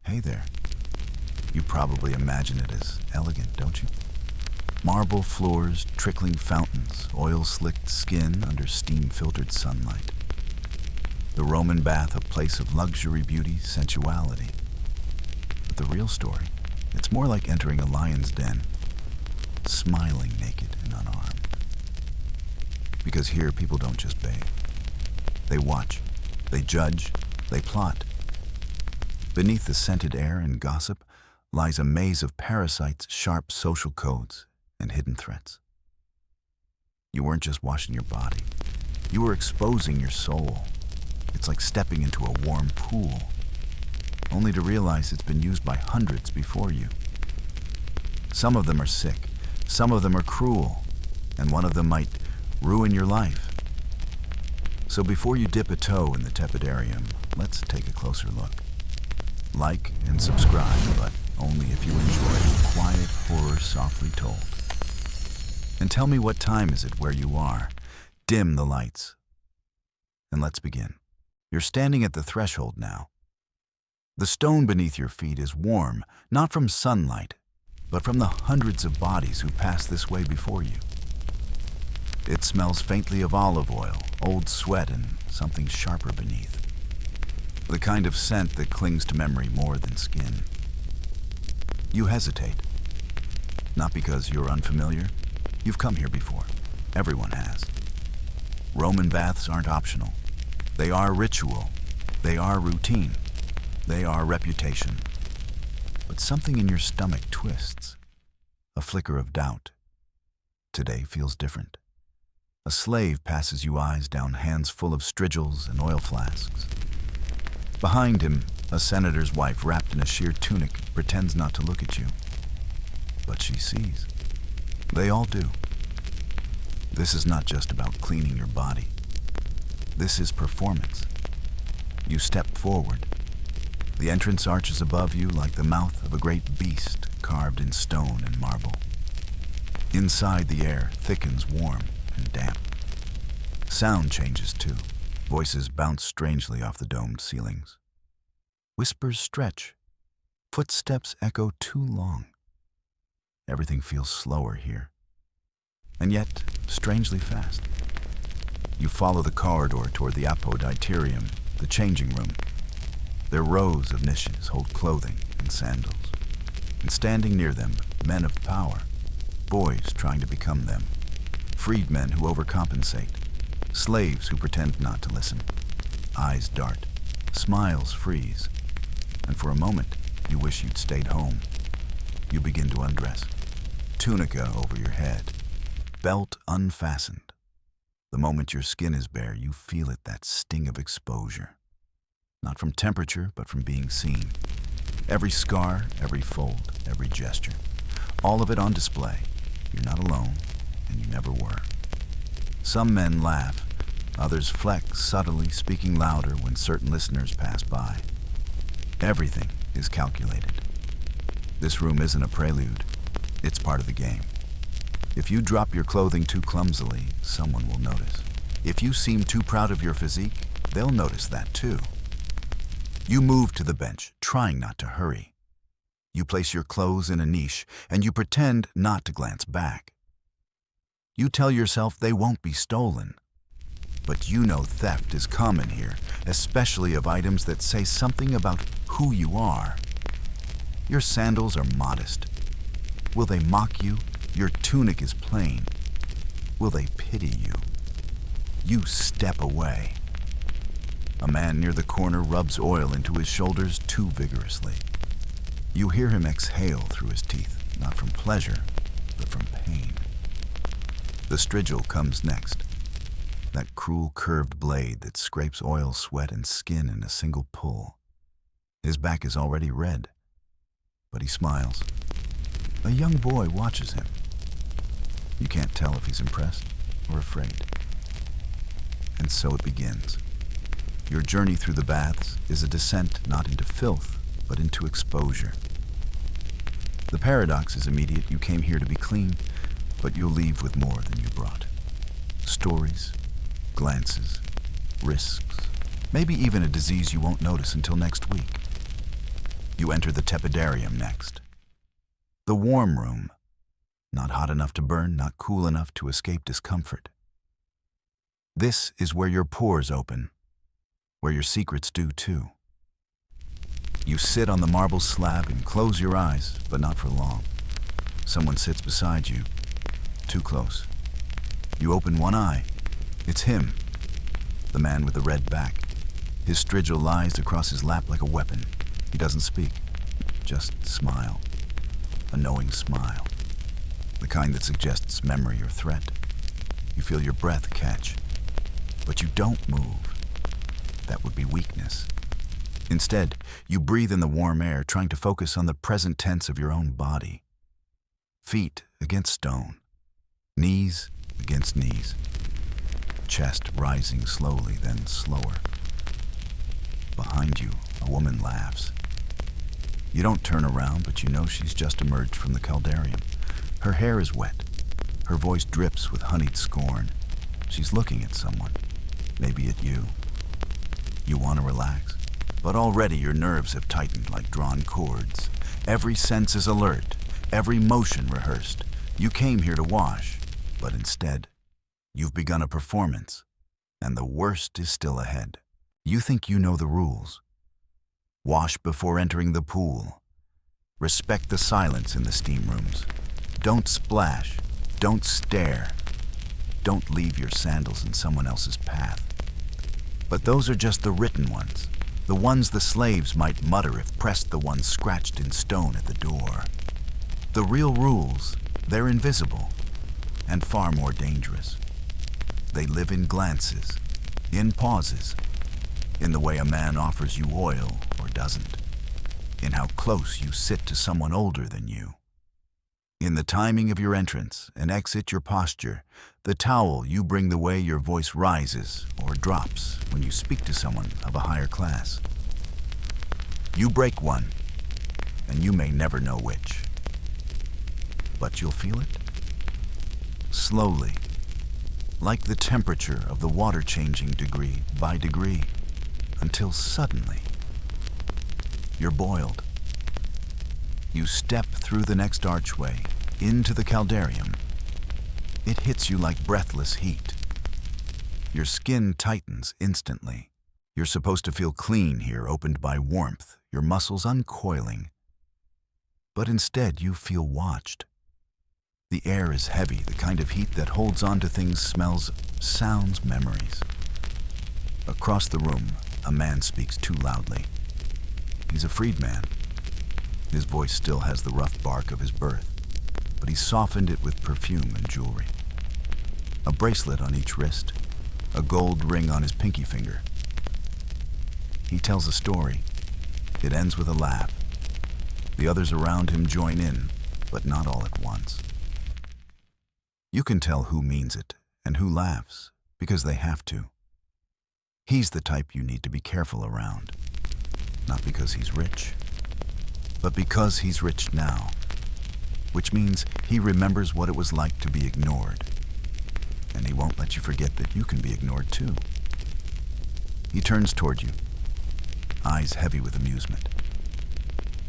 Hey there. You probably imagine it as elegant, don't you? Marble floors, trickling fountains, oil-slicked skin under steam-filtered sunlight. The Roman bath a place of luxury, beauty, sensuality. But the real story, it's more like entering a lion's den, smiling naked and unarmed. Because here people don't just bathe. They watch, they judge, they plot. Beneath the scented air and gossip lies a maze of parasites, sharp social codes, and hidden threats. You weren't just washing your body. You were exposing your soul. It's like stepping into a warm pool, only to realize it's been used by hundreds before you. Some of them are sick, some of them are cruel, and one of them might ruin your life. So before you dip a toe in the tepidarium, let's take a closer look. Like and subscribe, but only if you enjoy quiet horror softly told. And tell me, what time is it where you are? Dim the lights. And let's begin. You're standing at the threshold now. The stone beneath your feet is warm, not from sunlight, but from the hundreds of bodies who passed this way before you. It smells faintly of olive oil, old sweat, and something sharper beneath. The kind of scent that clings to memory more than skin. You hesitate. Not because you're unfamiliar. You've come here before. Everyone has. Roman baths aren't optional. They are ritual. They are routine. They are reputation. But something in your stomach twists. A flicker of doubt. Today feels different. A slave passes you eyes down, hands full of strigils and oil flasks. Behind him, a senator's wife wrapped in a sheer tunic pretends not to look at you. But she sees. They all do. This is not just about cleaning your body. This is performance. You step forward. The entrance arches above you like the mouth of a great beast carved in stone and marble. Inside, the air thickens warm and damp. Sound changes too. Voices bounce strangely off the domed ceilings. Whispers stretch. Footsteps echo too long. Everything feels slower here, and yet strangely fast. You follow the corridor toward the apoditerium, the changing room. Their rows of niches hold clothing and sandals, and standing near them, men of power, boys trying to become them, freedmen who overcompensate, slaves who pretend not to listen. Eyes dart, smiles freeze, and for a moment you wish you'd stayed home. You begin to undress. Tunica over your head, belt unfastened. The moment your skin is bare, you feel it, that sting of exposure. Not from temperature, but from being seen. Every scar, every fold, every gesture. All of it on display. You're not alone, and you never were. Some men laugh, others flex subtly, speaking louder when certain listeners pass by. Everything is calculated. This room isn't a prelude. It's part of the game. If you drop your clothing too clumsily, someone will notice. If you seem too proud of your physique, they'll notice that too. You move to the bench, trying not to hurry. You place your clothes in a niche, and you pretend not to glance back. You tell yourself they won't be stolen. But you know theft is common here, especially of items that say something about who you are. Your sandals are modest. Will they mock you? Your tunic is plain. Will they pity you? You step away. A man near the corner rubs oil into his shoulders too vigorously. You hear him exhale through his teeth, not from pleasure, but from pain. The strigil comes next. That cruel curved blade that scrapes oil, sweat, and skin in a single pull. His back is already red, but he smiles. A young boy watches him. You can't tell if he's impressed or afraid. And so it begins. Your journey through the baths is a descent not into filth, but into exposure. The paradox is immediate. You came here to be clean, but you'll leave with more than you brought. Stories, glances, risks, maybe even a disease you won't notice until next week. You enter the tepidarium next. The warm room. Not hot enough to burn, not cool enough to escape discomfort. This is where your pores open, where your secrets do too. You sit on the marble slab and close your eyes, but not for long. Someone sits beside you, too close. You open one eye. It's him, the man with the red back. His strigil lies across his lap like a weapon. He doesn't speak, just smile. A knowing smile. The kind that suggests memory or threat. You feel your breath catch, but you don't move. That would be weakness. Instead, you breathe in the warm air, trying to focus on the present tense of your own body. Feet against stone, knees against knees, chest rising slowly, then slower. Behind you, a woman laughs. You don't turn around, but you know she's just emerged from the caldarium. Her hair is wet. Her voice drips with honeyed scorn. She's looking at someone, maybe at you. You want to relax, but already your nerves have tightened like drawn cords. Every sense is alert, every motion rehearsed. You came here to wash, but instead, you've begun a performance, and the worst is still ahead. You think you know the rules. Wash before entering the pool. Respect the silence in the steam rooms. Don't splash. Don't stare. Don't leave your sandals in someone else's path. But those are just the written ones, the ones the slaves might mutter if pressed, the ones scratched in stone at the door. The real rules, they're invisible and far more dangerous. They live in glances, in pauses, in the way a man offers you oil or doesn't, in how close you sit to someone older than you, in the timing of your entrance and exit, your posture, the towel you bring, the way your voice rises or drops when you speak to someone of a higher class. You break one, and you may never know which, but you'll feel it slowly, like the temperature of the water changing degree by degree, until suddenly you're boiled. You step through the next archway, into the caldarium. It hits you like breathless heat. Your skin tightens instantly. You're supposed to feel clean here, opened by warmth, your muscles uncoiling. But instead, you feel watched. The air is heavy, the kind of heat that holds on to things, smells, sounds, memories. Across the room, a man speaks too loudly. He's a freedman. His voice still has the rough bark of his birth, but he's softened it with perfume and jewelry. A bracelet on each wrist, a gold ring on his pinky finger. He tells a story. It ends with a laugh. The others around him join in, but not all at once. You can tell who means it and who laughs, because they have to. He's the type you need to be careful around, not because he's rich, but because he's rich now, which means he remembers what it was like to be ignored, and he won't let you forget that you can be ignored too. He turns toward you, eyes heavy with amusement.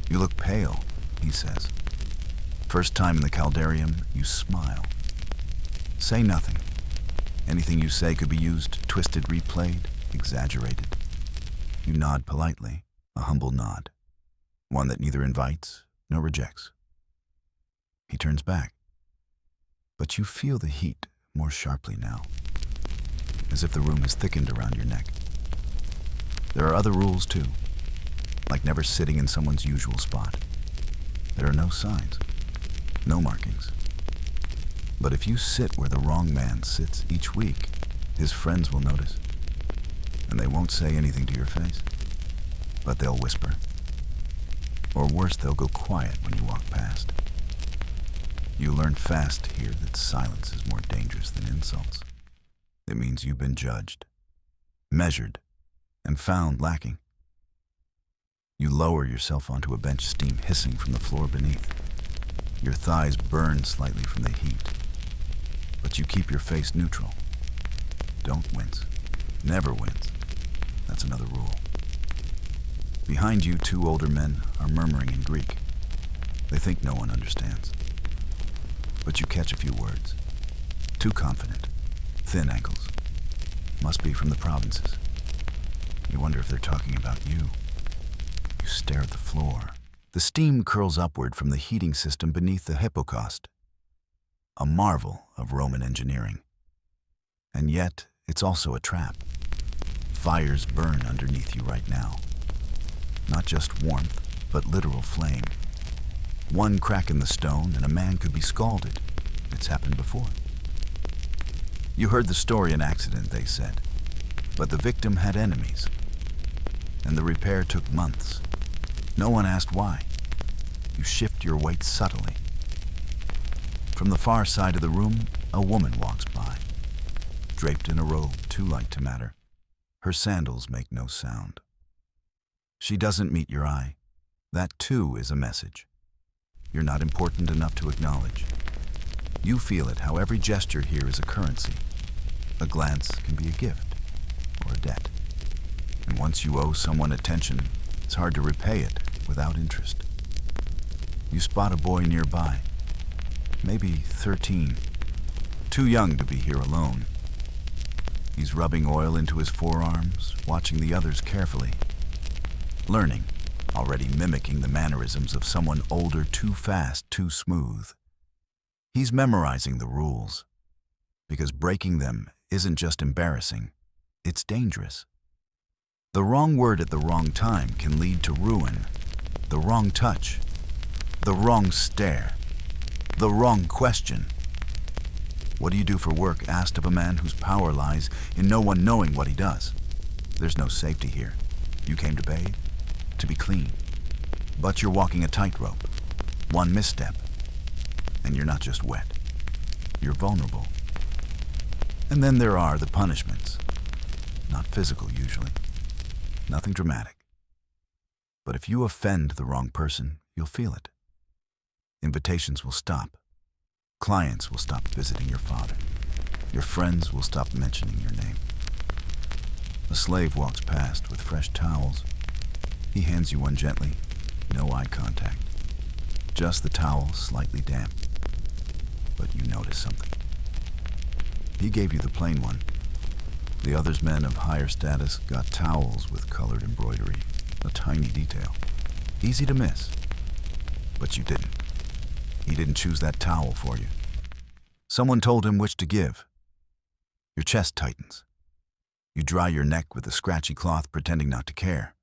You look pale, he says. First time in the caldarium, you smile. Say nothing. Anything you say could be used, twisted, replayed, exaggerated. You nod politely, a humble nod, one that neither invites nor rejects. He turns back, but you feel the heat more sharply now, as if the room has thickened around your neck. There are other rules too, like never sitting in someone's usual spot. There are no signs, no markings. But if you sit where the wrong man sits each week, his friends will notice. And they won't say anything to your face, but they'll whisper. Or worse, they'll go quiet when you walk past. You learn fast here that silence is more dangerous than insults. It means you've been judged, measured, and found lacking. You lower yourself onto a bench, steam hissing from the floor beneath. Your thighs burn slightly from the heat, but you keep your face neutral. Don't wince. Never wince. That's another rule. Behind you, two older men are murmuring in Greek. They think no one understands. But you catch a few words. Too confident. Thin ankles. Must be from the provinces. You wonder if they're talking about you. You stare at the floor. The steam curls upward from the heating system beneath the hypocaust. A marvel of Roman engineering. And yet, it's also a trap. Fires burn underneath you right now. Not just warmth, but literal flame. One crack in the stone and a man could be scalded. It's happened before. You heard the story an accident, they said. But the victim had enemies. And the repair took months. No one asked why. You shift your weight subtly. From the far side of the room, a woman walks by. Draped in a robe too light to matter. Her sandals make no sound. She doesn't meet your eye. That too is a message. You're not important enough to acknowledge. You feel it how every gesture here is a currency. A glance can be a gift or a debt. And once you owe someone attention, it's hard to repay it without interest. You spot a boy nearby, maybe 13, too young to be here alone. He's rubbing oil into his forearms, watching the others carefully. Learning, already mimicking the mannerisms of someone older, too fast, too smooth. He's memorizing the rules, because breaking them isn't just embarrassing, it's dangerous. The wrong word at the wrong time can lead to ruin. The wrong touch, the wrong stare, the wrong question. What do you do for work? Asked of a man whose power lies in no one knowing what he does. There's no safety here. You came to bathe, to be clean. But you're walking a tightrope. One misstep, and you're not just wet. You're vulnerable. And then there are the punishments. Not physical, usually. Nothing dramatic. But if you offend the wrong person, you'll feel it. Invitations will stop. Clients will stop visiting your father. Your friends will stop mentioning your name. A slave walks past with fresh towels. He hands you one gently, no eye contact. Just the towel slightly damp. But you notice something. He gave you the plain one. The others men of higher status got towels with colored embroidery, a tiny detail. Easy to miss. But you didn't. He didn't choose that towel for you. Someone told him which to give. Your chest tightens. You dry your neck with a scratchy cloth, pretending not to care.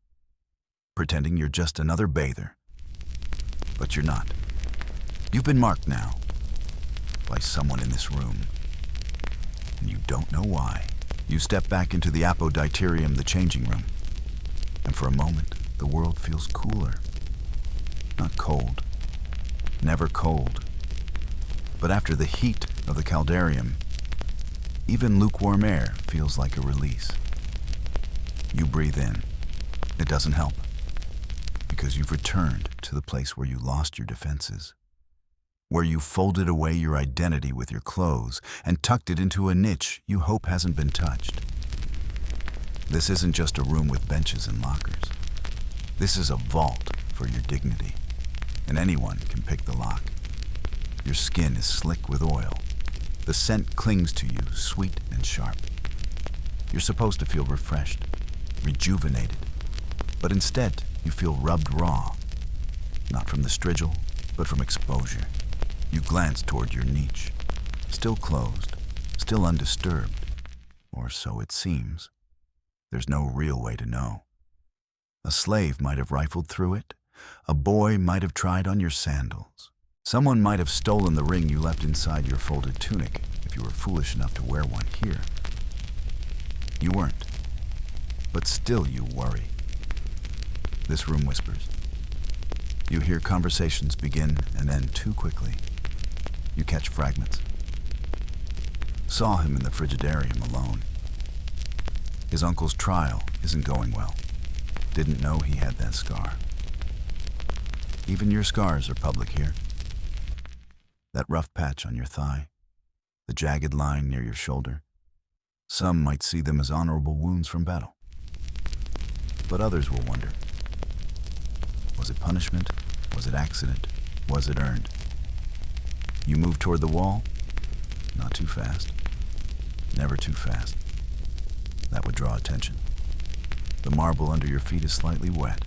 Pretending you're just another bather. But you're not. You've been marked now. By someone in this room. And you don't know why. You step back into the apoditarium, the changing room. And for a moment, the world feels cooler. Not cold. Never cold. But after the heat of the caldarium, even lukewarm air feels like a release. You breathe in. It doesn't help. Because you've returned to the place where you lost your defenses. Where you folded away your identity with your clothes and tucked it into a niche you hope hasn't been touched. This isn't just a room with benches and lockers. This is a vault for your dignity, and anyone can pick the lock. Your skin is slick with oil. The scent clings to you, sweet and sharp. You're supposed to feel refreshed, rejuvenated, but instead you feel rubbed raw, not from the strigil, but from exposure. You glance toward your niche, still closed, still undisturbed, or so it seems. There's no real way to know. A slave might have rifled through it. A boy might have tried on your sandals. Someone might have stolen the ring you left inside your folded tunic if you were foolish enough to wear one here. You weren't, but still you worry. This room whispers. You hear conversations begin and end too quickly. You catch fragments. Saw him in the frigidarium alone. His uncle's trial isn't going well. Didn't know he had that scar. Even your scars are public here. That rough patch on your thigh, the jagged line near your shoulder. Some might see them as honorable wounds from battle. But others will wonder, Was it punishment? Was it accident? Was it earned? You move toward the wall? Not too fast. Never too fast. That would draw attention. The marble under your feet is slightly wet.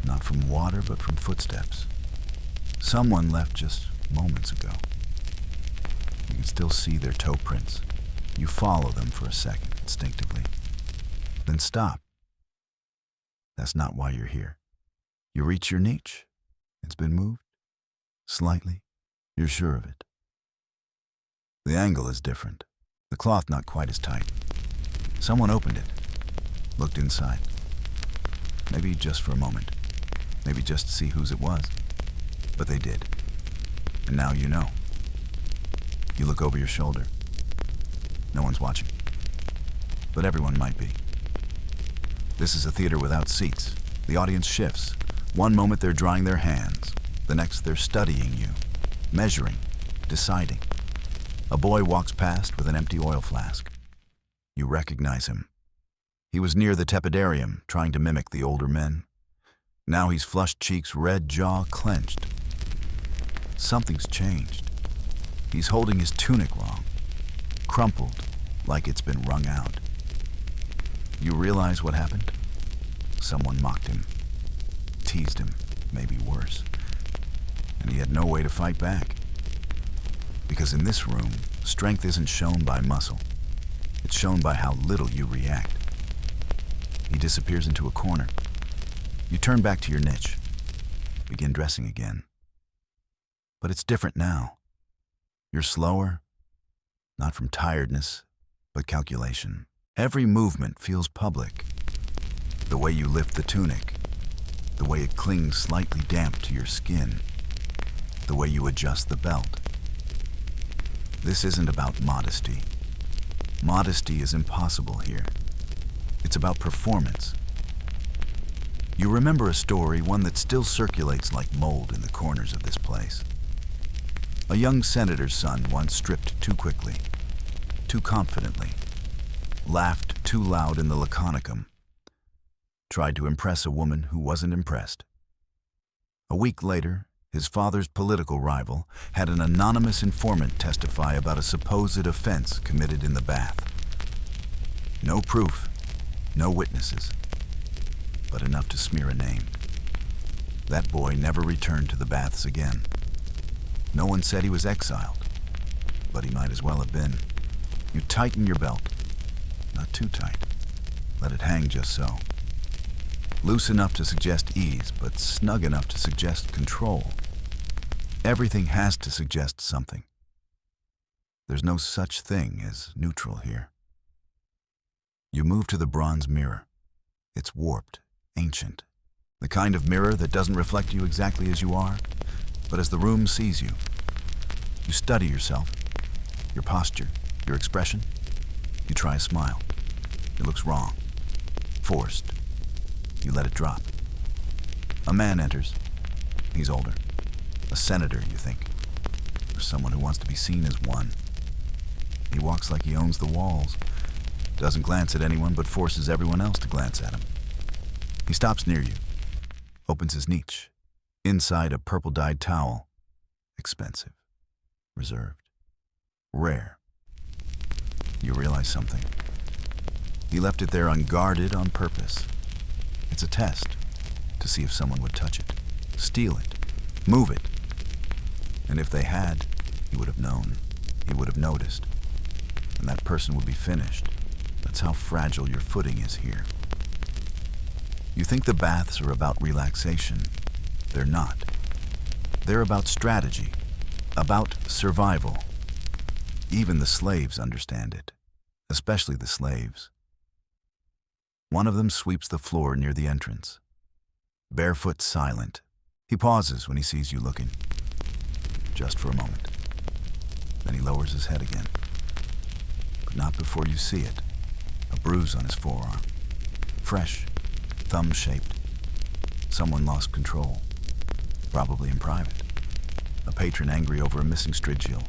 Not from water, but from footsteps. Someone left just moments ago. You can still see their toe prints. You follow them for a second, instinctively. Then stop. That's not why you're here. You reach your niche. It's been moved. Slightly. You're sure of it. The angle is different. The cloth not quite as tight. Someone opened it. Looked inside. Maybe just for a moment. Maybe just to see whose it was. But they did. And now you know. You look over your shoulder. No one's watching. But everyone might be. This is a theater without seats. The audience shifts. One moment they're drying their hands. The next they're studying you. Measuring. Deciding. A boy walks past with an empty oil flask. You recognize him. He was near the tepidarium, trying to mimic the older men. Now he's flushed cheeks, red jaw clenched. Something's changed. He's holding his tunic wrong, crumpled like it's been wrung out. You realize what happened? Someone mocked him, teased him, maybe worse. And he had no way to fight back. Because in this room, strength isn't shown by muscle. It's shown by how little you react. He disappears into a corner. You turn back to your niche, begin dressing again. But it's different now. You're slower, not from tiredness, but calculation. Every movement feels public. The way you lift the tunic, the way it clings slightly damp to your skin, the way you adjust the belt. This isn't about modesty. Modesty is impossible here. It's about performance. You remember a story, one that still circulates like mold in the corners of this place. A young senator's son once stripped too quickly, too confidently, laughed too loud in the Laconicum, tried to impress a woman who wasn't impressed. A week later, his father's political rival had an anonymous informant testify about a supposed offense committed in the bath. No proof, no witnesses, but enough to smear a name. That boy never returned to the baths again. No one said he was exiled, but he might as well have been. You tighten your belt, not too tight. Let it hang just so. Loose enough to suggest ease, but snug enough to suggest control. Everything has to suggest something. There's no such thing as neutral here. You move to the bronze mirror. It's warped, ancient. The kind of mirror that doesn't reflect you exactly as you are, but as the room sees you. You study yourself, your posture, your expression. You try a smile. It looks wrong, forced. You let it drop. A man enters. He's older. A senator, you think, or someone who wants to be seen as one. He walks like he owns the walls, doesn't glance at anyone but forces everyone else to glance at him. He stops near you, opens his niche. Inside, a purple-dyed towel. Expensive, reserved, rare. You realize something. He left it there unguarded on purpose. It's a test to see if someone would touch it, steal it, move it. And if they had, he would have known. He would have noticed. And that person would be finished. That's how fragile your footing is here. You think the baths are about relaxation. They're not. They're about strategy, about survival. Even the slaves understand it, especially the slaves. One of them sweeps the floor near the entrance. Barefoot, silent. He pauses when he sees you looking. Just for a moment. Then he lowers his head again. But not before you see it. A bruise on his forearm. Fresh, thumb-shaped. Someone lost control. Probably in private. A patron angry over a missing strigil.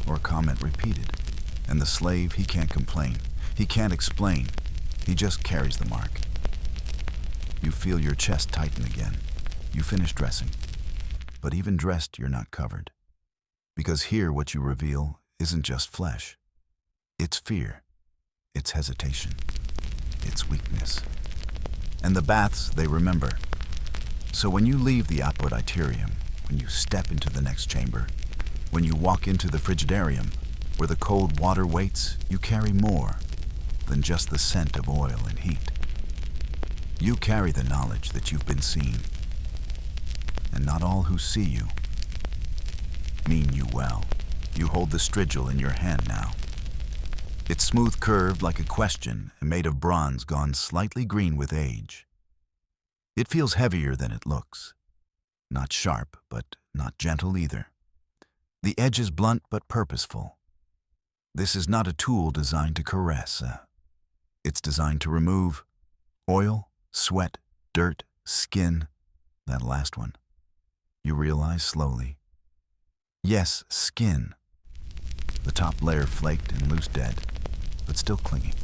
Or a comment repeated. And the slave, he can't complain. He can't explain. He just carries the mark. You feel your chest tighten again. You finish dressing, but even dressed, you're not covered. Because here what you reveal isn't just flesh. It's fear, it's hesitation, it's weakness. And the baths they remember. So when you leave the apoditerium, when you step into the next chamber, when you walk into the frigidarium, where the cold water waits, you carry more than just the scent of oil and heat. You carry the knowledge that you've been seen, and not all who see you mean you well. You hold the strigil in your hand now. It's smooth curved like a question and made of bronze gone slightly green with age. It feels heavier than it looks. Not sharp, but not gentle either. The edge is blunt but purposeful. This is not a tool designed to caress. It's designed to remove oil, sweat, dirt, skin, that last one. You realize slowly. Yes, skin. The top layer flaked and loose dead, but still clinging.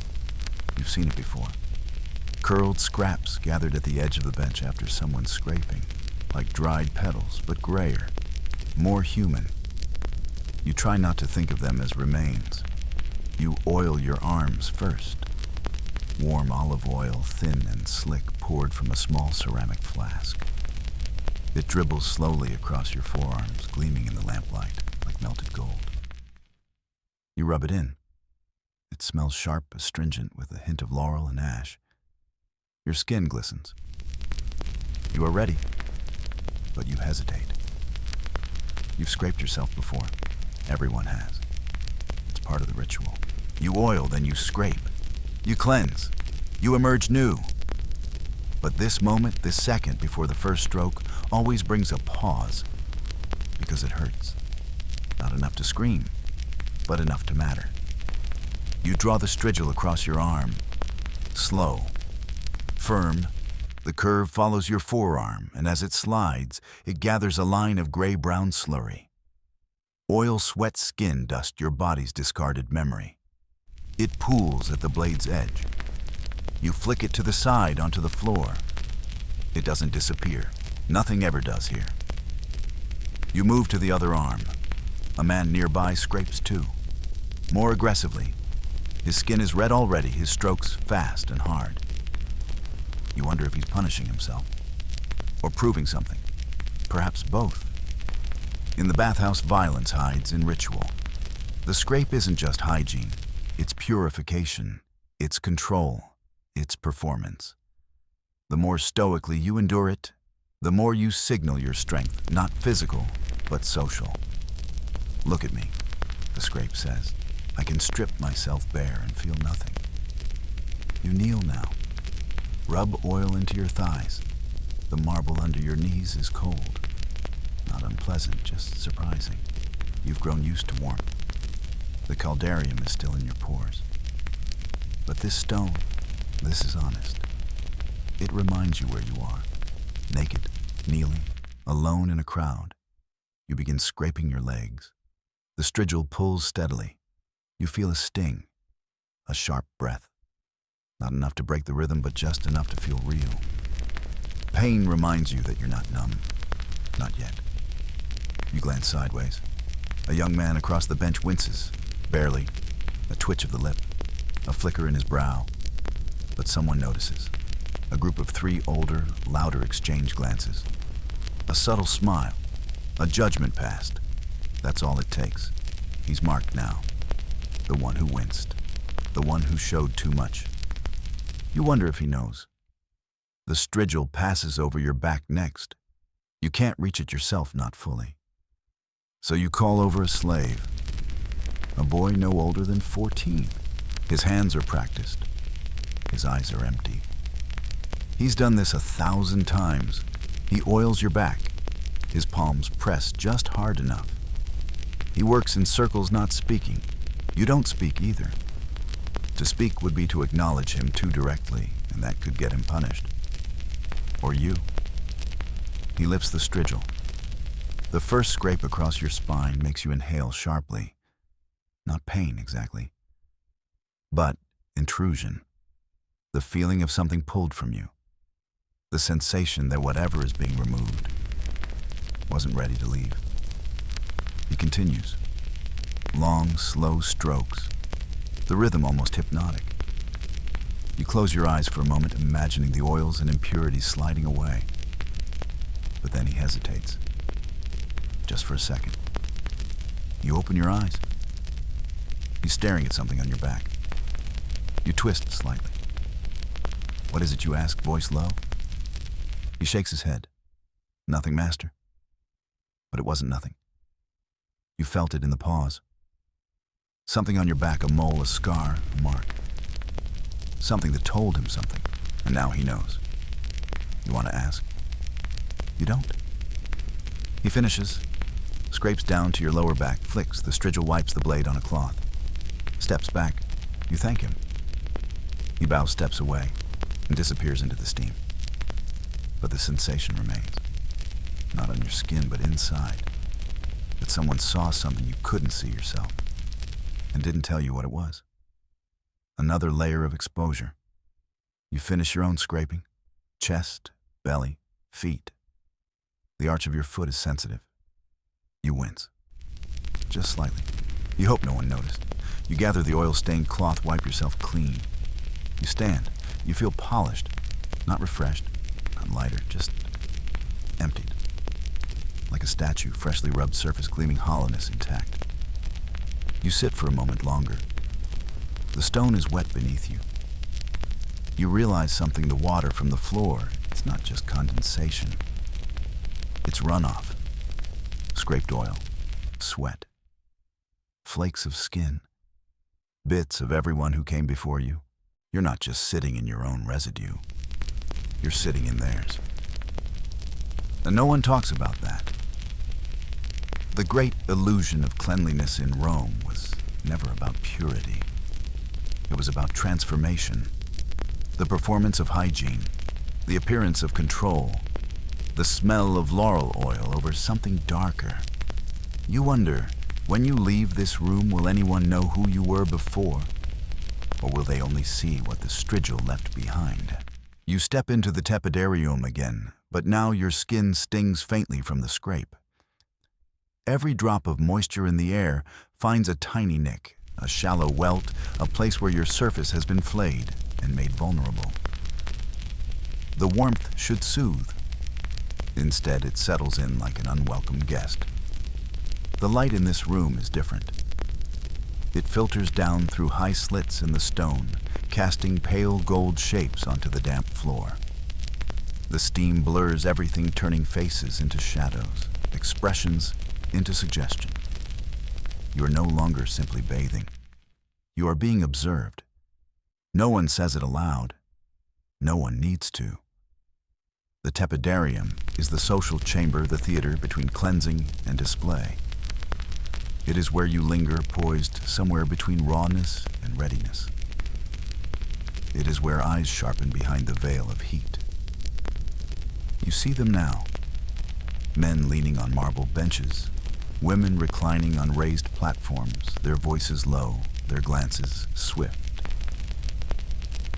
You've seen it before. Curled scraps gathered at the edge of the bench after someone's scraping, like dried petals, but grayer, more human. You try not to think of them as remains. You oil your arms first. Warm olive oil, thin and slick, poured from a small ceramic flask. It dribbles slowly across your forearms, gleaming in the lamplight like melted gold. You rub it in. It smells sharp, astringent, with a hint of laurel and ash. Your skin glistens. You are ready, but you hesitate. You've scraped yourself before. Everyone has. It's part of the ritual. You oil, then you scrape. You cleanse. You emerge new. But this moment, this second before the first stroke, always brings a pause, because it hurts. Not enough to scream, but enough to matter. You draw the strigil across your arm. Slow. Firm. The curve follows your forearm, and as it slides, it gathers a line of gray-brown slurry. Oil sweat skin dust your body's discarded memory. It pools at the blade's edge. You flick it to the side onto the floor. It doesn't disappear. Nothing ever does here. You move to the other arm. A man nearby scrapes too. More aggressively. His skin is red already, his strokes fast and hard. You wonder if he's punishing himself, or proving something. Perhaps both. In the bathhouse, violence hides in ritual. The scrape isn't just hygiene. It's purification. It's control. It's performance. The more stoically you endure it, the more you signal your strength, not physical, but social. Look at me, the scrape says. I can strip myself bare and feel nothing. You kneel now. Rub oil into your thighs. The marble under your knees is cold. Not unpleasant, just surprising. You've grown used to warmth. The caldarium is still in your pores. But this stone, this is honest. It reminds you where you are. Naked, kneeling, alone in a crowd. You begin scraping your legs. The strigil pulls steadily. You feel a sting, a sharp breath. Not enough to break the rhythm, but just enough to feel real. Pain reminds you that you're not numb. Not yet. You glance sideways. A young man across the bench winces, barely. A twitch of the lip, a flicker in his brow. But someone notices. A group of 3 older, louder exchange glances. A subtle smile. A judgment passed. That's all it takes. He's marked now. The one who winced. The one who showed too much. You wonder if he knows. The strigil passes over your back next. You can't reach it yourself, not fully. So you call over a slave. A boy no older than 14. His hands are practiced. His eyes are empty. He's done this 1,000 times. He oils your back. His palms press just hard enough. He works in circles, not speaking. You don't speak either. To speak would be to acknowledge him too directly, and that could get him punished. Or you. He lifts the strigil. The first scrape across your spine makes you inhale sharply. Not pain, exactly, but intrusion. The feeling of something pulled from you. The sensation that whatever is being removed wasn't ready to leave. He continues. Long, slow strokes. The rhythm almost hypnotic. You close your eyes for a moment, imagining the oils and impurities sliding away. But then he hesitates. Just for a second. You open your eyes. He's staring at something on your back. You twist slightly. What is it, you ask, voice low? He shakes his head. Nothing, master. But it wasn't nothing. You felt it in the pause. Something on your back, a mole, a scar, a mark. Something that told him something, and now he knows. You want to ask? You don't. He finishes, scrapes down to your lower back, flicks, the strigil wipes the blade on a cloth. Steps back. You thank him. He bows steps away and disappears into the steam. But the sensation remains. Not on your skin, but inside. That someone saw something you couldn't see yourself and didn't tell you what it was. Another layer of exposure. You finish your own scraping. Chest, belly, feet. The arch of your foot is sensitive. You wince. Just slightly. You hope no one noticed. You gather the oil-stained cloth, wipe yourself clean. You stand. You feel polished. Not refreshed. Not lighter. Just emptied. Like a statue, freshly rubbed surface, gleaming hollowness intact. You sit for a moment longer. The stone is wet beneath you. You realize something, the water from the floor. It's not just condensation. It's runoff. Scraped oil. Sweat. Flakes of skin. Bits of everyone who came before you. You're not just sitting in your own residue. You're sitting in theirs. And no one talks about that. The great illusion of cleanliness in Rome was never about purity. It was about transformation, the performance of hygiene, the appearance of control, the smell of laurel oil over something darker. You wonder, when you leave this room, will anyone know who you were before? Or will they only see what the strigil left behind? You step into the tepidarium again, but now your skin stings faintly from the scrape. Every drop of moisture in the air finds a tiny nick, a shallow welt, a place where your surface has been flayed and made vulnerable. The warmth should soothe. Instead, it settles in like an unwelcome guest. The light in this room is different. It filters down through high slits in the stone, casting pale gold shapes onto the damp floor. The steam blurs everything, turning faces into shadows, expressions into suggestion. You are no longer simply bathing. You are being observed. No one says it aloud. No one needs to. The tepidarium is the social chamber, the theater between cleansing and display. It is where you linger, poised somewhere between rawness and readiness. It is where eyes sharpen behind the veil of heat. You see them now. Men leaning on marble benches, women reclining on raised platforms, their voices low, their glances swift.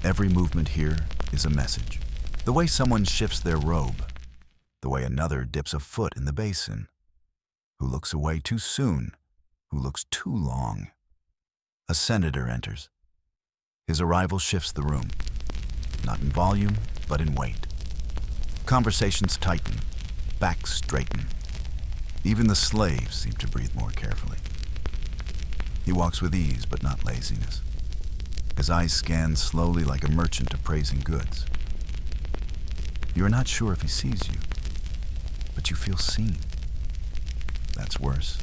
Every movement here is a message. The way someone shifts their robe, the way another dips a foot in the basin, who looks away too soon, who looks too long. A senator enters. His arrival shifts the room, not in volume, but in weight. Conversations tighten, backs straighten. Even the slaves seem to breathe more carefully. He walks with ease, but not laziness. His eyes scan slowly like a merchant appraising goods. You are not sure if he sees you, but you feel seen. That's worse.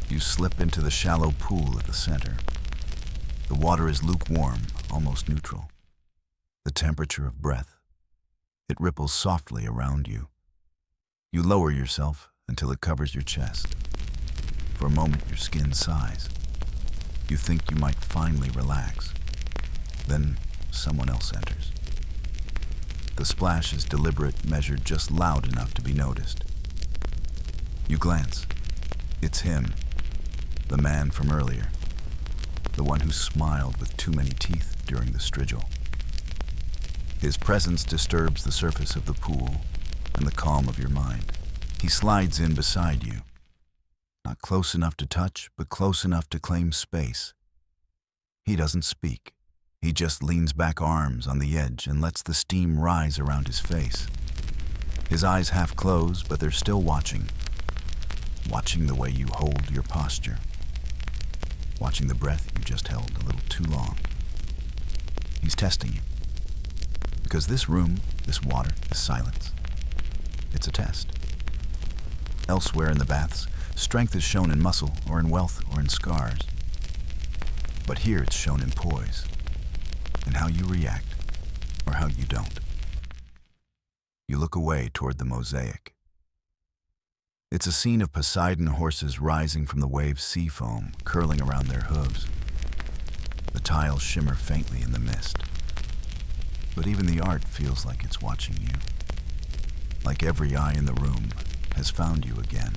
You slip into the shallow pool at the center. The water is lukewarm, almost neutral. The temperature of breath. It ripples softly around you. You lower yourself until it covers your chest. For a moment, your skin sighs. You think you might finally relax. Then someone else enters. The splash is deliberate, measured just loud enough to be noticed. You glance. It's him, the man from earlier, the one who smiled with too many teeth during the strigil. His presence disturbs the surface of the pool and the calm of your mind. He slides in beside you, not close enough to touch, but close enough to claim space. He doesn't speak. He just leans back, arms on the edge, and lets the steam rise around his face. His eyes half closed, but they're still watching the way you hold your posture, watching the breath you just held a little too long. He's testing you, because this room, this water, this silence, it's a test. Elsewhere in the baths, strength is shown in muscle or in wealth or in scars. But here it's shown in poise, in how you react or how you don't. You look away toward the mosaic. It's a scene of Poseidon horses rising from the wave's sea foam, curling around their hooves. The tiles shimmer faintly in the mist. But even the art feels like it's watching you. Like every eye in the room has found you again.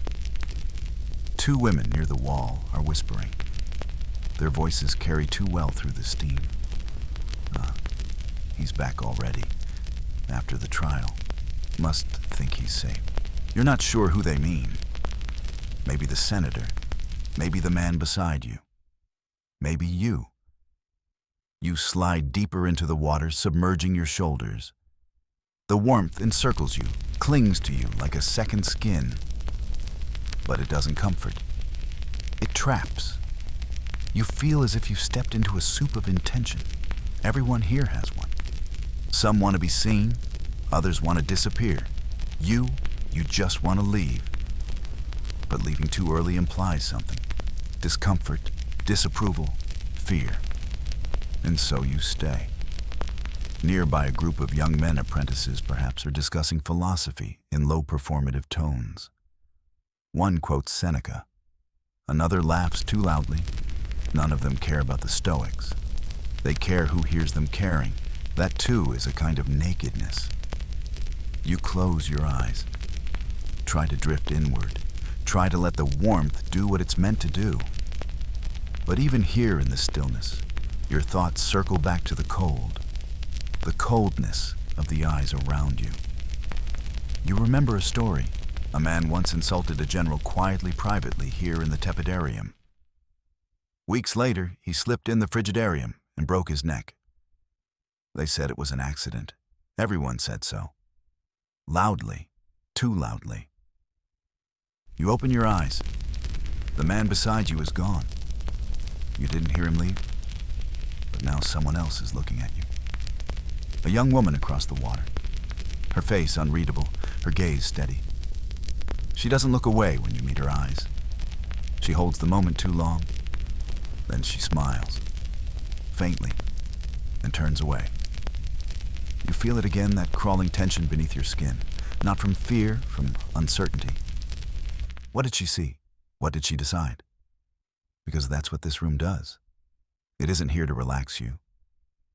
Two women near the wall are whispering. Their voices carry too well through the steam. He's back already, after the trial. Must think he's safe. You're not sure who they mean. Maybe the senator. Maybe the man beside you. Maybe you. You slide deeper into the water, submerging your shoulders. The warmth encircles you, clings to you like a second skin. But it doesn't comfort. It traps. You feel as if you've stepped into a soup of intention. Everyone here has one. Some want to be seen, others want to disappear. You just want to leave. But leaving too early implies something. Discomfort, disapproval, fear. And so you stay. Nearby, a group of young men apprentices perhaps are discussing philosophy in low performative tones. One quotes Seneca. Another laughs too loudly. None of them care about the Stoics. They care who hears them caring. That too is a kind of nakedness. You close your eyes. Try to drift inward. Try to let the warmth do what it's meant to do. But even here in the stillness, your thoughts circle back to the coldness of the eyes around you. You remember a story. A man once insulted a general quietly, privately, here in the tepidarium. Weeks later, he slipped in the frigidarium and broke his neck. They said it was an accident. Everyone said so. Loudly, too loudly. You open your eyes. The man beside you is gone. You didn't hear him leave, but now someone else is looking at you. A young woman across the water. Her face unreadable, her gaze steady. She doesn't look away when you meet her eyes. She holds the moment too long, then she smiles, faintly, and turns away. You feel it again, that crawling tension beneath your skin, not from fear, from uncertainty. What did she see? What did she decide? Because that's what this room does. It isn't here to relax you.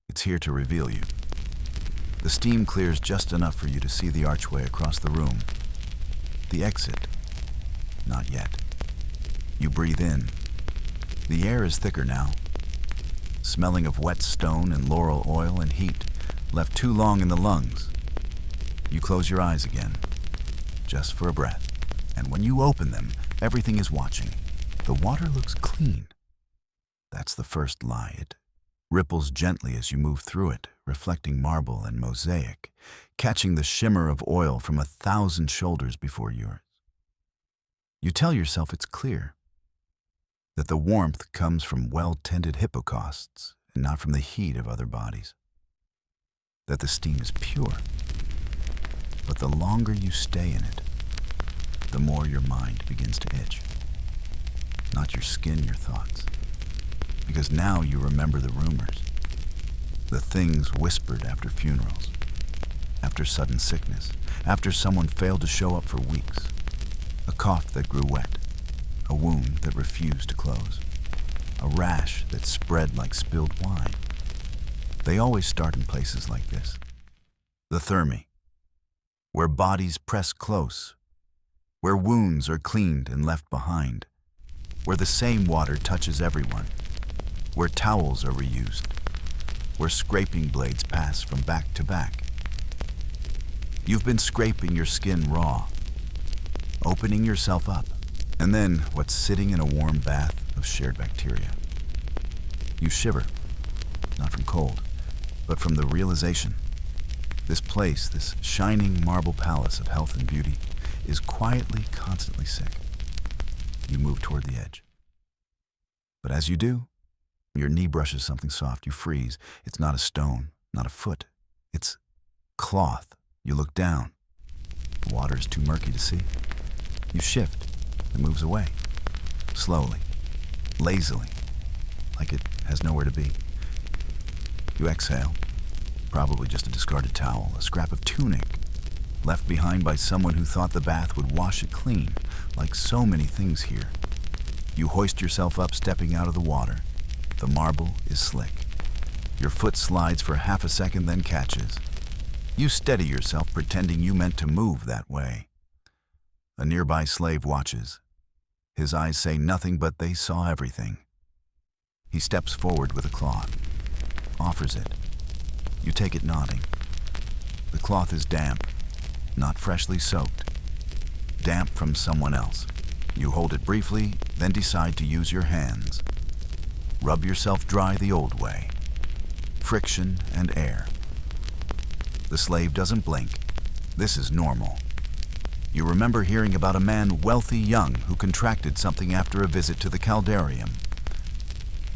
It's here to reveal you. The steam clears just enough for you to see the archway across the room. The exit, not yet. You breathe in. The air is thicker now, smelling of wet stone and laurel oil and heat, left too long in the lungs. You close your eyes again, just for a breath. And when you open them, everything is watching. The water looks clean. That's the first lie. It ripples gently as you move through it, reflecting marble and mosaic, catching the shimmer of oil from 1,000 shoulders before yours. You tell yourself it's clear, that the warmth comes from well-tended hypocausts and not from the heat of other bodies, that the steam is pure. But the longer you stay in it, the more your mind begins to itch. Not your skin, your thoughts. Because now you remember the rumors, the things whispered after funerals, after sudden sickness, after someone failed to show up for weeks, a cough that grew wet, a wound that refused to close, a rash that spread like spilled wine. They always start in places like this. The thermi, where bodies press close, where wounds are cleaned and left behind, where the same water touches everyone, where towels are reused, where scraping blades pass from back to back. You've been scraping your skin raw, opening yourself up, and then what's sitting in a warm bath of shared bacteria. You shiver, not from cold, but from the realization. This place, this shining marble palace of health and beauty, is quietly, constantly sick. You move toward the edge. But as you do, your knee brushes something soft. You freeze. It's not a stone, not a foot. It's cloth. You look down. The water is too murky to see. You shift. It moves away. Slowly. Lazily. Like it has nowhere to be. You exhale. Probably just a discarded towel, a scrap of tunic, left behind by someone who thought the bath would wash it clean, like so many things here. You hoist yourself up, stepping out of the water. The marble is slick. Your foot slides for half a second, then catches. You steady yourself, pretending you meant to move that way. A nearby slave watches. His eyes say nothing, but they saw everything. He steps forward with a cloth, offers it. You take it nodding. The cloth is damp, not freshly soaked. Damp from someone else. You hold it briefly, then decide to use your hands. Rub yourself dry the old way. Friction and air. The slave doesn't blink. This is normal. You remember hearing about a man wealthy young who contracted something after a visit to the caldarium.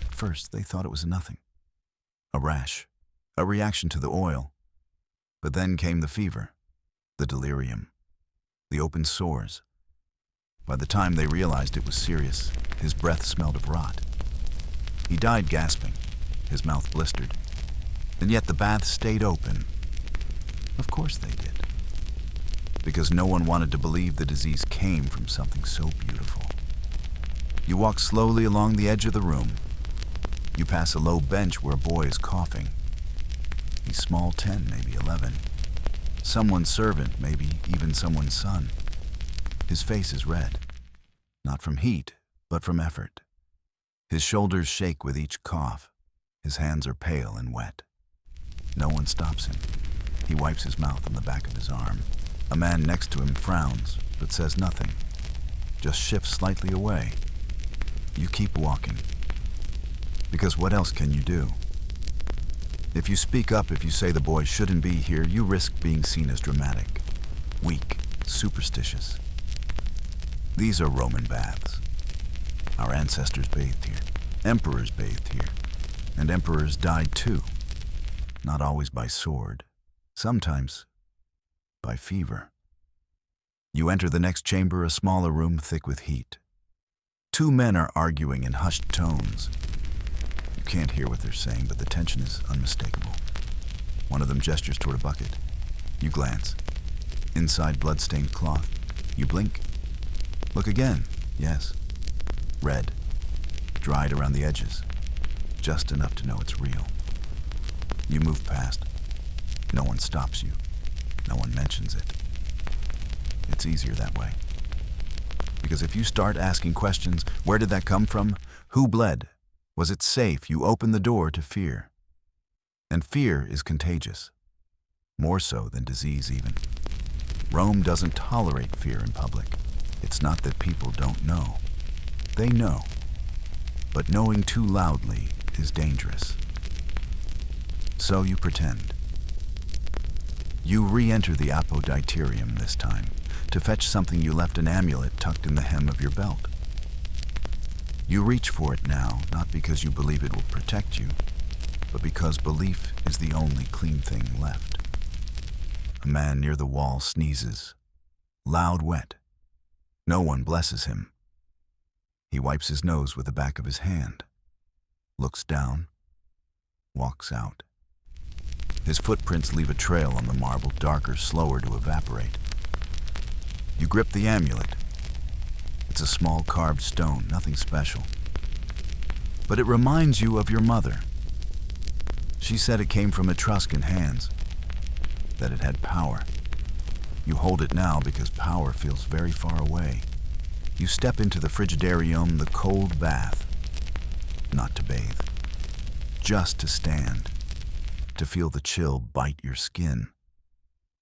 At first, they thought it was nothing. A rash. A reaction to the oil. But then came the fever, the delirium, the open sores. By the time they realized it was serious, his breath smelled of rot. He died gasping, his mouth blistered. And yet the bath stayed open. Of course they did. Because no one wanted to believe the disease came from something so beautiful. You walk slowly along the edge of the room. You pass a low bench where a boy is coughing. He's small, 10, maybe 11. Someone's servant, maybe even someone's son. His face is red, not from heat, but from effort. His shoulders shake with each cough. His hands are pale and wet. No one stops him. He wipes his mouth on the back of his arm. A man next to him frowns, but says nothing, just shifts slightly away. You keep walking. Because what else can you do? If you speak up, if you say the boy shouldn't be here, you risk being seen as dramatic, weak, superstitious. These are Roman baths. Our ancestors bathed here. Emperors bathed here. And emperors died too. Not always by sword. Sometimes by fever. You enter the next chamber, a smaller room thick with heat. Two men are arguing in hushed tones. You can't hear what they're saying, but the tension is unmistakable. One of them gestures toward a bucket. You glance. Inside blood-stained cloth. You blink. Look again. Yes. Red. Dried around the edges. Just enough to know it's real. You move past. No one stops you. No one mentions it. It's easier that way. Because if you start asking questions, where did that come from? Who bled? Was it safe? You open the door to fear. And fear is contagious. More so than disease even. Rome doesn't tolerate fear in public. It's not that people don't know. They know. But knowing too loudly is dangerous. So you pretend. You re-enter the apoditerium this time, to fetch something you left an amulet tucked in the hem of your belt. You reach for it now, not because you believe it will protect you, but because belief is the only clean thing left. A man near the wall sneezes, loud wet. No one blesses him. He wipes his nose with the back of his hand, looks down, walks out. His footprints leave a trail on the marble, darker, slower to evaporate. You grip the amulet. It's a small carved stone, nothing special. But it reminds you of your mother. She said it came from Etruscan hands, that it had power. You hold it now because power feels very far away. You step into the frigidarium, the cold bath, not to bathe, just to stand. to feel the chill bite your skin.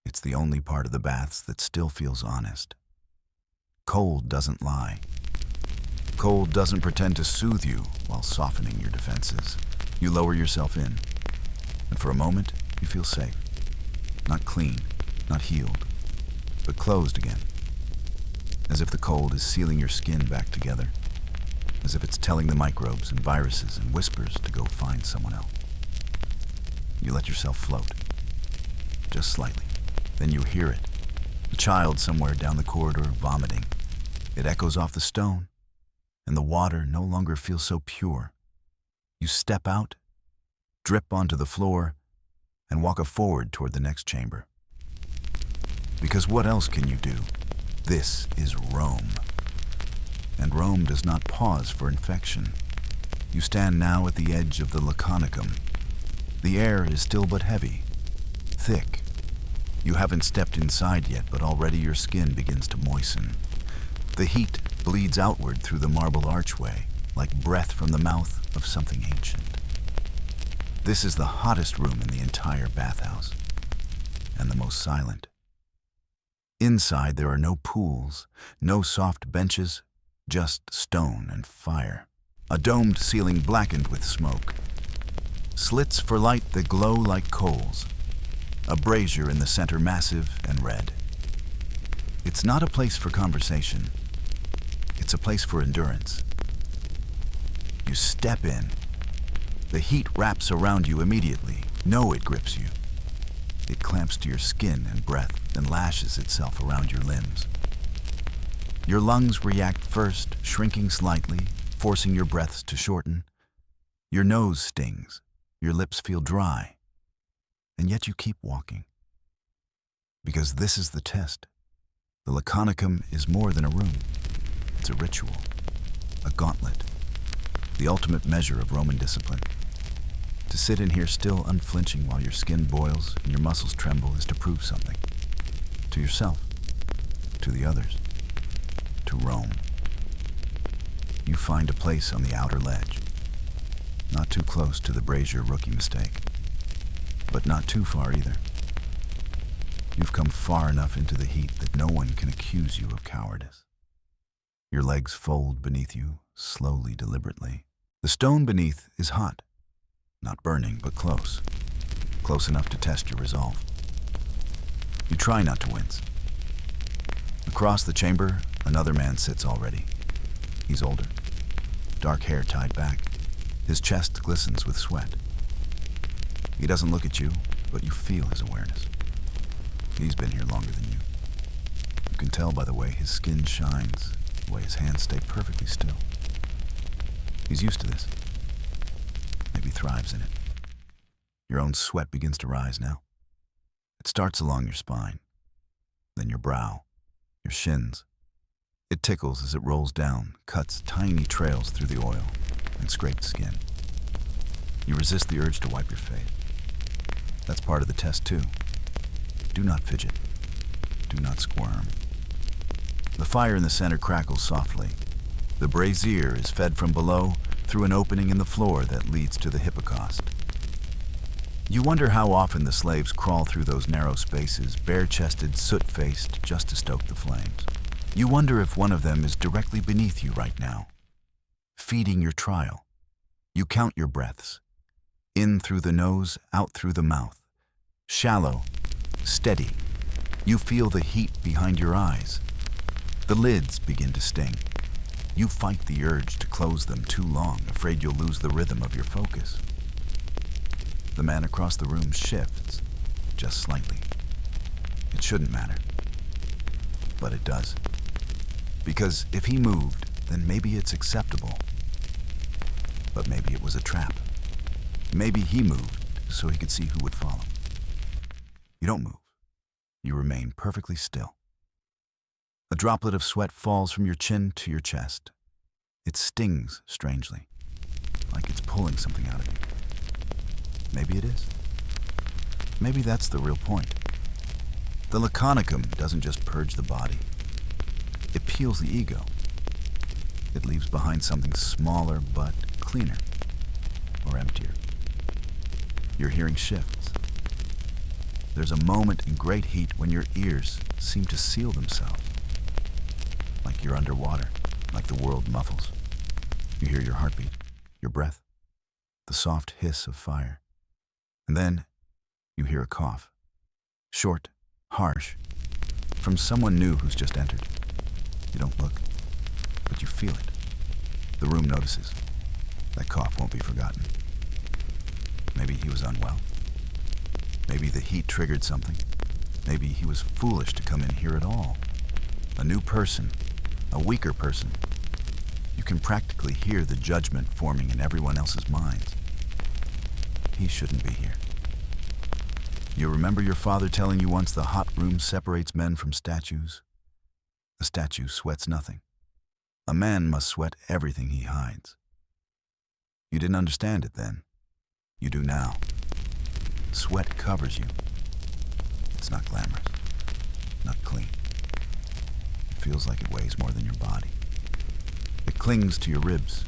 It's the only part of the baths that still feels honest. Cold doesn't lie. Cold doesn't pretend to soothe you while softening your defenses. You lower yourself in, and for a moment, you feel safe. Not clean, not healed, but closed again. As if the cold is sealing your skin back together. As if it's telling the microbes and viruses and whispers to go find someone else. You let yourself float, just slightly. Then you hear it, a child somewhere down the corridor vomiting. It echoes off the stone, and the water no longer feels so pure. You step out, drip onto the floor, and walk forward toward the next chamber. Because what else can you do? This is Rome. And Rome does not pause for infection. You stand now at the edge of the Laconicum. The air is still but heavy, thick. You haven't stepped inside yet, but already your skin begins to moisten. The heat bleeds outward through the marble archway, like breath from the mouth of something ancient. This is the hottest room in the entire bathhouse, and the most silent. Inside there are no pools, no soft benches, just stone and fire. A domed ceiling blackened with smoke. Slits for light that glow like coals. A brazier in the center massive and red. It's not a place for conversation. It's a place for endurance. You step in. The heat wraps around you immediately. No, it grips you. It clamps to your skin and breath and lashes itself around your limbs. Your lungs react first, shrinking slightly, forcing your breaths to shorten. Your nose stings. Your lips feel dry. And yet you keep walking. Because this is the test. The Laconicum is more than a room. It's a ritual, a gauntlet, the ultimate measure of Roman discipline. To sit in here still unflinching while your skin boils and your muscles tremble is to prove something. To yourself, to the others, to Rome. You find a place on the outer ledge. Not too close to the brazier rookie mistake, but not too far either. You've come far enough into the heat that no one can accuse you of cowardice. Your legs fold beneath you, slowly, deliberately. The stone beneath is hot, not burning, but close. Close enough to test your resolve. You try not to wince. Across the chamber, another man sits already. He's older, dark hair tied back. His chest glistens with sweat. He doesn't look at you, but you feel his awareness. He's been here longer than you. You can tell by the way his skin shines, the way his hands stay perfectly still. He's used to this. Maybe thrives in it. Your own sweat begins to rise now. It starts along your spine, then your brow, your shins. It tickles as it rolls down, cuts tiny trails through the oil and scraped skin. You resist the urge to wipe your face. That's part of the test too. Do not fidget. Do not squirm. The fire in the center crackles softly. The brazier is fed from below through an opening in the floor that leads to the hypocaust. You wonder how often the slaves crawl through those narrow spaces, bare-chested, soot-faced, just to stoke the flames. You wonder if one of them is directly beneath you right now, feeding your trial. You count your breaths, in through the nose, out through the mouth. Shallow, steady. You feel the heat behind your eyes. The lids begin to sting. You fight the urge to close them too long, afraid you'll lose the rhythm of your focus. The man across the room shifts, just slightly. It shouldn't matter, but it does. Because if he moved, then maybe it's acceptable. But maybe it was a trap. Maybe he moved so he could see who would follow. You don't move. You remain perfectly still. A droplet of sweat falls from your chin to your chest. It stings strangely, like it's pulling something out of you. Maybe it is. Maybe that's the real point. The Laconicum doesn't just purge the body. It peels the ego. It leaves behind something smaller but cleaner or emptier. Your hearing shifts. There's a moment in great heat when your ears seem to seal themselves. Like you're underwater, like the world muffles. You hear your heartbeat, your breath, the soft hiss of fire. And then you hear a cough. Short, harsh, from someone new who's just entered. You don't look, but you feel it. The room notices. That cough won't be forgotten. Maybe he was unwell. Maybe the heat triggered something. Maybe he was foolish to come in here at all. A new person, a weaker person. You can practically hear the judgment forming in everyone else's minds. He shouldn't be here. You remember your father telling you once the hot room separates men from statues? A statue sweats nothing. A man must sweat everything he hides. You didn't understand it then. You do now. Sweat covers you. It's not glamorous, not clean. It feels like it weighs more than your body. It clings to your ribs,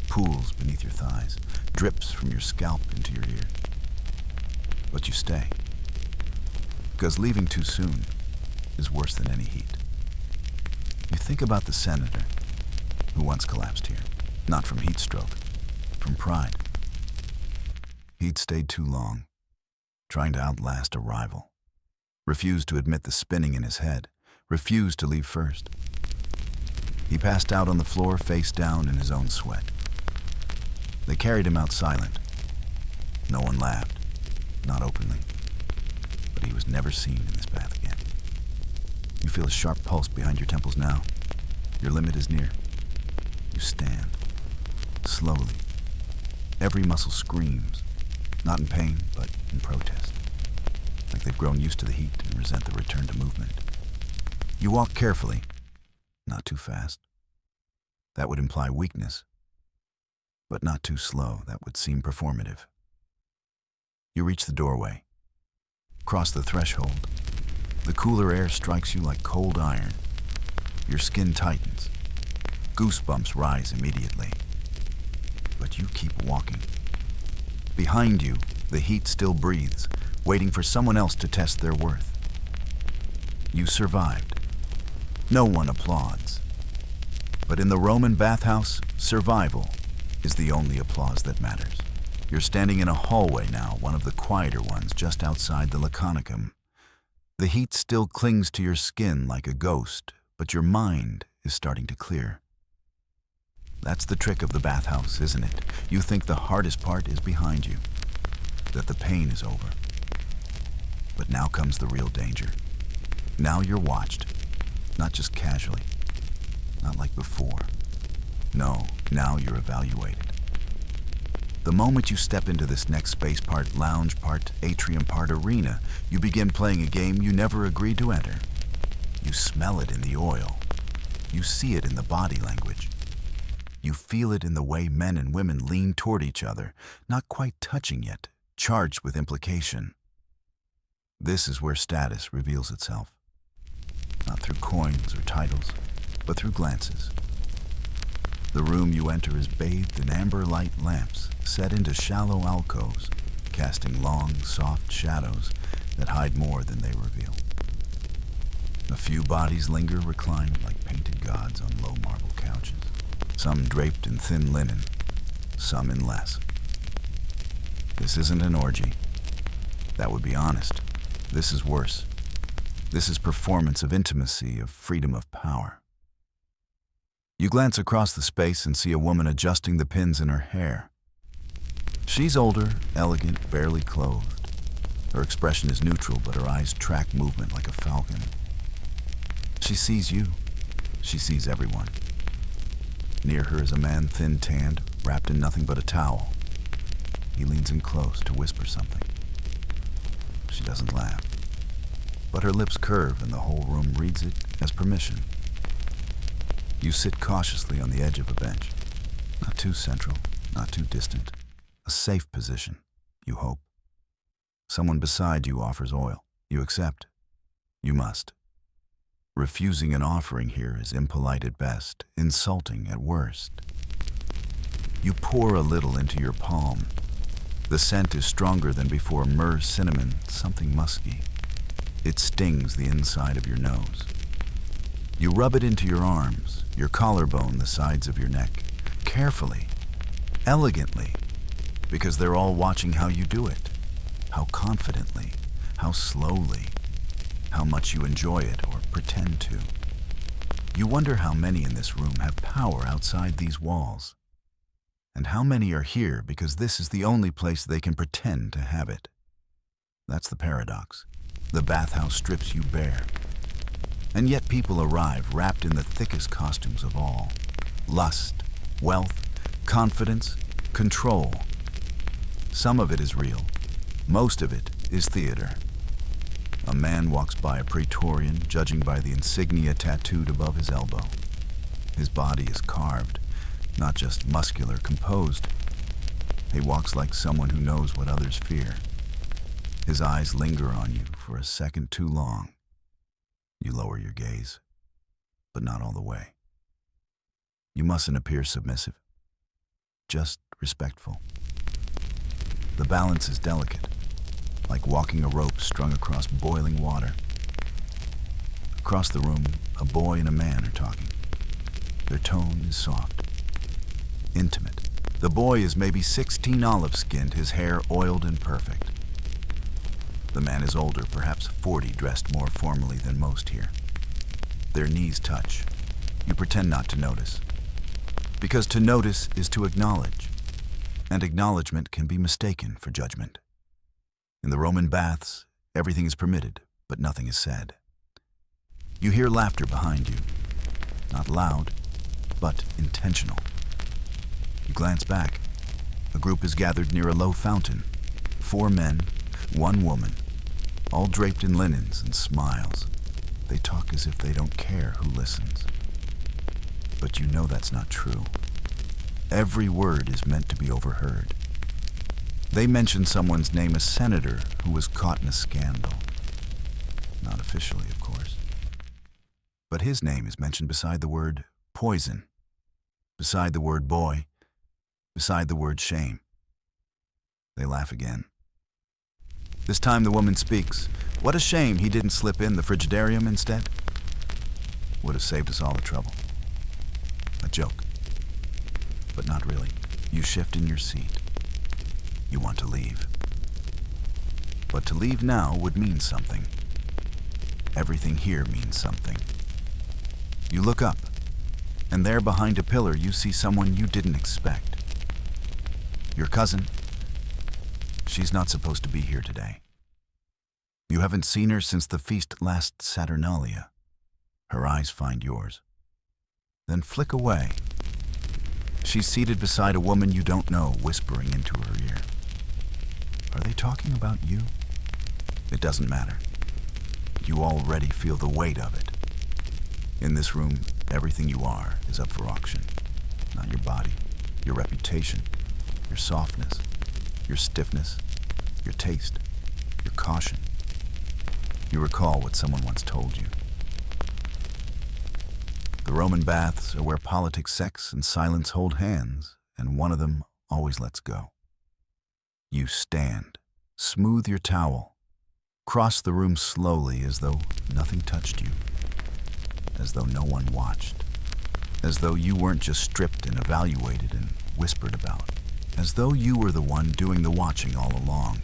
pools beneath your thighs, drips from your scalp into your ear. But you stay, because leaving too soon is worse than any heat. You think about the senator who once collapsed here, not from heat stroke, from pride. He'd stayed too long, trying to outlast a rival, refused to admit the spinning in his head, refused to leave first. He passed out on the floor face down in his own sweat. They carried him out silent. No one laughed, not openly, but he was never seen in this bath again. You feel a sharp pulse behind your temples now. Your limit is near. You stand, slowly. Every muscle screams, not in pain, but in protest, like they've grown used to the heat and resent the return to movement. You walk carefully, not too fast. That would imply weakness, but not too slow. That would seem performative. You reach the doorway, cross the threshold. The cooler air strikes you like cold iron. Your skin tightens. Goosebumps rise immediately. But you keep walking. Behind you, the heat still breathes, waiting for someone else to test their worth. You survived. No one applauds. But in the Roman bathhouse, survival is the only applause that matters. You're standing in a hallway now, one of the quieter ones, just outside the Laconicum. The heat still clings to your skin like a ghost, but your mind is starting to clear. That's the trick of the bathhouse, isn't it? You think the hardest part is behind you, that the pain is over. But now comes the real danger. Now you're watched, not just casually, not like before. No, now you're evaluated. The moment you step into this next space part, lounge part, atrium part, arena, you begin playing a game you never agreed to enter. You smell it in the oil. You see it in the body language. You feel it in the way men and women lean toward each other, not quite touching yet, charged with implication. This is where status reveals itself. Not through coins or titles, but through glances. The room you enter is bathed in amber light lamps set into shallow alcoves, casting long, soft shadows that hide more than they reveal. A few bodies linger reclined like painted gods on low marble couches, some draped in thin linen, some in less. This isn't an orgy. That would be honest. This is worse. This is performance of intimacy, of freedom of power. You glance across the space and see a woman adjusting the pins in her hair. She's older, elegant, barely clothed. Her expression is neutral, but her eyes track movement like a falcon. She sees you. She sees everyone. Near her is a man thin-tanned, wrapped in nothing but a towel. He leans in close to whisper something. She doesn't laugh, but her lips curve and the whole room reads it as permission. You sit cautiously on the edge of a bench. Not too central, not too distant. A safe position, you hope. Someone beside you offers oil. You accept. You must. Refusing an offering here is impolite at best, insulting at worst. You pour a little into your palm. The scent is stronger than before. Myrrh, cinnamon, something musky. It stings the inside of your nose. You rub it into your arms, your collarbone, the sides of your neck, carefully, elegantly, because they're all watching how you do it, how confidently, how slowly, how much you enjoy it or pretend to. You wonder how many in this room have power outside these walls, and how many are here because this is the only place they can pretend to have it. That's the paradox. The bathhouse strips you bare. And yet people arrive wrapped in the thickest costumes of all. Lust, wealth, confidence, control. Some of it is real. Most of it is theater. A man walks by a praetorian, judging by the insignia tattooed above his elbow. His body is carved, not just muscular, composed. He walks like someone who knows what others fear. His eyes linger on you for a second too long. You lower your gaze, but not all the way. You mustn't appear submissive, just respectful. The balance is delicate, like walking a rope strung across boiling water. Across the room, a boy and a man are talking. Their tone is soft, intimate. The boy is maybe 16, olive-skinned, his hair oiled and perfect. The man is older, perhaps 40, dressed more formally than most here. Their knees touch. You pretend not to notice. Because to notice is to acknowledge, and acknowledgement can be mistaken for judgment. In the Roman baths, everything is permitted, but nothing is said. You hear laughter behind you. Not loud, but intentional. You glance back. A group is gathered near a low fountain. 4 men, 1 woman, all draped in linens and smiles. They talk as if they don't care who listens. But you know that's not true. Every word is meant to be overheard. They mention someone's name, a senator who was caught in a scandal. Not officially, of course. But his name is mentioned beside the word poison, beside the word boy, beside the word shame. They laugh again. This time the woman speaks. What a shame he didn't slip in the frigidarium instead. Would have saved us all the trouble. A joke. But not really. You shift in your seat. You want to leave. But to leave now would mean something. Everything here means something. You look up, and there behind a pillar you see someone you didn't expect. Your cousin. She's not supposed to be here today. You haven't seen her since the feast last Saturnalia. Her eyes find yours. Then flick away. She's seated beside a woman you don't know, whispering into her ear. Are they talking about you? It doesn't matter. You already feel the weight of it. In this room, everything you are is up for auction. Not your body, your reputation, your softness, your stiffness, your taste, your caution. You recall what someone once told you. The Roman baths are where politics, sex, and silence hold hands, and one of them always lets go. You stand, smooth your towel, cross the room slowly as though nothing touched you, as though no one watched, as though you weren't just stripped and evaluated and whispered about, as though you were the one doing the watching all along.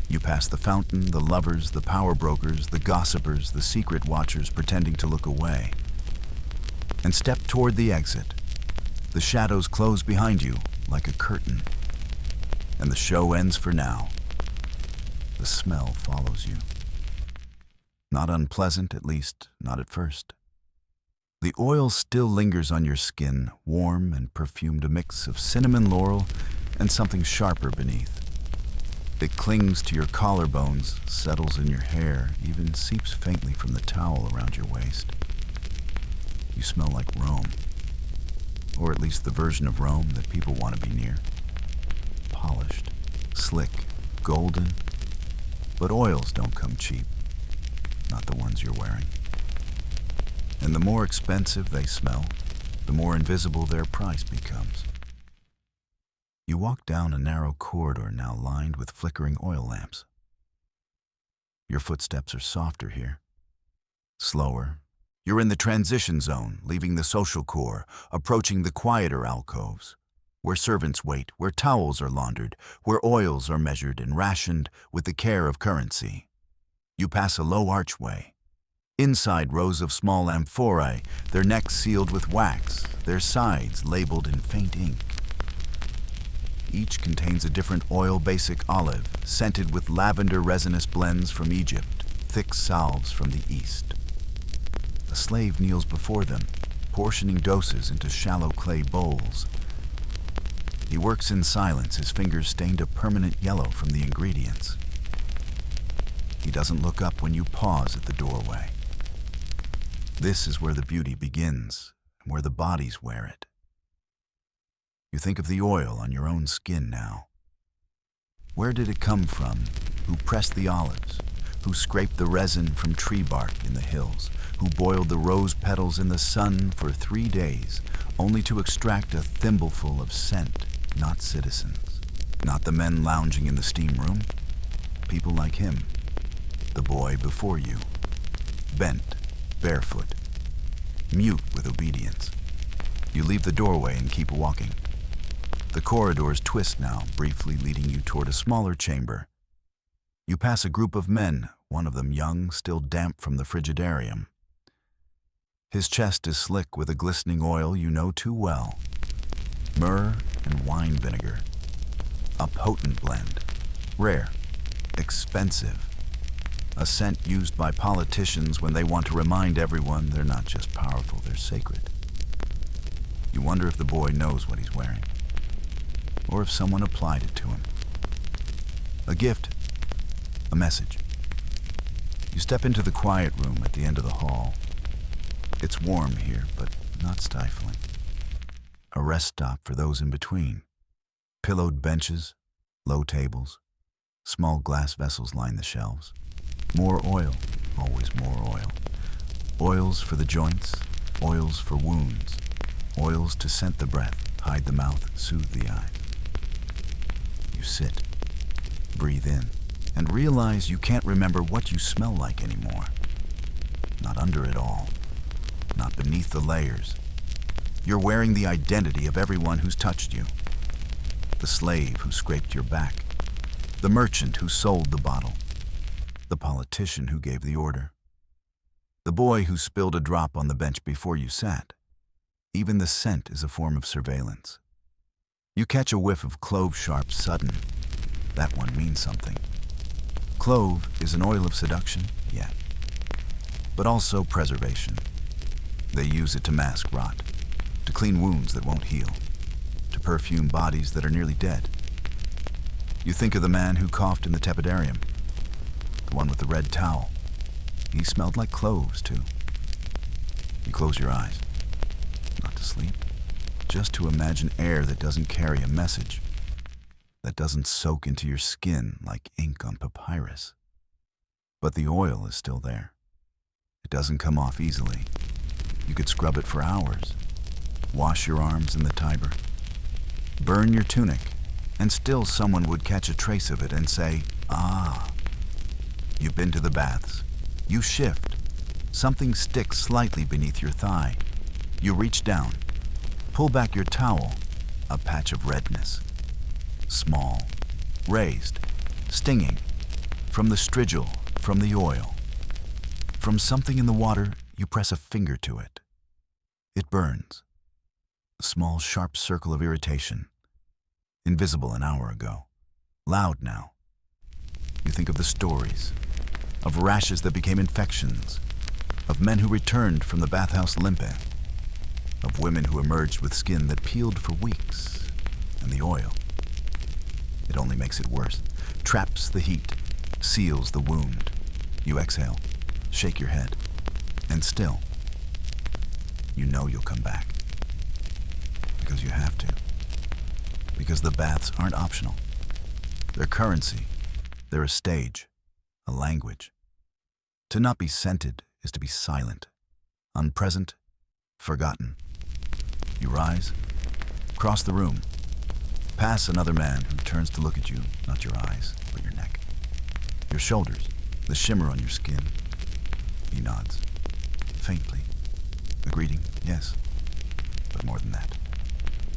You pass the fountain, the lovers, the power brokers, the gossipers, the secret watchers pretending to look away, and step toward the exit. The shadows close behind you like a curtain, and the show ends for now. The smell follows you. Not unpleasant, at least not at first. The oil still lingers on your skin, warm and perfumed, a mix of cinnamon, laurel, and something sharper beneath. It clings to your collarbones, settles in your hair, even seeps faintly from the towel around your waist. You smell like Rome, or at least the version of Rome that people want to be near. Polished, slick, golden, but oils don't come cheap, not the ones you're wearing. And the more expensive they smell, the more invisible their price becomes. You walk down a narrow corridor now lined with flickering oil lamps. Your footsteps are softer here, slower. You're in the transition zone, leaving the social core, approaching the quieter alcoves, where servants wait, where towels are laundered, where oils are measured and rationed with the care of currency. You pass a low archway. Inside, rows of small amphorae, their necks sealed with wax, their sides labeled in faint ink. Each contains a different oil-basic olive, scented with lavender resinous blends from Egypt, thick salves from the East. A slave kneels before them, portioning doses into shallow clay bowls. He works in silence, his fingers stained a permanent yellow from the ingredients. He doesn't look up when you pause at the doorway. This is where the beauty begins, where the bodies wear it. You think of the oil on your own skin now. Where did it come from? Who pressed the olives? Who scraped the resin from tree bark in the hills? Who boiled the rose petals in the sun for 3 days, only to extract a thimbleful of scent? Not citizens, not the men lounging in the steam room. People like him, the boy before you, bent, barefoot, mute with obedience. You leave the doorway and keep walking. The corridors twist now, briefly leading you toward a smaller chamber. You pass a group of men, one of them young, still damp from the frigidarium. His chest is slick with a glistening oil you know too well. Myrrh and wine vinegar. A potent blend. Rare. Expensive. A scent used by politicians when they want to remind everyone they're not just powerful, they're sacred. You wonder if the boy knows what he's wearing, or if someone applied it to him. A gift, a message. You step into the quiet room at the end of the hall. It's warm here, but not stifling. A rest stop for those in between. Pillowed benches, low tables, small glass vessels line the shelves. More oil, always more oil. Oils for the joints, oils for wounds, oils to scent the breath, hide the mouth, soothe the eyes. You sit, breathe in, and realize you can't remember what you smell like anymore. Not under it all, not beneath the layers. You're wearing the identity of everyone who's touched you. The slave who scraped your back, the merchant who sold the bottle, the politician who gave the order, the boy who spilled a drop on the bench before you sat. Even the scent is a form of surveillance. You catch a whiff of clove sharp sudden. That one means something. Clove is an oil of seduction, yeah, but also preservation. They use it to mask rot, to clean wounds that won't heal, to perfume bodies that are nearly dead. You think of the man who coughed in the tepidarium, the one with the red towel. He smelled like cloves, too. You close your eyes, not to sleep, just to imagine air that doesn't carry a message, that doesn't soak into your skin like ink on papyrus. But the oil is still there. It doesn't come off easily. You could scrub it for hours, wash your arms in the Tiber, burn your tunic, and still someone would catch a trace of it and say, "Ah." You've been to the baths. You shift. Something sticks slightly beneath your thigh. You reach down, pull back your towel, a patch of redness. Small, raised, stinging, from the strigil, from the oil. From something in the water, you press a finger to it. It burns. A small, sharp circle of irritation. Invisible an hour ago. Loud now. You think of the stories, of rashes that became infections, of men who returned from the bathhouse limpe, of women who emerged with skin that peeled for weeks, and the oil. It only makes it worse, traps the heat, seals the wound. You exhale, shake your head, and still, you know you'll come back. Because you have to. Because the baths aren't optional. They're currency. They're a stage, a language. To not be scented is to be silent, unpresent, forgotten. You rise, cross the room, pass another man who turns to look at you, not your eyes, but your neck. Your shoulders, the shimmer on your skin. He nods, faintly. A greeting, yes, but more than that.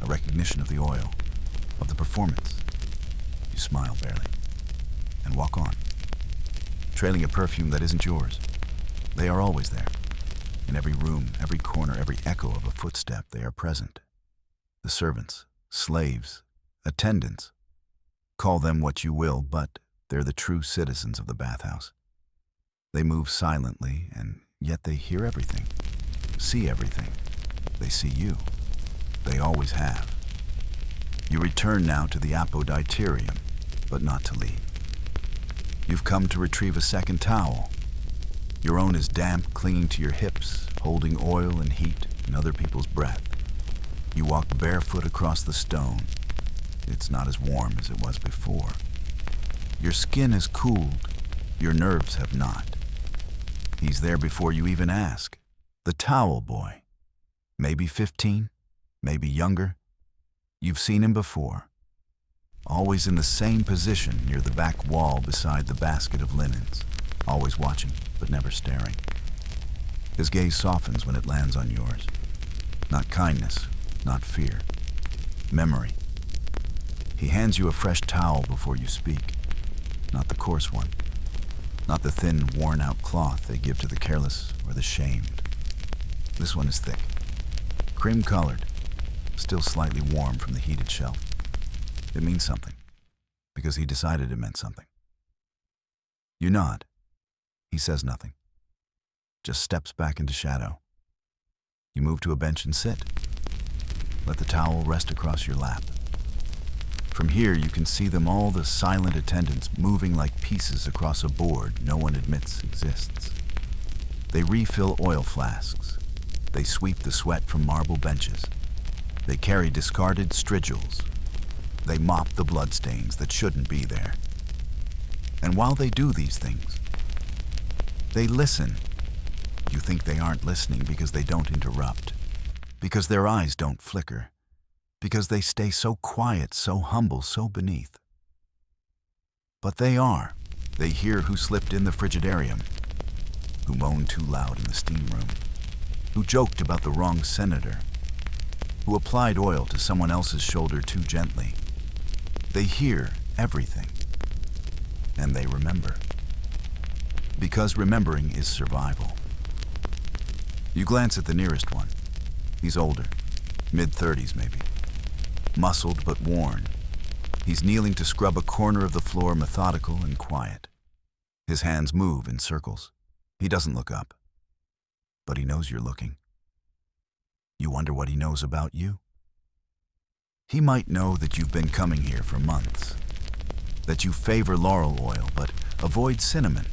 A recognition of the oil, of the performance. You smile barely, and walk on, trailing a perfume that isn't yours. They are always there. In every room, every corner, every echo of a footstep, they are present. The servants, slaves, attendants. Call them what you will, but they're the true citizens of the bathhouse. They move silently, and yet they hear everything, see everything. They see you. They always have. You return now to the apoditarium, but not to leave. You've come to retrieve a second towel. Your own is damp, clinging to your hips, holding oil and heat and other people's breath. You walk barefoot across the stone. It's not as warm as it was before. Your skin has cooled. Your nerves have not. He's there before you even ask. The towel boy. Maybe 15, maybe younger. You've seen him before. Always in the same position near the back wall beside the basket of linens. Always watching, but never staring. His gaze softens when it lands on yours. Not kindness, not fear. Memory. He hands you a fresh towel before you speak. Not the coarse one. Not the thin, worn-out cloth they give to the careless or the shamed. This one is thick, cream-colored, still slightly warm from the heated shelf. It means something, because he decided it meant something. You nod. He says nothing, just steps back into shadow. You move to a bench and sit. Let the towel rest across your lap. From here, you can see them all, the silent attendants, moving like pieces across a board no one admits exists. They refill oil flasks. They sweep the sweat from marble benches. They carry discarded strigils. They mop the bloodstains that shouldn't be there. And while they do these things, they listen. You think they aren't listening because they don't interrupt, because their eyes don't flicker, because they stay so quiet, so humble, so beneath. But they are. They hear who slipped in the frigidarium, who moaned too loud in the steam room, who joked about the wrong senator, who applied oil to someone else's shoulder too gently. They hear everything, and they remember. Because remembering is survival. You glance at the nearest one. He's older, mid-30s maybe. Muscled but worn. He's kneeling to scrub a corner of the floor, methodical and quiet. His hands move in circles. He doesn't look up, but he knows you're looking. You wonder what he knows about you? He might know that you've been coming here for months, that you favor laurel oil but avoid cinnamon,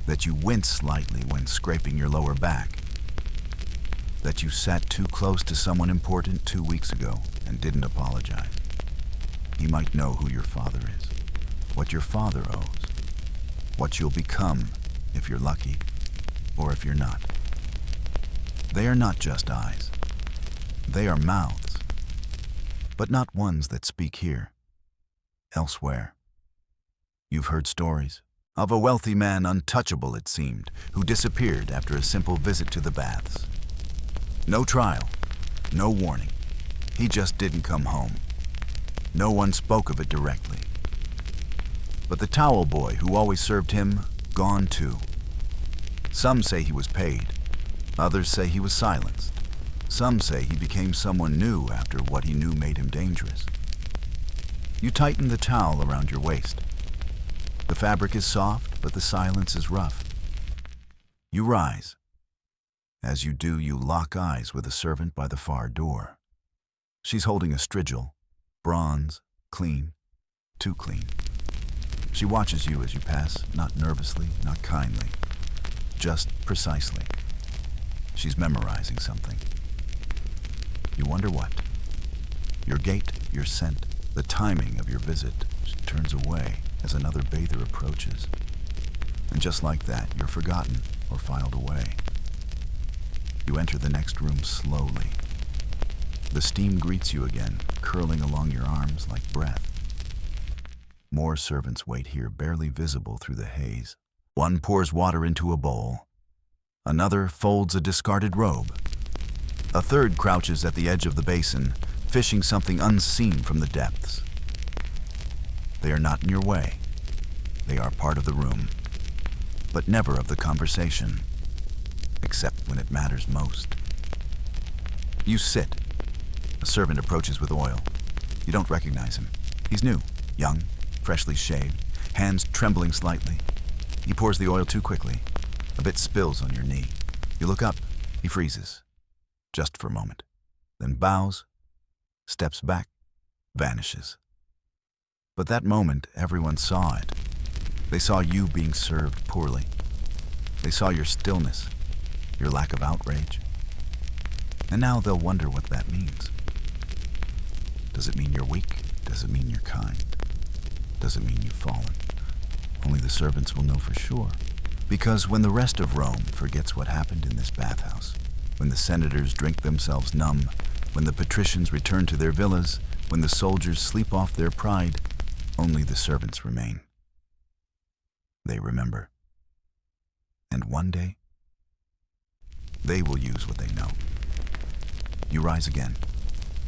that you wince slightly when scraping your lower back, that you sat too close to someone important 2 weeks ago and didn't apologize. He might know who your father is, what your father owes, what you'll become if you're lucky or if you're not. They are not just eyes. They are mouths, but not ones that speak here. Elsewhere. You've heard stories of a wealthy man, untouchable it seemed, who disappeared after a simple visit to the baths. No trial, no warning. He just didn't come home. No one spoke of it directly. But the towel boy who always served him, gone too. Some say he was paid. Others say he was silenced. Some say he became someone new after what he knew made him dangerous. You tighten the towel around your waist. The fabric is soft, but the silence is rough. You rise. As you do, you lock eyes with a servant by the far door. She's holding a strigil, bronze, clean, too clean. She watches you as you pass, not nervously, not kindly, just precisely. She's memorizing something. You wonder what? Your gait, your scent, the timing of your visit. She turns away as another bather approaches. And just like that, you're forgotten or filed away. You enter the next room slowly. The steam greets you again, curling along your arms like breath. More servants wait here, barely visible through the haze. One pours water into a bowl. Another folds a discarded robe. A third crouches at the edge of the basin, fishing something unseen from the depths. They are not in your way. They are part of the room, but never of the conversation, except when it matters most. You sit. A servant approaches with oil. You don't recognize him. He's new, young, freshly shaved, hands trembling slightly. He pours the oil too quickly. A bit spills on your knee. You look up. He freezes, just for a moment, then bows, steps back, vanishes. But that moment, everyone saw it. They saw you being served poorly. They saw your stillness, your lack of outrage. And now they'll wonder what that means. Does it mean you're weak? Does it mean you're kind? Does it mean you've fallen? Only the servants will know for sure. Because when the rest of Rome forgets what happened in this bathhouse, when the senators drink themselves numb, when the patricians return to their villas, when the soldiers sleep off their pride, only the servants remain. They remember. And one day, they will use what they know. You rise again,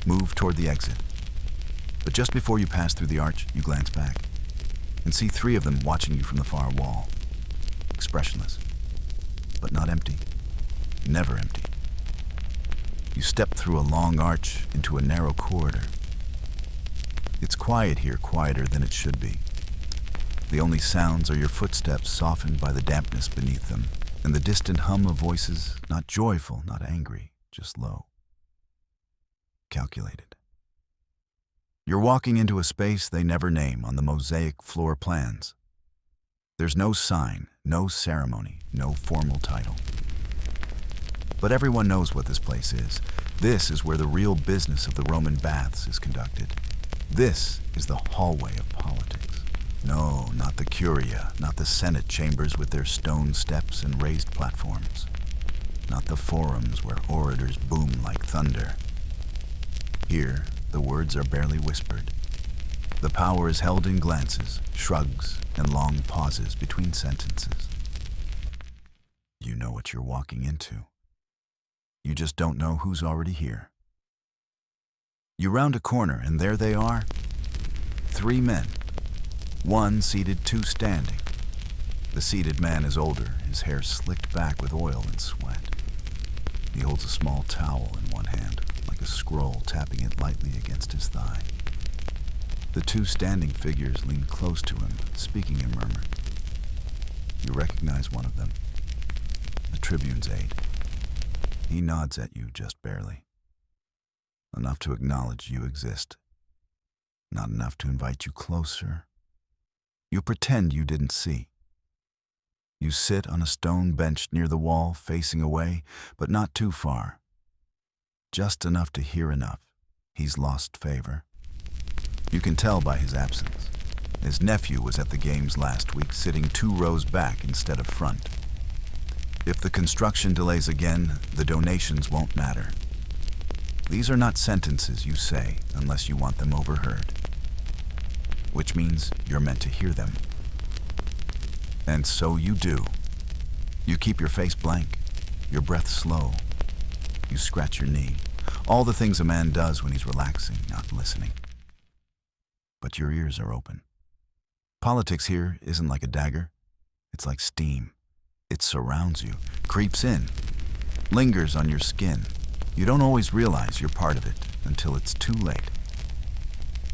move toward the exit. But just before you pass through the arch, you glance back and see 3 of them watching you from the far wall. Expressionless, but not empty, never empty. You step through a long arch into a narrow corridor. It's quiet here, quieter than it should be. The only sounds are your footsteps softened by the dampness beneath them, and the distant hum of voices, not joyful, not angry, just low. Calculated. You're walking into a space they never name on the mosaic floor plans. There's no sign, no ceremony, no formal title. But everyone knows what this place is. This is where the real business of the Roman baths is conducted. This is the hallway of politics. No, not the curia, not the Senate chambers with their stone steps and raised platforms. Not the forums where orators boom like thunder. Here, the words are barely whispered. The power is held in glances, shrugs, and long pauses between sentences. You know what you're walking into. You just don't know who's already here. You round a corner, and there they are. 3 men. 1 seated, 2 standing. The seated man is older, his hair slicked back with oil and sweat. He holds a small towel in one hand, like a scroll, tapping it lightly against his thigh. The 2 standing figures lean close to him, speaking in murmur. You recognize one of them, the tribune's aide. He nods at you just barely. Enough to acknowledge you exist. Not enough to invite you closer. You pretend you didn't see. You sit on a stone bench near the wall, facing away, but not too far. Just enough to hear enough. He's lost favor. You can tell by his absence. His nephew was at the games last week, sitting 2 rows back instead of front. If the construction delays again, the donations won't matter. These are not sentences you say unless you want them overheard. Which means you're meant to hear them. And so you do. You keep your face blank, your breath slow. You scratch your knee. All the things a man does when he's relaxing, not listening. But your ears are open. Politics here isn't like a dagger. It's like steam. It surrounds you, creeps in, lingers on your skin. You don't always realize you're part of it until it's too late.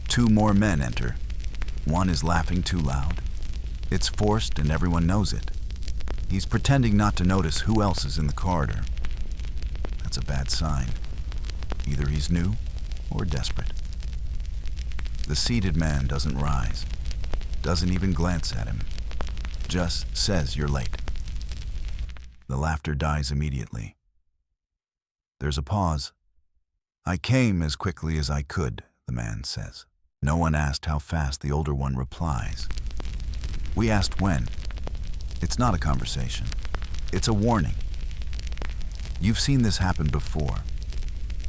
2 more men enter. 1 is laughing too loud. It's forced and everyone knows it. He's pretending not to notice who else is in the corridor. That's a bad sign. Either he's new or desperate. The seated man doesn't rise, doesn't even glance at him, just says you're late. The laughter dies immediately. There's a pause. I came as quickly as I could, the man says. No one asked how fast, the older one replies. We asked when. It's not a conversation. It's a warning. You've seen this happen before.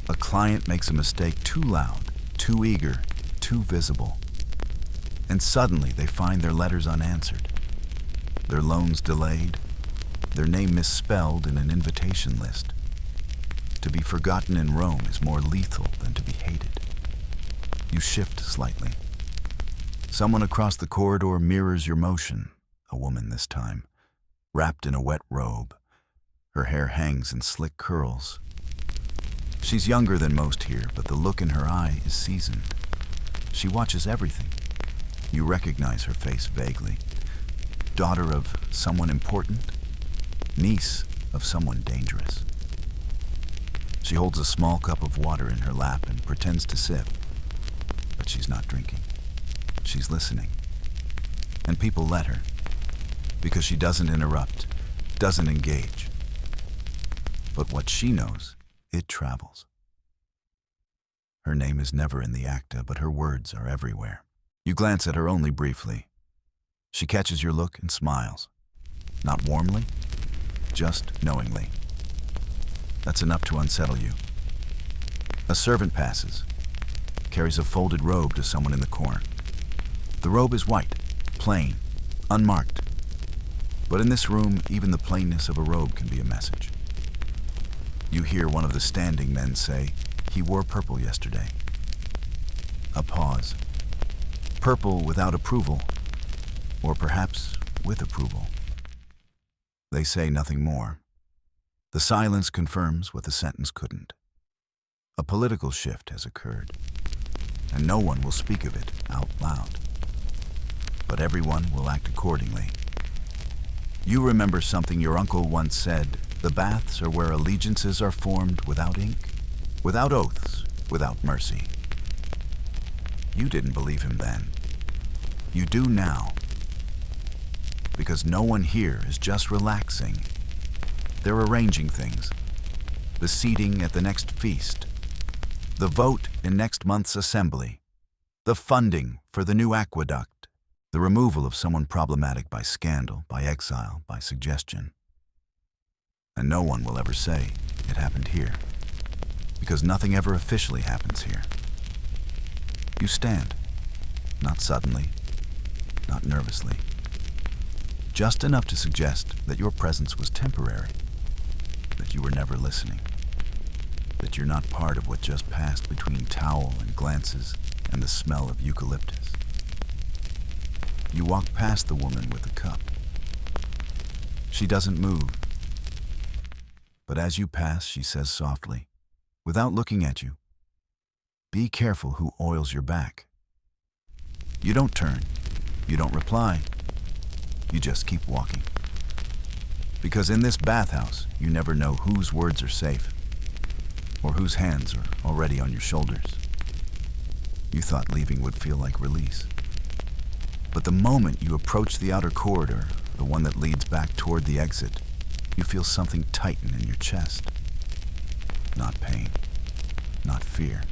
A client makes a mistake too loud, too eager, too visible. And suddenly they find their letters unanswered, their loans delayed, their name misspelled in an invitation list. To be forgotten in Rome is more lethal than to be hated. You shift slightly. Someone across the corridor mirrors your motion, a woman this time, wrapped in a wet robe. Her hair hangs in slick curls. She's younger than most here, but the look in her eye is seasoned. She watches everything. You recognize her face vaguely. Daughter of someone important, niece of someone dangerous. She holds a small cup of water in her lap and pretends to sip, but she's not drinking. She's listening. And people let her, because she doesn't interrupt, doesn't engage. But what she knows, it travels. Her name is never in the acta, but her words are everywhere. You glance at her only briefly. She catches your look and smiles. Not warmly, just knowingly. That's enough to unsettle you. A servant passes, carries a folded robe to someone in the corner. The robe is white, plain, unmarked. But in this room, even the plainness of a robe can be a message. You hear one of the standing men say, "He wore purple yesterday." A pause. Purple without approval, or perhaps with approval. They say nothing more. The silence confirms what the sentence couldn't. A political shift has occurred, and no one will speak of it out loud. But everyone will act accordingly. You remember something your uncle once said: the baths are where allegiances are formed without ink, without oaths, without mercy. You didn't believe him then. You do now. Because no one here is just relaxing. They're arranging things. The seating at the next feast. The vote in next month's assembly. The funding for the new aqueduct. The removal of someone problematic by scandal, by exile, by suggestion. And no one will ever say it happened here, because nothing ever officially happens here. You stand, not suddenly, not nervously, just enough to suggest that your presence was temporary, that you were never listening, that you're not part of what just passed between towel and glances and the smell of eucalyptus. You walk past the woman with the cup. She doesn't move. But as you pass, she says softly, without looking at you, "Be careful who oils your back." You don't turn. You don't reply. You just keep walking. Because in this bathhouse, you never know whose words are safe, or whose hands are already on your shoulders. You thought leaving would feel like release. But the moment you approach the outer corridor, the one that leads back toward the exit, you feel something tighten in your chest. Not pain, not fear,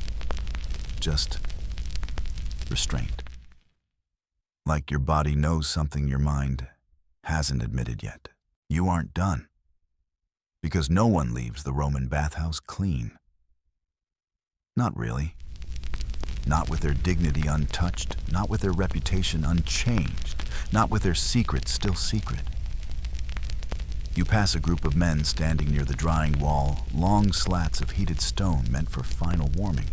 just restraint. Like your body knows something your mind hasn't admitted yet. You aren't done. Because no one leaves the Roman bathhouse clean. Not really. Not with their dignity untouched, not with their reputation unchanged, not with their secrets still secret. You pass a group of men standing near the drying wall, long slats of heated stone meant for final warming.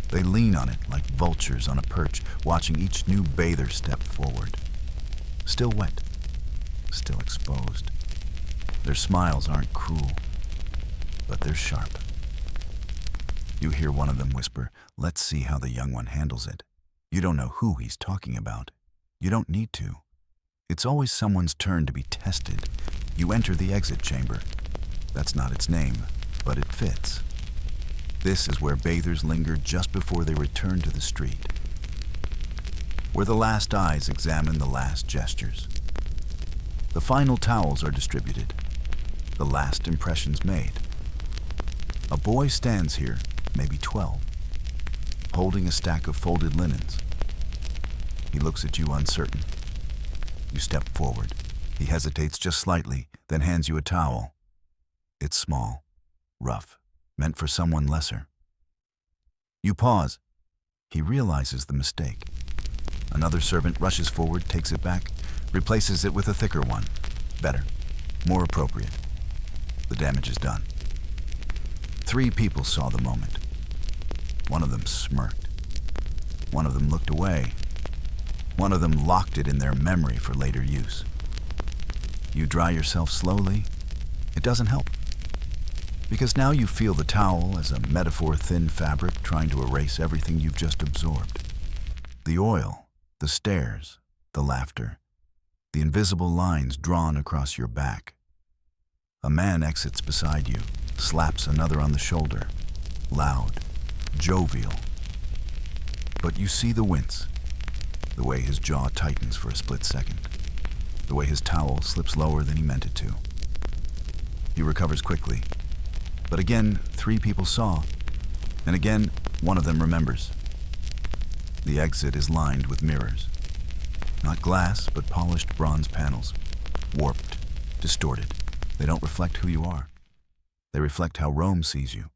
They lean on it like vultures on a perch, watching each new bather step forward. Still wet, still exposed. Their smiles aren't cruel, but they're sharp. You hear one of them whisper, "Let's see how the young one handles it." You don't know who he's talking about. You don't need to. It's always someone's turn to be tested. You enter the exit chamber. That's not its name, but it fits. This is where bathers linger just before they return to the street. Where the last eyes examine the last gestures. The final towels are distributed. The last impressions made. A boy stands here, maybe 12, holding a stack of folded linens. He looks at you uncertain. You step forward. He hesitates just slightly, then hands you a towel. It's small, rough, meant for someone lesser. You pause. He realizes the mistake. Another servant rushes forward, takes it back, replaces it with a thicker one. Better, more appropriate. The damage is done. 3 people saw the moment. One of them smirked. One of them looked away. One of them locked it in their memory for later use. You dry yourself slowly. It doesn't help. Because now you feel the towel as a metaphor-thin fabric trying to erase everything you've just absorbed. The oil, the stares, the laughter, the invisible lines drawn across your back. A man exits beside you, slaps another on the shoulder, loud, jovial. But you see the wince, the way his jaw tightens for a split second, the way his towel slips lower than he meant it to. He recovers quickly, but again 3 people saw, and again one of them remembers. The exit is lined with mirrors. Not glass, but polished bronze panels, warped, distorted. They don't reflect who you are. They reflect how Rome sees you.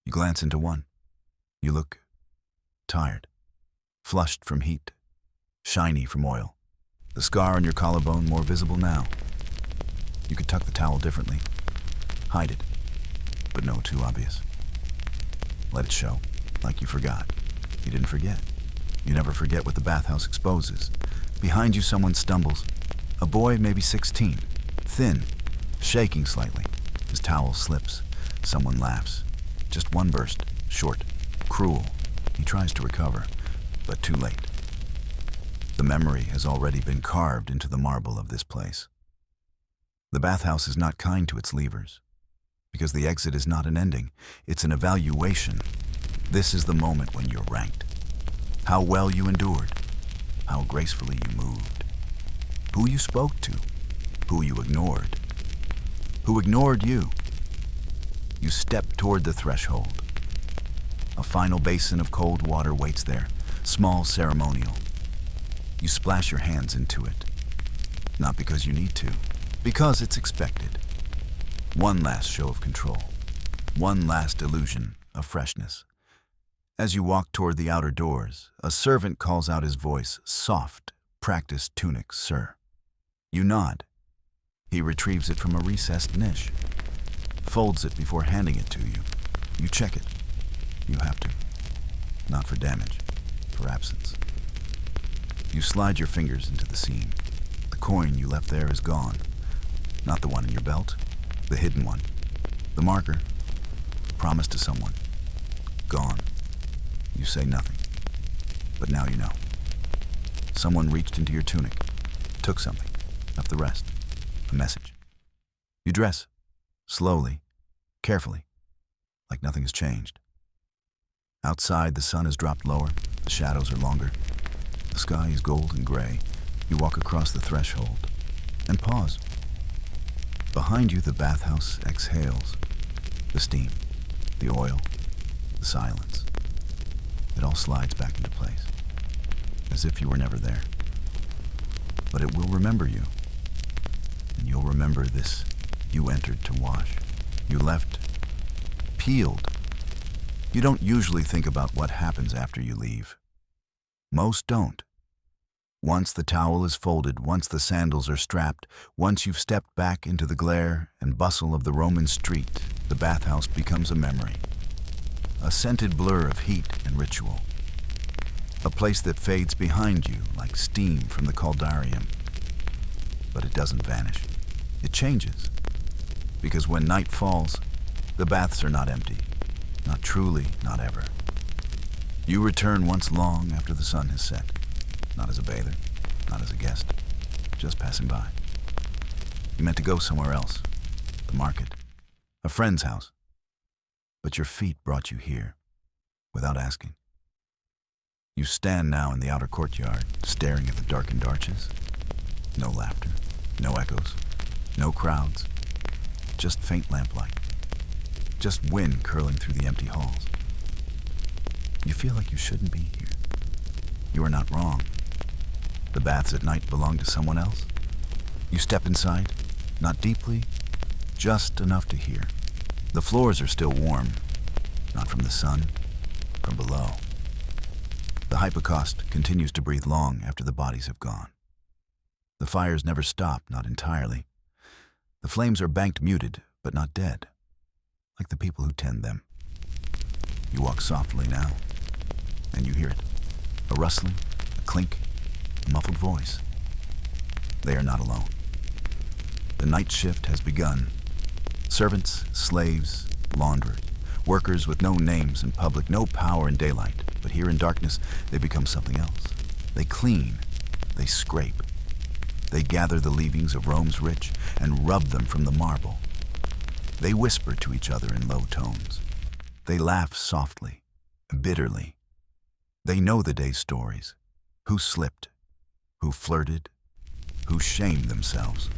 You glance into one. You look tired, flushed from heat, shiny from oil. The scar on your collarbone more visible now. You could tuck the towel differently, hide it, but no too obvious. Let it show, like you forgot. You didn't forget. You never forget what the bathhouse exposes. Behind you, someone stumbles. A boy, maybe 16, thin, shaking slightly. His towel slips. Someone laughs. Just one burst, short, cruel. He tries to recover, but too late. The memory has already been carved into the marble of this place. The bathhouse is not kind to its leavers, because the exit is not an ending. It's an evaluation. This is the moment when you're ranked. How well you endured, how gracefully you moved, who you spoke to, who you ignored, who ignored you. You step toward the threshold. A final basin of cold water waits there, small, ceremonial. You splash your hands into it, not because you need to, because it's expected. One last show of control, one last illusion of freshness. As you walk toward the outer doors, a servant calls out his voice, soft, practiced tunic, sir. You nod. He retrieves it from a recessed niche, folds it before handing it to you. You check it. You have to. Not for damage, for absence. You slide your fingers into the seam. The coin you left there is gone. Not the one in your belt, the hidden one. The marker, promised to someone, gone. You say nothing, but now you know. Someone reached into your tunic, took something, left the rest, a message. You dress, slowly, carefully, like nothing has changed. Outside, the sun has dropped lower, the shadows are longer. The sky is gold and gray. You walk across the threshold and pause. Behind you, the bathhouse exhales. The steam, the oil, the silence. It all slides back into place, as if you were never there. But it will remember you, and you'll remember this. You entered to wash. You left peeled. You don't usually think about what happens after you leave. Most don't. Once the towel is folded, once the sandals are strapped, once you've stepped back into the glare and bustle of the Roman street, the bathhouse becomes a memory. A scented blur of heat and ritual. A place that fades behind you like steam from the caldarium. But it doesn't vanish. It changes. Because when night falls, the baths are not empty. Not truly, not ever. You return once long after the sun has set. Not as a bather, not as a guest, just passing by. You meant to go somewhere else, the market, a friend's house. But your feet brought you here, without asking. You stand now in the outer courtyard, staring at the darkened arches. No laughter, no echoes, no crowds, just faint lamplight, just wind curling through the empty halls. You feel like you shouldn't be here. You are not wrong. The baths at night belong to someone else. You step inside, not deeply, just enough to hear. The floors are still warm, not from the sun, from below. The hypocaust continues to breathe long after the bodies have gone. The fires never stop, not entirely. The flames are banked muted, but not dead, like the people who tend them. You walk softly now, and you hear it. A rustling, a clink, a muffled voice. They are not alone. The night shift has begun. Servants, slaves, launderers, workers with no names in public, no power in daylight, but here in darkness they become something else. They clean, they scrape. They gather the leavings of Rome's rich and rub them from the marble. They whisper to each other in low tones. They laugh softly, bitterly. They know the day's stories. Who slipped, who flirted, who shamed themselves.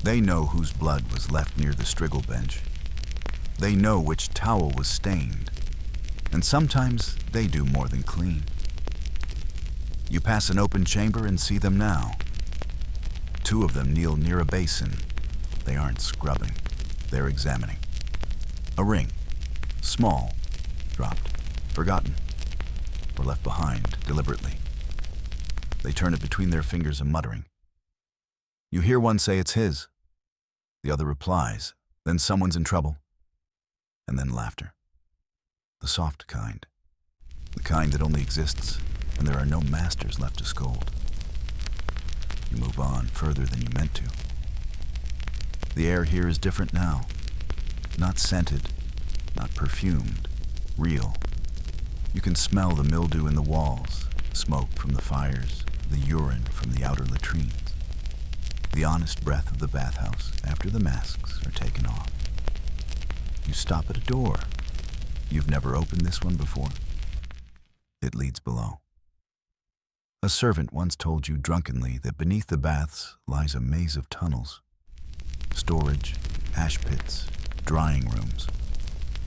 They know whose blood was left near the Strigil bench. They know which towel was stained. And sometimes they do more than clean. You pass an open chamber and see them now. 2 of them kneel near a basin. They aren't scrubbing, they're examining. A ring, small, dropped, forgotten, or left behind deliberately. They turn it between their fingers and muttering. You hear one say it's his. The other replies, then someone's in trouble, and then laughter. The soft kind. The kind that only exists when there are no masters left to scold. You move on further than you meant to. The air here is different now. Not scented, not perfumed, real. You can smell the mildew in the walls, smoke from the fires, the urine from the outer latrines. The honest breath of the bathhouse after the masks are taken off. You stop at a door. You've never opened this one before. It leads below. A servant once told you drunkenly that beneath the baths lies a maze of tunnels, storage, ash pits, drying rooms,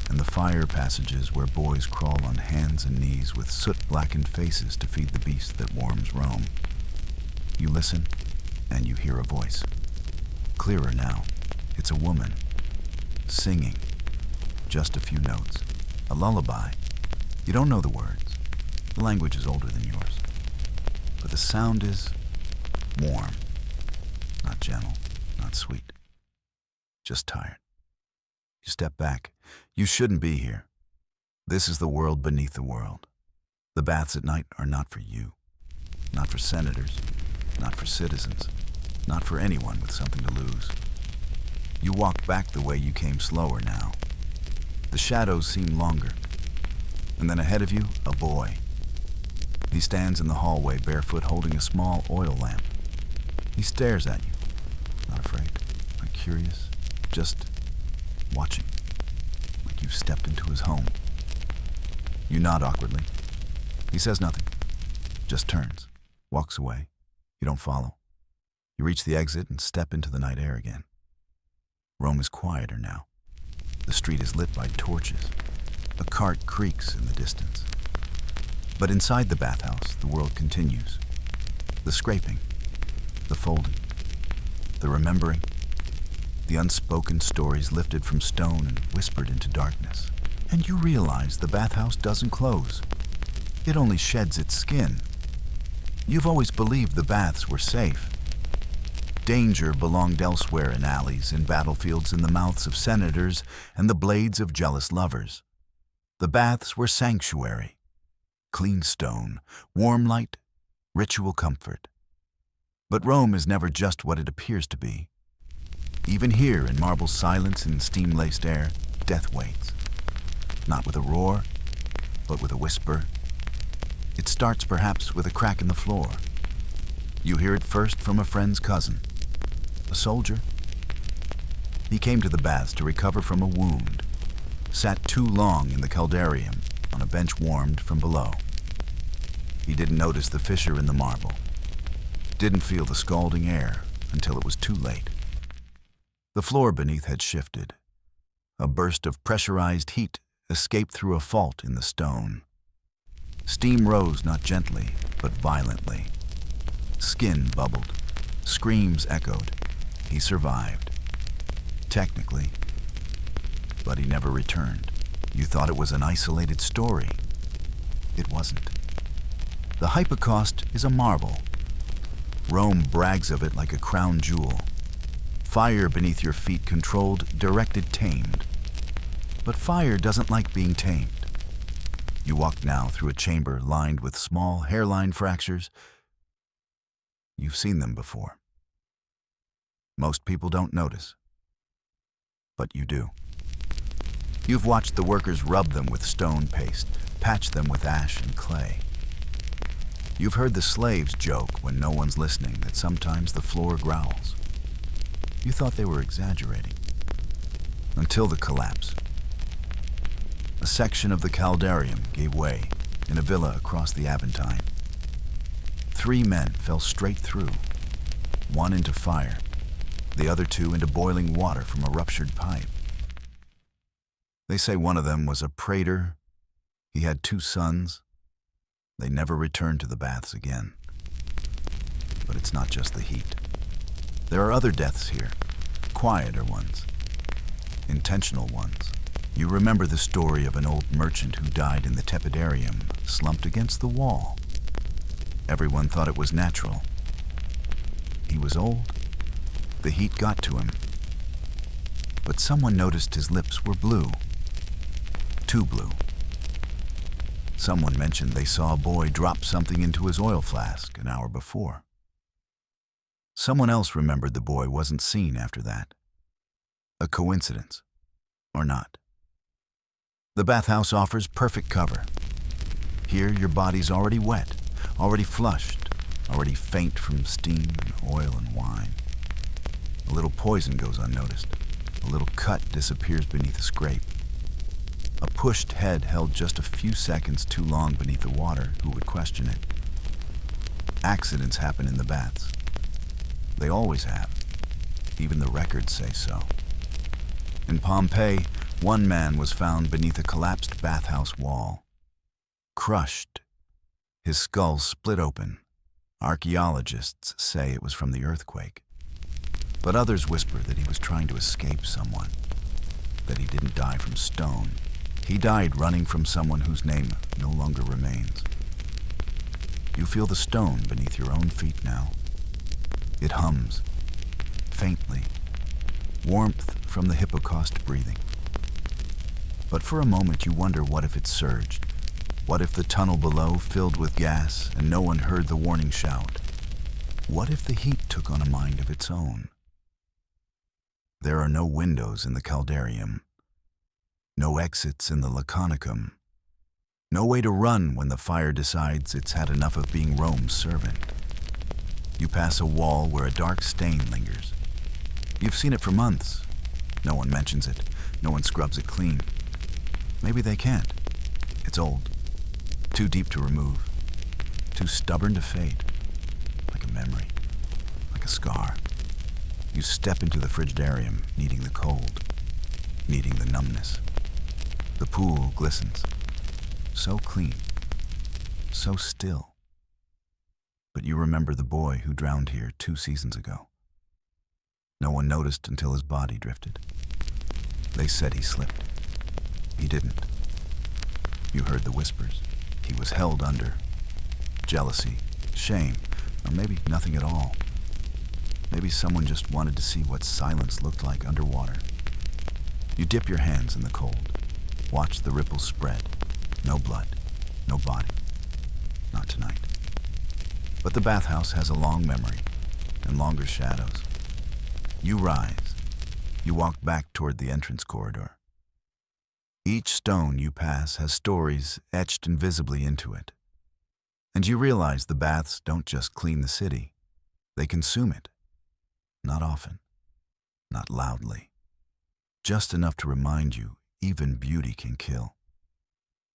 and the fire passages where boys crawl on hands and knees with soot-blackened faces to feed the beast that warms Rome. You listen, and you hear a voice. Clearer now. It's a woman, singing. Just a few notes. A lullaby. You don't know the words. The language is older than yours. But the sound is warm. Not gentle, not sweet. Just tired. You step back. You shouldn't be here. This is the world beneath the world. The baths at night are not for you. Not for senators. Not for citizens. Not for anyone with something to lose. You walk back the way you came slower now. The shadows seem longer. And then ahead of you, a boy. He stands in the hallway barefoot holding a small oil lamp. He stares at you. Not afraid, not curious, just watching. Like you've stepped into his home. You nod awkwardly. He says nothing. Just turns. Walks away. You don't follow. You reach the exit and step into the night air again. Rome is quieter now. The street is lit by torches. A cart creaks in the distance. But inside the bathhouse, the world continues. The scraping, the folding, the remembering, the unspoken stories lifted from stone and whispered into darkness. And you realize the bathhouse doesn't close. It only sheds its skin. You've always believed the baths were safe. Danger belonged elsewhere in alleys, in battlefields, in the mouths of senators, and the blades of jealous lovers. The baths were sanctuary. Clean stone, warm light, ritual comfort. But Rome is never just what it appears to be. Even here in marble silence and steam-laced air, death waits. Not with a roar, but with a whisper. It starts perhaps with a crack in the floor. You hear it first from a friend's cousin, a soldier. He came to the baths to recover from a wound, sat too long in the caldarium on a bench warmed from below. He didn't notice the fissure in the marble, didn't feel the scalding air until it was too late. The floor beneath had shifted. A burst of pressurized heat escaped through a fault in the stone. Steam rose not gently, but violently. Skin bubbled. Screams echoed. He survived. Technically, but he never returned. You thought it was an isolated story. It wasn't. The hypocaust is a marvel. Rome brags of it like a crown jewel. Fire beneath your feet controlled, directed, tamed. But fire doesn't like being tamed. You walk now through a chamber lined with small hairline fractures. You've seen them before. Most people don't notice, but you do. You've watched the workers rub them with stone paste, patch them with ash and clay. You've heard the slaves joke when no one's listening that sometimes the floor growls. You thought they were exaggerating. Until the collapse. A section of the caldarium gave way in a villa across the Aventine. 3 men fell straight through, one into fire, the other 2 into boiling water from a ruptured pipe. They say one of them was a praetor. He had 2 sons. They never returned to the baths again. But it's not just the heat. There are other deaths here, quieter ones, intentional ones. You remember the story of an old merchant who died in the tepidarium, slumped against the wall. Everyone thought it was natural. He was old. The heat got to him. But someone noticed his lips were blue. Too blue. Someone mentioned they saw a boy drop something into his oil flask an hour before. Someone else remembered the boy wasn't seen after that. A coincidence, or not. The bathhouse offers perfect cover. Here your body's already wet, already flushed, already faint from steam and oil and wine. A little poison goes unnoticed. A little cut disappears beneath a scrape. A pushed head held just a few seconds too long beneath the water, who would question it? Accidents happen in the baths. They always have. Even the records say so. In Pompeii, 1 man was found beneath a collapsed bathhouse wall. Crushed. His skull split open. Archaeologists say it was from the earthquake. But others whisper that he was trying to escape someone. That he didn't die from stone. He died running from someone whose name no longer remains. You feel the stone beneath your own feet now. It hums, faintly, warmth from the hypocaust breathing. But for a moment you wonder, what if it surged? What if the tunnel below filled with gas and no one heard the warning shout? What if the heat took on a mind of its own? There are no windows in the caldarium, no exits in the laconicum, no way to run when the fire decides it's had enough of being Rome's servant. You pass a wall where a dark stain lingers. You've seen it for months. No one mentions it. No one scrubs it clean. Maybe they can't. It's old. Too deep to remove. Too stubborn to fade. Like a memory. Like a scar. You step into the frigidarium, needing the cold. Needing the numbness. The pool glistens. So clean. So still. But you remember the boy who drowned here 2 seasons ago. No one noticed until his body drifted. They said he slipped. He didn't. You heard the whispers. He was held under. Jealousy, shame, or maybe nothing at all. Maybe someone just wanted to see what silence looked like underwater. You dip your hands in the cold. Watch the ripples spread. No blood, no body. Not tonight. But the bathhouse has a long memory and longer shadows. You rise. You walk back toward the entrance corridor. Each stone you pass has stories etched invisibly into it. And you realize the baths don't just clean the city. They consume it. Not often. Not loudly. Just enough to remind you even beauty can kill.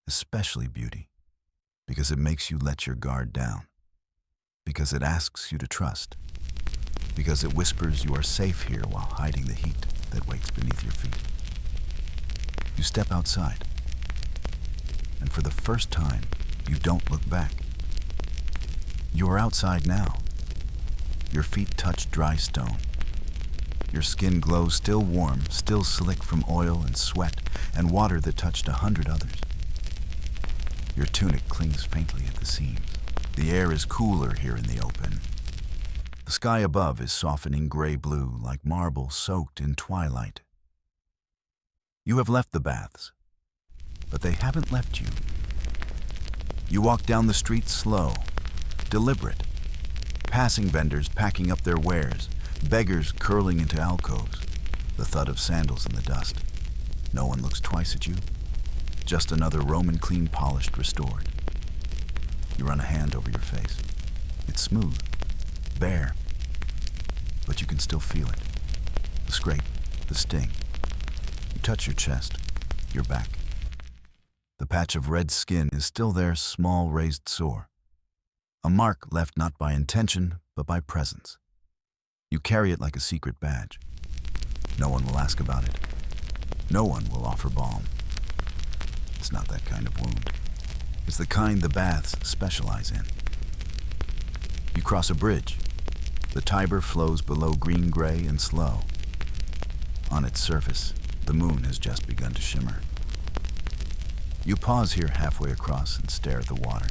Especially beauty. Because it makes you let your guard down. Because it asks you to trust. Because it whispers you are safe here while hiding the heat that waits beneath your feet. You step outside. And for the first time, you don't look back. You are outside now. Your feet touch dry stone. Your skin glows still warm, still slick from oil and sweat and water that touched 100 others. Your tunic clings faintly at the seams. The air is cooler here in the open. The sky above is softening gray-blue like marble soaked in twilight. You have left the baths, but they haven't left you. You walk down the street slow, deliberate, passing vendors packing up their wares, beggars curling into alcoves, the thud of sandals in the dust. No one looks twice at you, just another Roman clean polished restored. You run a hand over your face. It's smooth, bare, but you can still feel it. The scrape, the sting. You touch your chest, your back. The patch of red skin is still there, small raised sore. A mark left not by intention, but by presence. You carry it like a secret badge. No one will ask about it. No one will offer balm. It's not that kind of wound. It's the kind the baths specialize in. You cross a bridge. The Tiber flows below green-gray and slow. On its surface, the moon has just begun to shimmer. You pause here halfway across and stare at the water.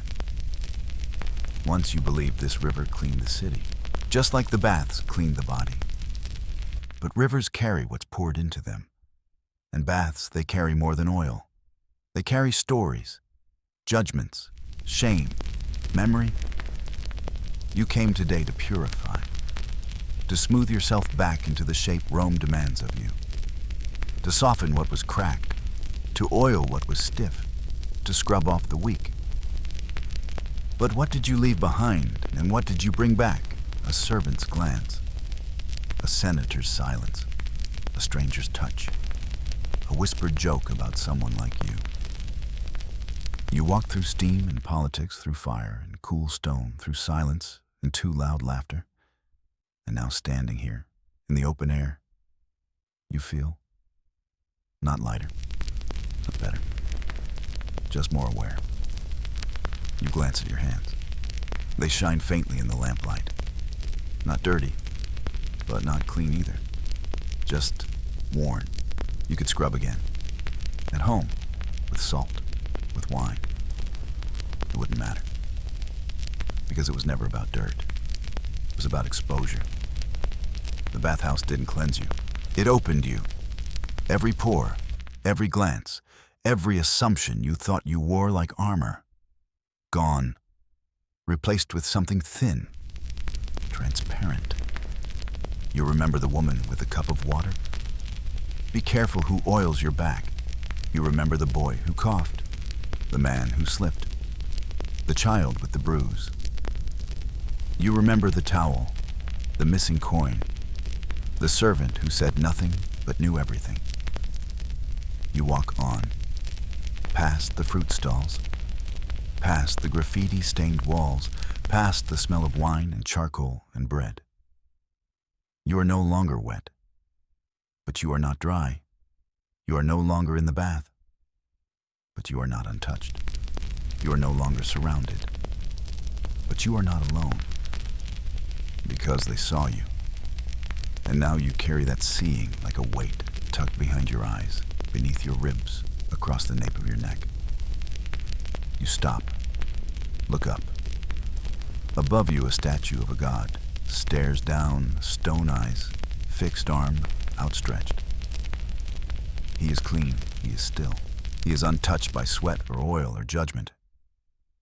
Once you believed this river cleaned the city, just like the baths cleaned the body. But rivers carry what's poured into them. And baths, they carry more than oil. They carry stories, judgments, shame, memory. You came today to purify, to smooth yourself back into the shape Rome demands of you, to soften what was cracked, to oil what was stiff, to scrub off the weak. But what did you leave behind, and what did you bring back? A servant's glance, a senator's silence, a stranger's touch, a whispered joke about someone like you. You walked through steam and politics, through fire and cool stone, through silence and too loud laughter. And now standing here, in the open air, you feel not lighter, not better, just more aware. You glance at your hands. They shine faintly in the lamplight. Not dirty, but not clean either. Just worn. You could scrub again. At home, with salt, with wine. It wouldn't matter. Because it was never about dirt. It was about exposure. The bathhouse didn't cleanse you. It opened you. Every pore, every glance, every assumption you thought you wore like armor. Gone. Replaced with something thin, transparent. You remember the woman with the cup of water? Be careful who oils your back. You remember the boy who coughed, the man who slipped, the child with the bruise. You remember the towel, the missing coin, the servant who said nothing but knew everything. You walk on, past the fruit stalls, past the graffiti-stained walls, past the smell of wine and charcoal and bread. You are no longer wet, but you are not dry. You are no longer in the bath, but you are not untouched. You are no longer surrounded, but you are not alone, because they saw you. And now you carry that seeing like a weight tucked behind your eyes, beneath your ribs, across the nape of your neck. You stop, look up. Above you, a statue of a god stares down, stone eyes, fixed arm, outstretched. He is clean, he is still. He is untouched by sweat or oil or judgment.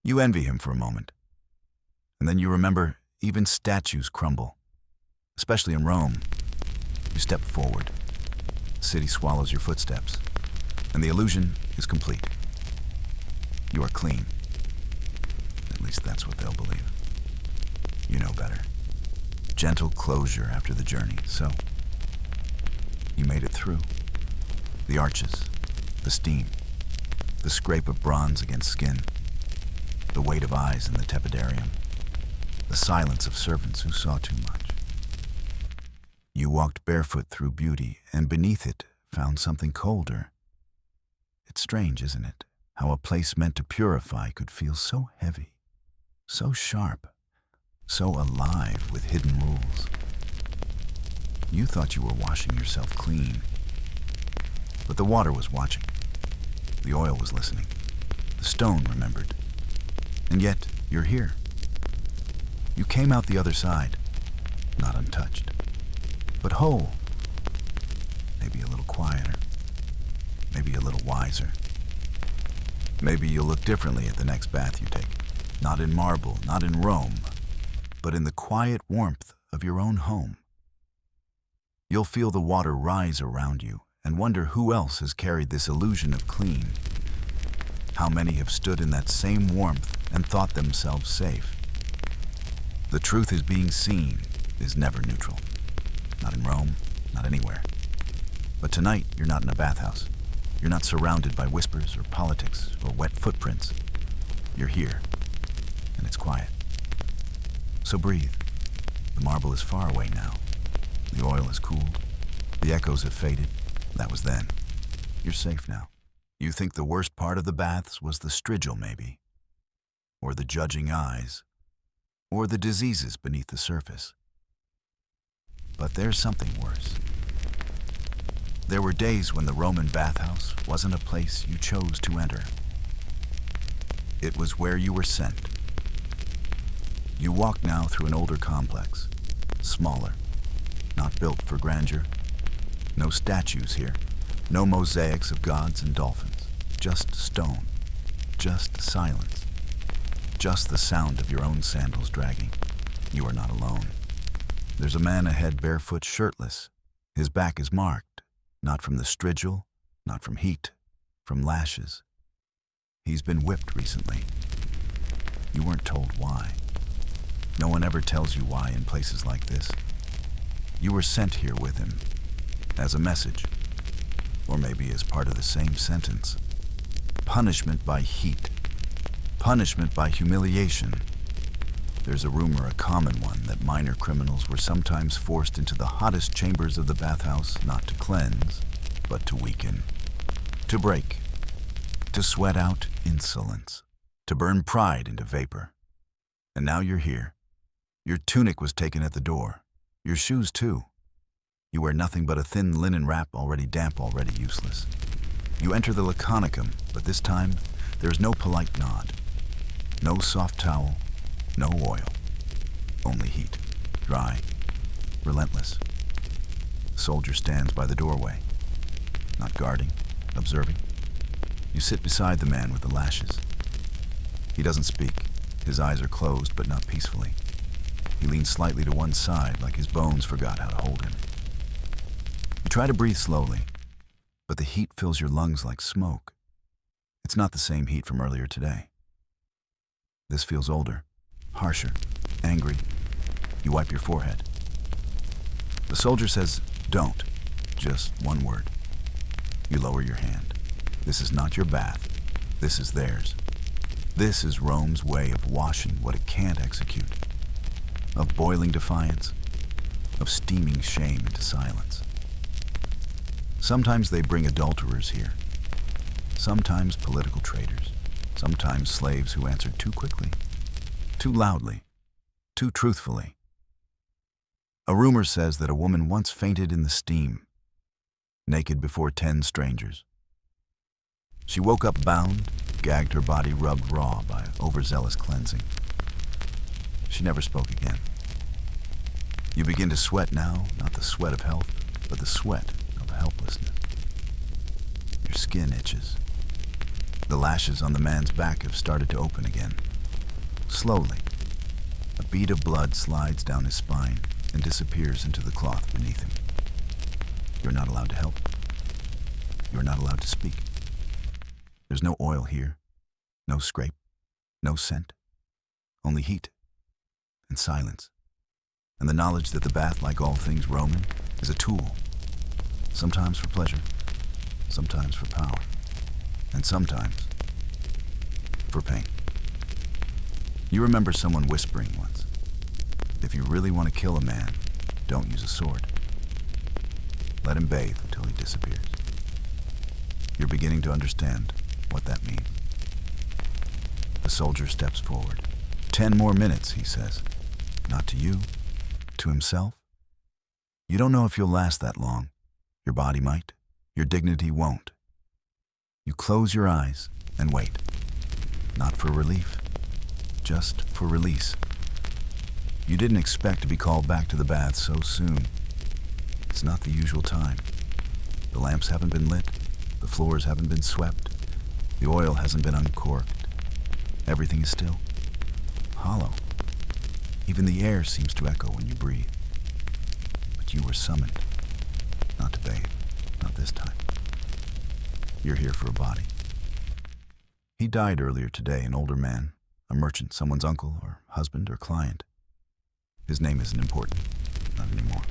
You envy him for a moment. And then you remember even statues crumble, especially in Rome. You step forward. The city swallows your footsteps, and the illusion is complete. You are clean. At least that's what they'll believe. You know better. Gentle closure after the journey, so you made it through. The arches, the steam, the scrape of bronze against skin, the weight of eyes in the tepidarium, the silence of servants who saw too much. You walked barefoot through beauty, and beneath it found something colder. It's strange, isn't it, how a place meant to purify could feel so heavy, so sharp, so alive with hidden rules. You thought you were washing yourself clean. But the water was watching. The oil was listening. The stone remembered. And yet, you're here. You came out the other side, not untouched, but whole. Maybe a little quieter. Maybe a little wiser. Maybe you'll look differently at the next bath you take. Not in marble, not in Rome, but in the quiet warmth of your own home. You'll feel the water rise around you and wonder who else has carried this illusion of clean. How many have stood in that same warmth and thought themselves safe. The truth is being seen is never neutral. Not in Rome, not anywhere. But tonight, you're not in a bathhouse. You're not surrounded by whispers or politics or wet footprints. You're here, and it's quiet. So breathe. The marble is far away now. The oil has cooled. The echoes have faded. That was then. You're safe now. You think the worst part of the baths was the strigil, maybe, or the judging eyes, or the diseases beneath the surface. But there's something worse. There were days when the Roman bathhouse wasn't a place you chose to enter. It was where you were sent. You walk now through an older complex, smaller, not built for grandeur. No statues here, no mosaics of gods and dolphins, just stone, just silence, just the sound of your own sandals dragging. You are not alone. There's a man ahead barefoot, shirtless. His back is marked, not from the strigil, not from heat, from lashes. He's been whipped recently. You weren't told why. No one ever tells you why in places like this. You were sent here with him, as a message, or maybe as part of the same sentence. Punishment by heat. Punishment by humiliation. There's a rumor, a common one, that minor criminals were sometimes forced into the hottest chambers of the bathhouse not to cleanse, but to weaken, to break, to sweat out insolence, to burn pride into vapor. And now you're here. Your tunic was taken at the door. Your shoes, too. You wear nothing but a thin linen wrap, already damp, already useless. You enter the laconicum, but this time there's no polite nod. No soft towel, no oil. Only heat, dry, relentless. The soldier stands by the doorway, not guarding, observing. You sit beside the man with the lashes. He doesn't speak. His eyes are closed, but not peacefully. He leans slightly to one side, like his bones forgot how to hold him. You try to breathe slowly, but the heat fills your lungs like smoke. It's not the same heat from earlier today. This feels older, harsher, angry. You wipe your forehead. The soldier says, "Don't." Just one word. You lower your hand. This is not your bath. This is theirs. This is Rome's way of washing what it can't execute, of boiling defiance, of steaming shame into silence. Sometimes they bring adulterers here, sometimes political traitors, sometimes slaves who answered too quickly, too loudly, too truthfully. A rumor says that a woman once fainted in the steam, naked before 10 strangers. She woke up bound, gagged, her body rubbed raw by overzealous cleansing. She never spoke again. You begin to sweat now, not the sweat of health, but the sweat of helplessness. Your skin itches. The lashes on the man's back have started to open again. Slowly, a bead of blood slides down his spine and disappears into the cloth beneath him. You're not allowed to help. You're not allowed to speak. There's no oil here, no scrape, no scent, only heat and silence, and the knowledge that the bath, like all things Roman, is a tool, sometimes for pleasure, sometimes for power, and sometimes for pain. You remember someone whispering once, "If you really want to kill a man, don't use a sword. Let him bathe until he disappears." You're beginning to understand what that means. The soldier steps forward. 10 more minutes, he says. Not to you, to himself. You don't know if you'll last that long. Your body might. Your dignity won't. You close your eyes and wait. Not for relief, just for release. You didn't expect to be called back to the bath so soon. It's not the usual time. The lamps haven't been lit. The floors haven't been swept. The oil hasn't been uncorked. Everything is still. Hollow. Even the air seems to echo when you breathe. But you were summoned. Not to bathe. Not this time. You're here for a body. He died earlier today, an older man, a merchant, someone's uncle or husband or client. His name isn't important. Not anymore.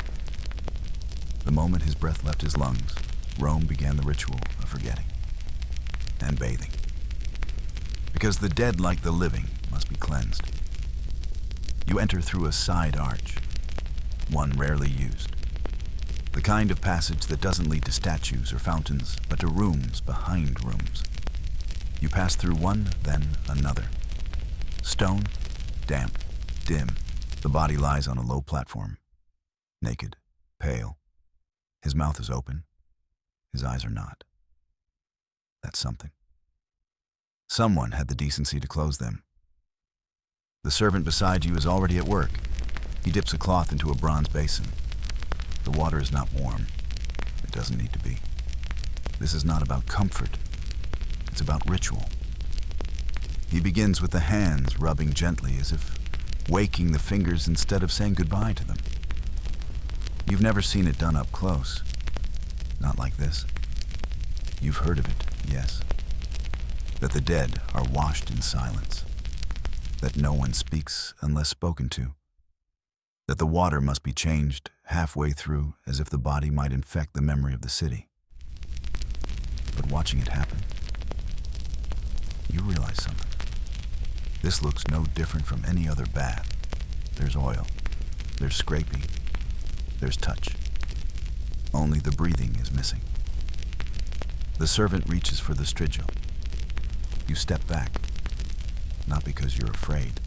The moment his breath left his lungs, Rome began the ritual of forgetting and bathing. Because the dead, like the living, must be cleansed. You enter through a side arch, one rarely used. The kind of passage that doesn't lead to statues or fountains, but to rooms behind rooms. You pass through one, then another. Stone, damp, dim. The body lies on a low platform, naked, pale. His mouth is open. His eyes are not. That's something. Someone had the decency to close them. The servant beside you is already at work. He dips a cloth into a bronze basin. The water is not warm. It doesn't need to be. This is not about comfort. It's about ritual. He begins with the hands rubbing gently as if waking the fingers instead of saying goodbye to them. You've never seen it done up close. Not like this. You've heard of it, yes. That the dead are washed in silence. That no one speaks unless spoken to. That the water must be changed halfway through as if the body might infect the memory of the city. But watching it happen, you realize something. This looks no different from any other bath. There's oil. There's scraping. There's touch. Only the breathing is missing. The servant reaches for the strigil. You step back, not because you're afraid,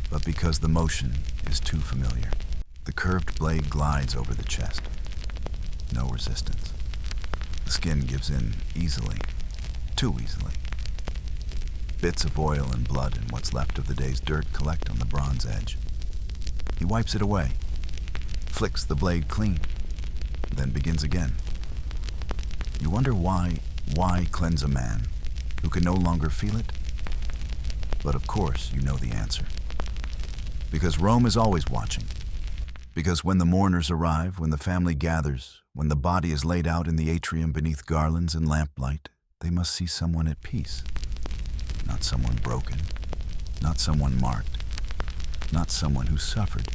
but because the motion is too familiar. The curved blade glides over the chest. No resistance. The skin gives in easily, too easily. Bits of oil and blood and what's left of the day's dirt collect on the bronze edge. He wipes it away, flicks the blade clean, then begins again. You wonder why cleanse a man who can no longer feel it? But of course you know the answer. Because Rome is always watching. Because when the mourners arrive, when the family gathers, when the body is laid out in the atrium beneath garlands and lamplight, they must see someone at peace. Not someone broken, not someone marked, not someone who suffered,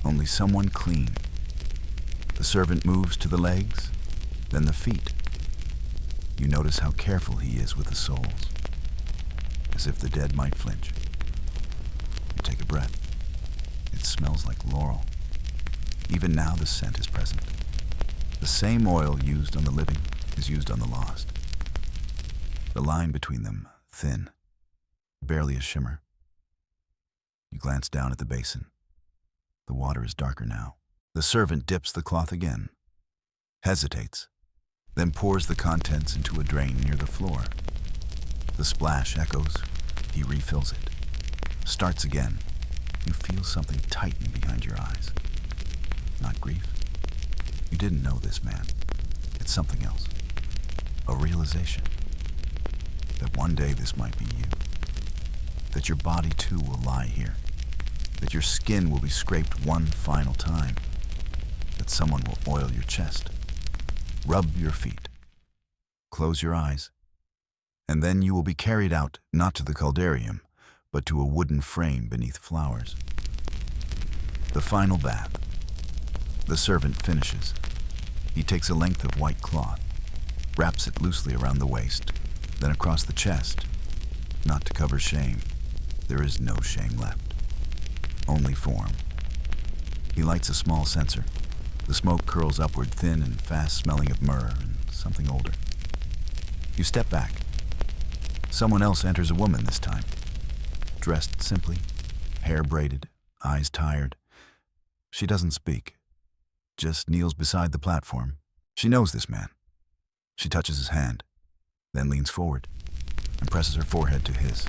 only someone clean. The servant moves to the legs, then the feet. You notice how careful he is with the soles, as if the dead might flinch. You take a breath. It smells like laurel. Even now the scent is present. The same oil used on the living is used on the lost. The line between them, thin, barely a shimmer. You glance down at the basin. The water is darker now. The servant dips the cloth again, hesitates, then pours the contents into a drain near the floor. The splash echoes. He refills it. Starts again. You feel something tighten behind your eyes. Not grief. You didn't know this man. It's something else. A realization that one day this might be you. That your body too will lie here. That your skin will be scraped one final time. That someone will oil your chest. Rub your feet. Close your eyes. And then you will be carried out, not to the caldarium, but to a wooden frame beneath flowers. The final bath. The servant finishes. He takes a length of white cloth, wraps it loosely around the waist, then across the chest, not to cover shame. There is no shame left, only form. He lights a small censer. The smoke curls upward, thin and fast, smelling of myrrh and something older. You step back. Someone else enters, a woman this time. Dressed simply, hair braided, eyes tired. She doesn't speak. just kneels beside the platform. She knows this man. She touches his hand, then leans forward and presses her forehead to his.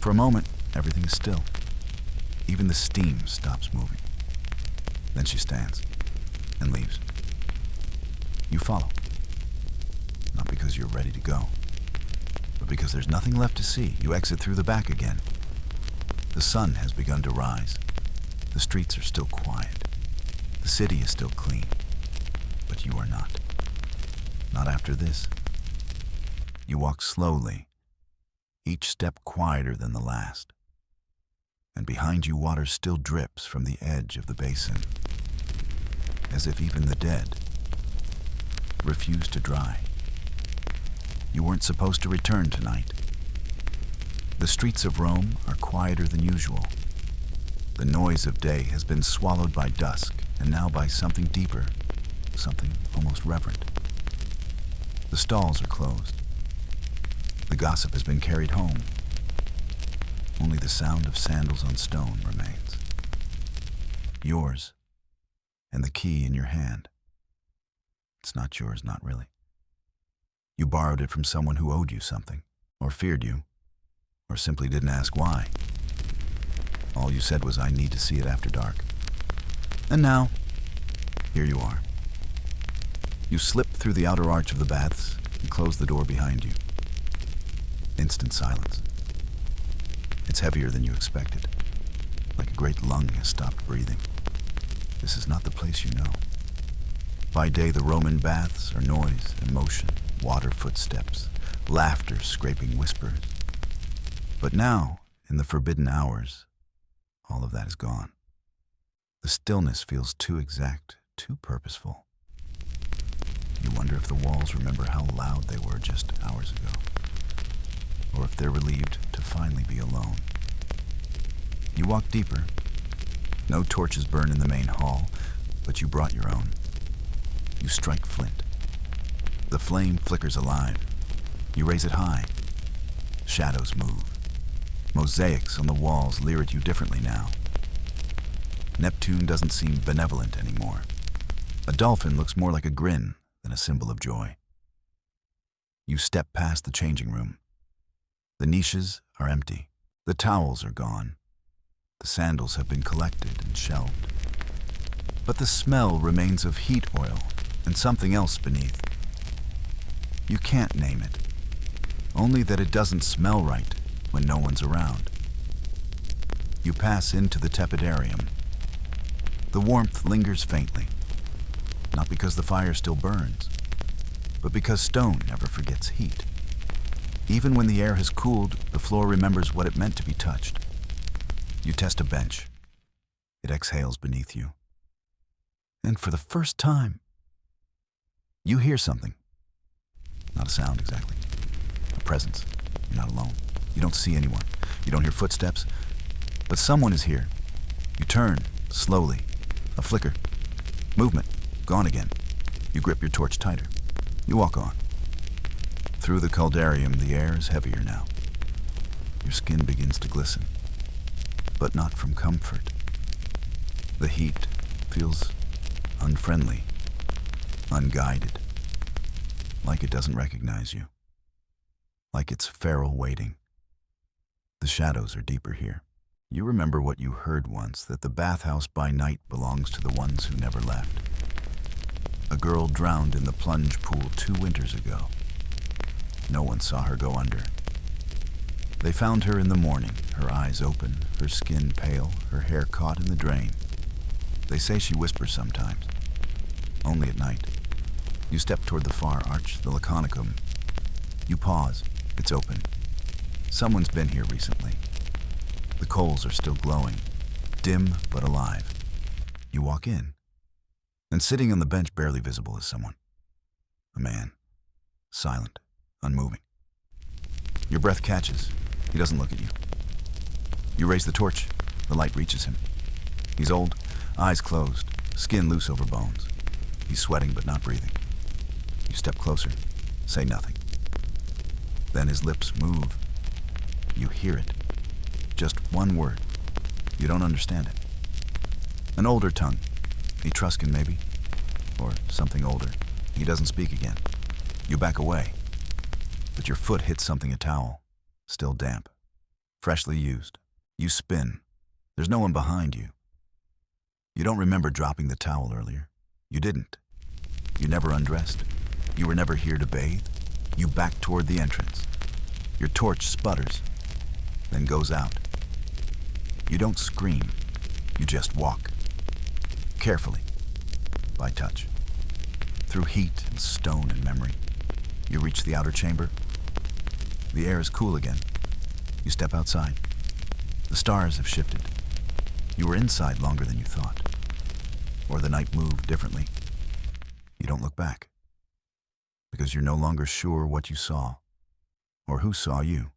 For a moment, everything is still. Even the steam stops moving. Then she stands and leaves. You follow. Not because you're ready to go, but because there's nothing left to see. You exit through the back again. The sun has begun to rise. The streets are still quiet. The city is still clean. But you are not. Not after this. You walk slowly, each step quieter than the last. And behind you, water still drips from the edge of the basin, as if even the dead refuse to dry. You weren't supposed to return tonight. The streets of Rome are quieter than usual. The noise of day has been swallowed by dusk, and now by something deeper, something almost reverent. The stalls are closed. The gossip has been carried home. Only the sound of sandals on stone remains. Yours, and the key in your hand. It's not yours, not really. You borrowed it from someone who owed you something, or feared you, or simply didn't ask why. All you said was, "I need to see it after dark." And now, here you are. You slip through the outer arch of the baths and close the door behind you. Instant silence. It's heavier than you expected, like a great lung has stopped breathing. This is not the place you know. By day, the Roman baths are noise and motion, water footsteps, laughter, scraping whispers. But now, in the forbidden hours, all of that is gone. The stillness feels too exact, too purposeful. You wonder if the walls remember how loud they were just hours ago, or if they're relieved to finally be alone. You walk deeper. No torches burn in the main hall, but you brought your own. You strike flint. The flame flickers alive. You raise it high. Shadows move. Mosaics on the walls leer at you differently now. Neptune doesn't seem benevolent anymore. A dolphin looks more like a grin than a symbol of joy. You step past the changing room. The niches are empty. The towels are gone. The sandals have been collected and shelved. But the smell remains of heat oil and something else beneath. You can't name it, only that it doesn't smell right when no one's around. You pass into the tepidarium. The warmth lingers faintly, not because the fire still burns, but because stone never forgets heat. Even when the air has cooled, the floor remembers what it meant to be touched. You test a bench. It exhales beneath you. And for the first time, you hear something. Not a sound exactly. A presence. You're not alone. You don't see anyone. You don't hear footsteps. But someone is here. You turn, slowly. A flicker. Movement. Gone again. You grip your torch tighter. You walk on. Through the caldarium, the air is heavier now. Your skin begins to glisten. But not from comfort. The heat feels unfriendly, unguided, like it doesn't recognize you, like it's feral waiting. The shadows are deeper here. You remember what you heard once, that the bathhouse by night belongs to the ones who never left. A girl drowned in the plunge pool 2 winters ago. No one saw her go under. They found her in the morning, her eyes open, her skin pale, her hair caught in the drain. They say she whispers sometimes, only at night. You step toward the far arch, the laconicum. You pause. It's open. Someone's been here recently. The coals are still glowing, dim but alive. You walk in, and sitting on the bench barely visible is someone. A man, silent, unmoving. Your breath catches. He doesn't look at you. You raise the torch. The light reaches him. He's old, eyes closed, skin loose over bones. He's sweating but not breathing. You step closer, say nothing. Then his lips move. You hear it. Just one word. You don't understand it. An older tongue, Etruscan, maybe? Or something older. He doesn't speak again. You back away. But your foot hits something, a towel. Still damp. Freshly used. You spin. There's no one behind you. You don't remember dropping the towel earlier. You didn't. You never undressed. You were never here to bathe. You back toward the entrance. Your torch sputters, then goes out. You don't scream. You just walk. Carefully. By touch. Through heat and stone and memory. You reach the outer chamber. The air is cool again. You step outside. The stars have shifted. You were inside longer than you thought. Or the night moved differently. You don't look back. Because you're no longer sure what you saw. Or who saw you.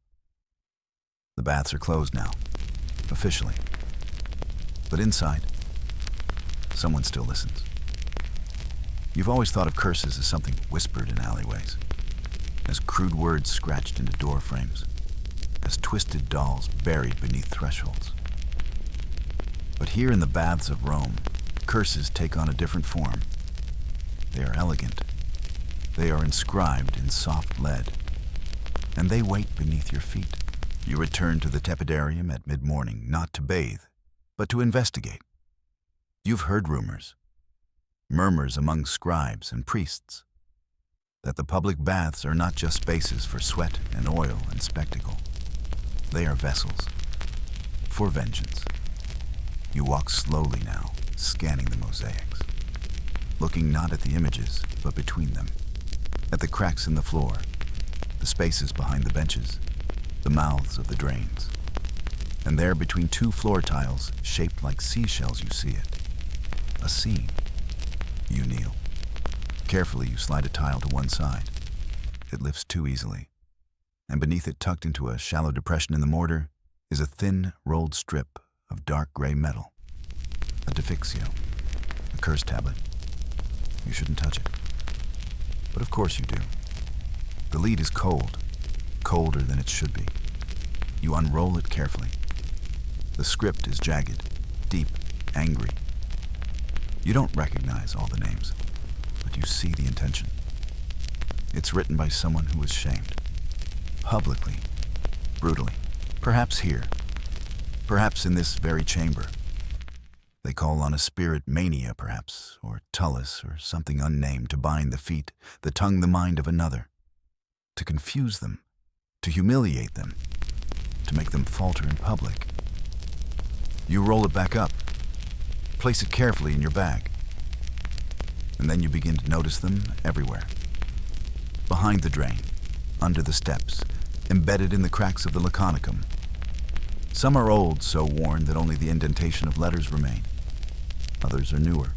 The baths are closed now. Officially. But inside, someone still listens. You've always thought of curses as something whispered in alleyways. As crude words scratched into door frames. As twisted dolls buried beneath thresholds. But here in the baths of Rome, curses take on a different form. They are elegant. They are inscribed in soft lead. And they wait beneath your feet. You return to the tepidarium at mid-morning, not to bathe, but to investigate. You've heard rumors. Murmurs among scribes and priests. That the public baths are not just spaces for sweat and oil and spectacle. They are vessels. For vengeance. You walk slowly now, scanning the mosaics. Looking not at the images, but between them. At the cracks in the floor, the spaces behind the benches, the mouths of the drains. And there between two floor tiles, shaped like seashells, you see it. A scene. You kneel. Carefully you slide a tile to one side. It lifts too easily. And beneath it, tucked into a shallow depression in the mortar, is a thin, rolled strip of dark gray metal. A defixio. A curse tablet. You shouldn't touch it. But of course you do. The lead is cold. Colder than it should be. You unroll it carefully. The script is jagged, deep, angry. You don't recognize all the names, but you see the intention. It's written by someone who was shamed. Publicly. Brutally. Perhaps here. Perhaps in this very chamber. They call on a spirit mania, perhaps, or Tullus, or something unnamed, to bind the feet, the tongue, the mind of another. To confuse them. To humiliate them. To make them falter in public. You roll it back up. Place it carefully in your bag. And then you begin to notice them everywhere. Behind the drain, under the steps, embedded in the cracks of the laconicum. Some are old, so worn that only the indentation of letters remain. Others are newer.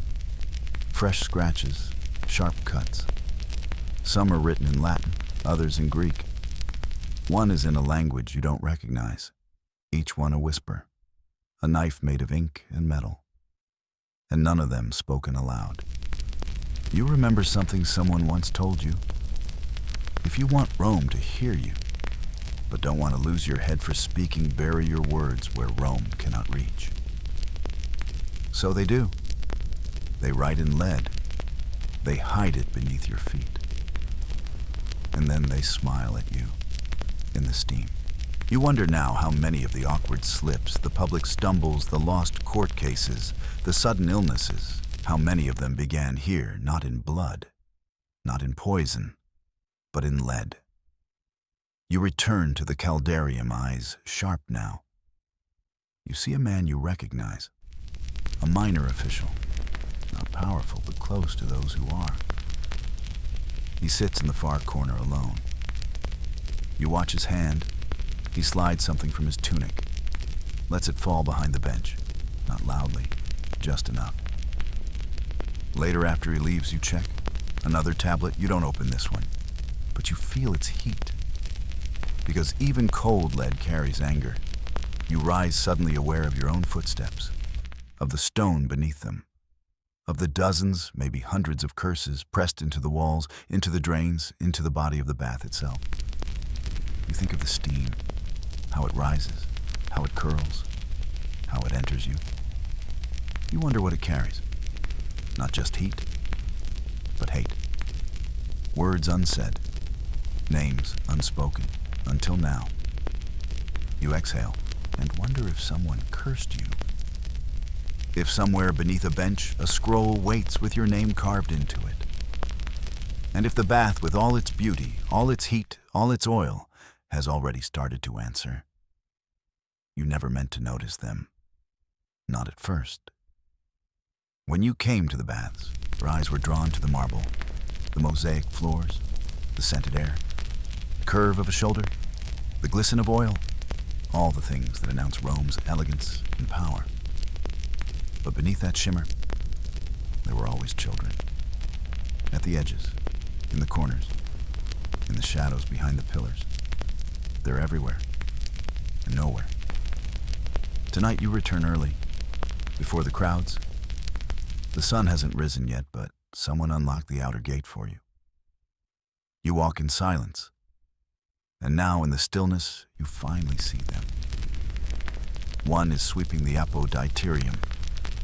Fresh scratches, sharp cuts. Some are written in Latin, others in Greek. One is in a language you don't recognize, each one a whisper, a knife made of ink and metal, and none of them spoken aloud. You remember something someone once told you? If you want Rome to hear you, but don't want to lose your head for speaking, bury your words where Rome cannot reach. So they do. They write in lead. They hide it beneath your feet. And then they smile at you in the steam. You wonder now how many of the awkward slips, the public stumbles, the lost court cases, the sudden illnesses, how many of them began here, not in blood, not in poison, but in lead. You return to the caldarium, eyes sharp now. You see a man you recognize, a minor official, not powerful but close to those who are. He sits in the far corner alone. You watch his hand. He slides something from his tunic, lets it fall behind the bench, not loudly, just enough. Later, after he leaves, you check. Another tablet. You don't open this one, but you feel its heat. Because even cold lead carries anger. You rise suddenly aware of your own footsteps, of the stone beneath them, of the dozens, maybe hundreds of curses pressed into the walls, into the drains, into the body of the bath itself. You think of the steam, how it rises, how it curls, how it enters you. You wonder what it carries. Not just heat, but hate. Words unsaid, names unspoken, until now. You exhale and wonder if someone cursed you. If somewhere beneath a bench, a scroll waits with your name carved into it. And if the bath with all its beauty, all its heat, all its oil, has already started to answer. You never meant to notice them. Not at first. When you came to the baths, your eyes were drawn to the marble, the mosaic floors, the scented air, the curve of a shoulder, the glisten of oil, all the things that announce Rome's elegance and power. But beneath that shimmer, there were always children. At the edges, in the corners, in the shadows behind the pillars. They're everywhere, and nowhere. Tonight you return early, before the crowds. The sun hasn't risen yet, but someone unlocked the outer gate for you. You walk in silence, and now in the stillness, you finally see them. One is sweeping the apoditerium.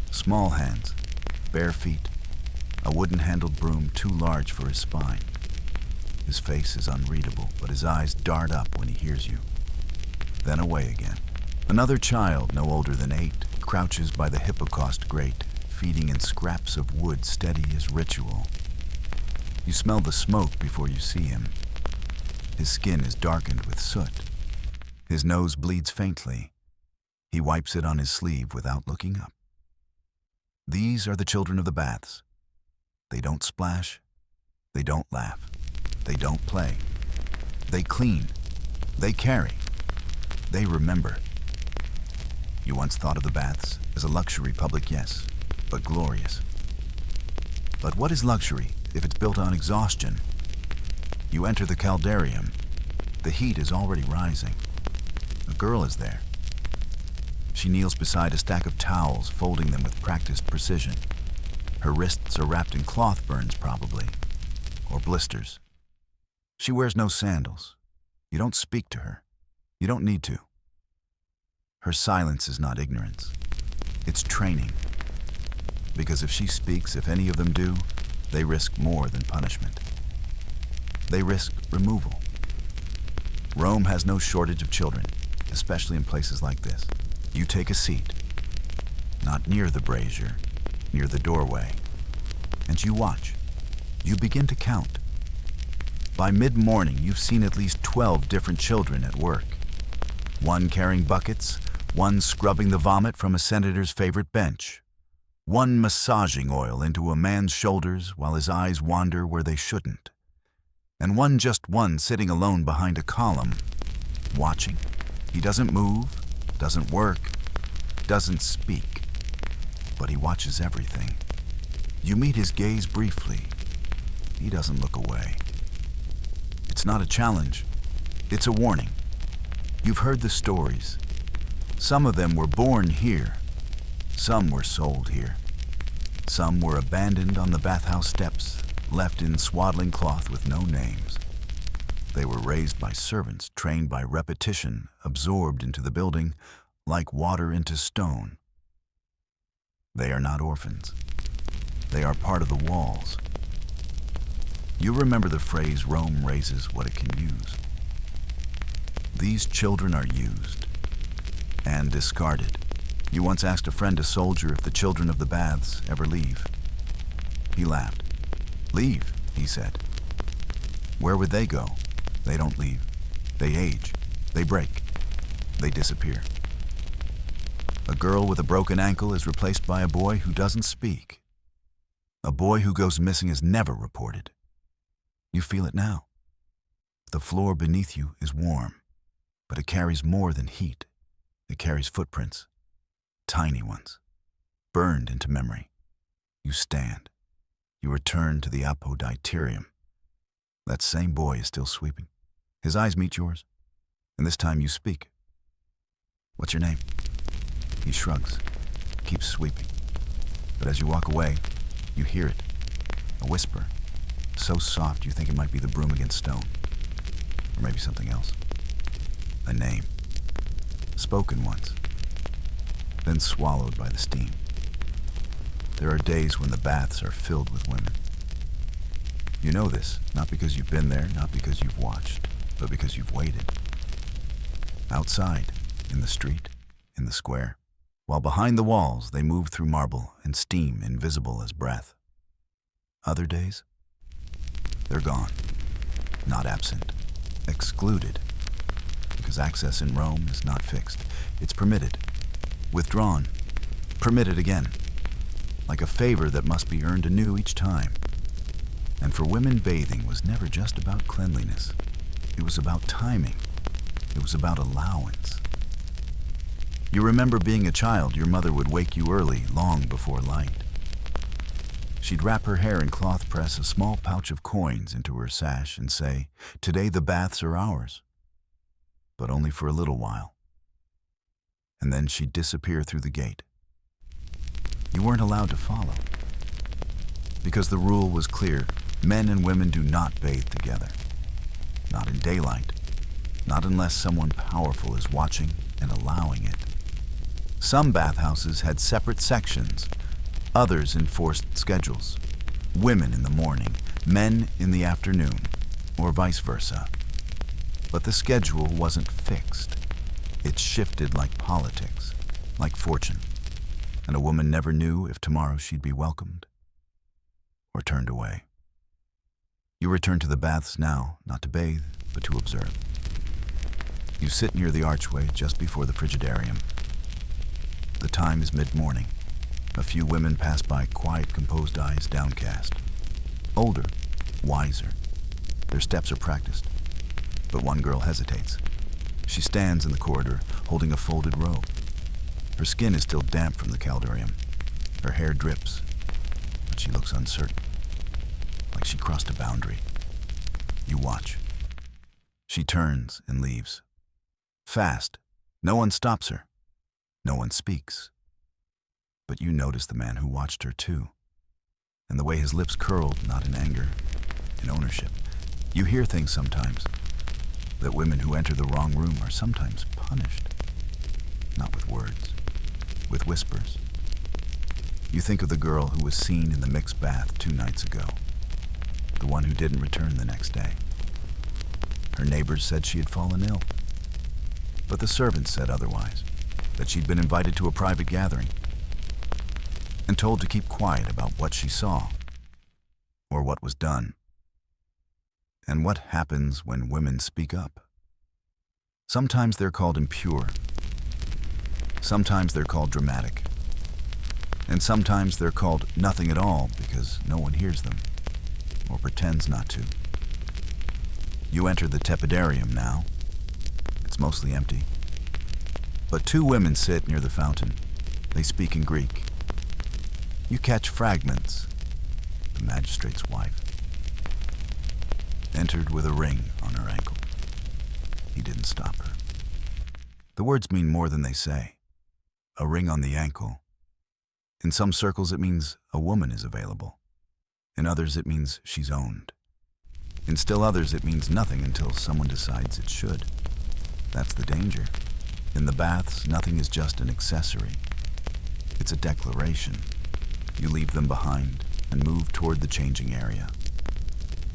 Small hands, bare feet, a wooden-handled broom too large for his spine. His face is unreadable, but his eyes dart up when he hears you. Then away again. Another child, no older than 8, crouches by the hypocaust grate, feeding in scraps of wood steady as ritual. You smell the smoke before you see him. His skin is darkened with soot. His nose bleeds faintly. He wipes it on his sleeve without looking up. These are the children of the baths. They don't splash. They don't laugh. They don't play. They clean. They carry. They remember. You once thought of the baths as a luxury public, yes, but glorious. But what is luxury if it's built on exhaustion? You enter the caldarium. The heat is already rising. A girl is there. She kneels beside a stack of towels, folding them with practiced precision. Her wrists are wrapped in cloth burns, probably, or blisters. She wears no sandals. You don't speak to her. You don't need to. Her silence is not ignorance. It's training. Because if she speaks, if any of them do, they risk more than punishment. They risk removal. Rome has no shortage of children, especially in places like this. You take a seat, not near the brazier, near the doorway, and you watch. You begin to count. By mid-morning, you've seen at least 12 different children at work. One carrying buckets, one scrubbing the vomit from a senator's favorite bench, one massaging oil into a man's shoulders while his eyes wander where they shouldn't, and one sitting alone behind a column, watching. He doesn't move, doesn't work, doesn't speak, but he watches everything. You meet his gaze briefly. He doesn't look away. It's not a challenge. It's a warning. You've heard the stories. Some of them were born here. Some were sold here. Some were abandoned on the bathhouse steps, left in swaddling cloth with no names. They were raised by servants, trained by repetition, absorbed into the building, like water into stone. They are not orphans. They are part of the walls. You remember the phrase, Rome raises what it can use. These children are used and discarded. You once asked a friend, a soldier, if the children of the baths ever leave. He laughed. Leave, he said. Where would they go? They don't leave. They age. They break. They disappear. A girl with a broken ankle is replaced by a boy who doesn't speak. A boy who goes missing is never reported. You feel it now. The floor beneath you is warm, but it carries more than heat. It carries footprints, tiny ones, burned into memory. You stand. You return to the apoditerium. That same boy is still sweeping. His eyes meet yours, and this time you speak. What's your name? He shrugs, keeps sweeping. But as you walk away, you hear it, a whisper, so soft you think it might be the broom against stone, or maybe something else. A name, spoken once, then swallowed by the steam. there are days when the baths are filled with women. You know this, not because you've been there, not because you've watched, but because you've waited. Outside, in the street, in the square, while behind the walls they move through marble and steam invisible as breath. Other days, they're gone, not absent, excluded, because access in Rome is not fixed. It's permitted, withdrawn, permitted again, like a favor that must be earned anew each time. And for women, bathing was never just about cleanliness. It was about timing. It was about allowance. You remember being a child, your mother would wake you early, long before light. She'd wrap her hair in cloth, press a small pouch of coins into her sash, and say, "Today the baths are ours." But only for a little while. And then she'd disappear through the gate. You weren't allowed to follow. Because the rule was clear, men and women do not bathe together. Not in daylight. Not unless someone powerful is watching and allowing it. Some bathhouses had separate sections. Others enforced schedules. Women in the morning, men in the afternoon, or vice versa. But the schedule wasn't fixed. It shifted like politics, like fortune. And a woman never knew if tomorrow she'd be welcomed or turned away. You return to the baths now, not to bathe, but to observe. You sit near the archway just before the frigidarium. The time is mid-morning. A few women pass by, quiet, composed eyes downcast. Older, wiser. Their steps are practiced. But one girl hesitates. She stands in the corridor, holding a folded robe. Her skin is still damp from the caldarium. Her hair drips, but she looks uncertain, like she crossed a boundary. You watch. She turns and leaves. Fast. No one stops her. No one speaks. But you notice the man who watched her too, and the way his lips curled, not in anger, in ownership. You hear things sometimes, that women who enter the wrong room are sometimes punished. Not with words, with whispers. You think of the girl who was seen in the mixed bath 2 nights ago, the one who didn't return the next day. Her neighbors said she had fallen ill, but the servants said otherwise, that she'd been invited to a private gathering and told to keep quiet about what she saw or what was done. And what happens when women speak up? Sometimes they're called impure. Sometimes they're called dramatic. And sometimes they're called nothing at all because no one hears them or pretends not to. You enter the tepidarium now. It's mostly empty. But 2 women sit near the fountain. They speak in Greek. You catch fragments. The magistrate's wife entered with a ring on her ankle. He didn't stop her. The words mean more than they say. A ring on the ankle. In some circles it means a woman is available. In others it means she's owned. In still others it means nothing until someone decides it should. That's the danger. In the baths, nothing is just an accessory. It's a declaration. You leave them behind and move toward the changing area.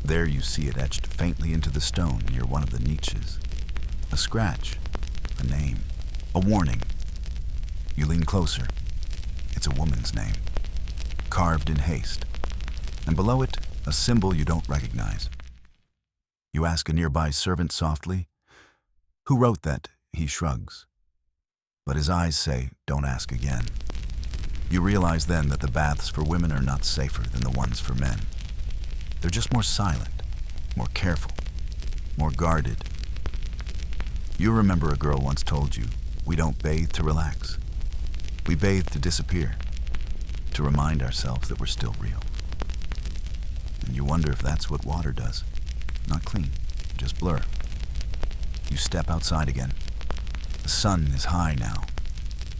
There you see it etched faintly into the stone near one of the niches. A scratch, a name, a warning. You lean closer. It's a woman's name, carved in haste, and below it, a symbol you don't recognize. You ask a nearby servant softly, "Who wrote that?" He shrugs. But his eyes say, "Don't ask again." You realize then that the baths for women are not safer than the ones for men. They're just more silent, more careful, more guarded. You remember a girl once told you, "We don't bathe to relax. We bathe to disappear, to remind ourselves that we're still real." And you wonder if that's what water does. Not clean, just blur. You step outside again. The sun is high now.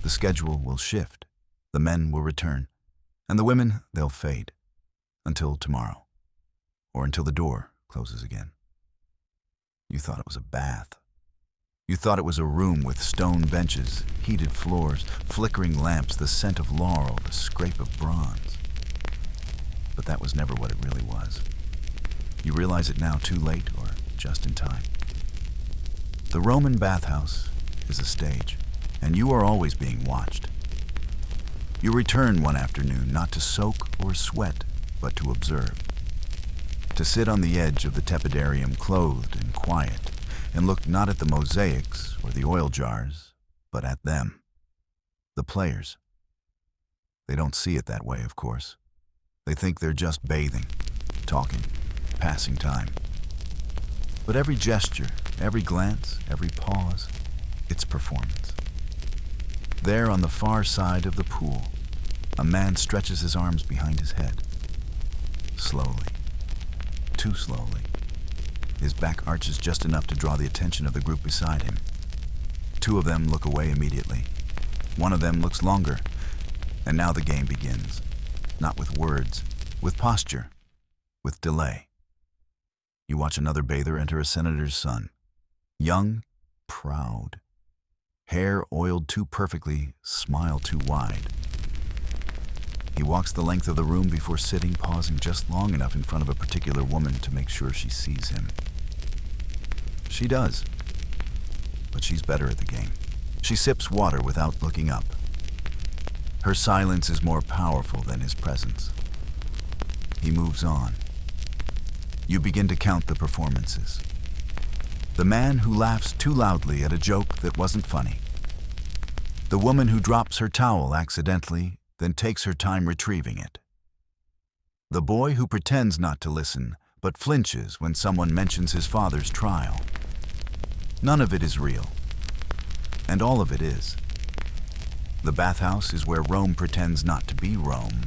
The schedule will shift. The men will return. And the women, they'll fade. Until tomorrow. Or until the door closes again. You thought it was a bath. You thought it was a room with stone benches, heated floors, flickering lamps, the scent of laurel, the scrape of bronze. But that was never what it really was. You realize it now too late or just in time. The Roman bathhouse is a stage, and you are always being watched. You return one afternoon not to soak or sweat, but to observe. To sit on the edge of the tepidarium clothed and quiet, and look not at the mosaics or the oil jars, but at them, the players. They don't see it that way, of course. They think they're just bathing, talking, passing time. But every gesture, every glance, every pause, it's performance. There on the far side of the pool, a man stretches his arms behind his head. Slowly, too slowly. His back arches just enough to draw the attention of the group beside him. Two of them look away immediately. One of them looks longer. And now the game begins. Not with words, with posture, with delay. You watch another bather enter a senator's son. Young, proud. Hair oiled too perfectly, smile too wide. He walks the length of the room before sitting, pausing just long enough in front of a particular woman to make sure she sees him. She does. But she's better at the game. She sips water without looking up. Her silence is more powerful than his presence. He moves on. You begin to count the performances. The man who laughs too loudly at a joke that wasn't funny. The woman who drops her towel accidentally, then takes her time retrieving it. The boy who pretends not to listen, but flinches when someone mentions his father's trial. None of it is real, and all of it is. The bathhouse is where Rome pretends not to be Rome,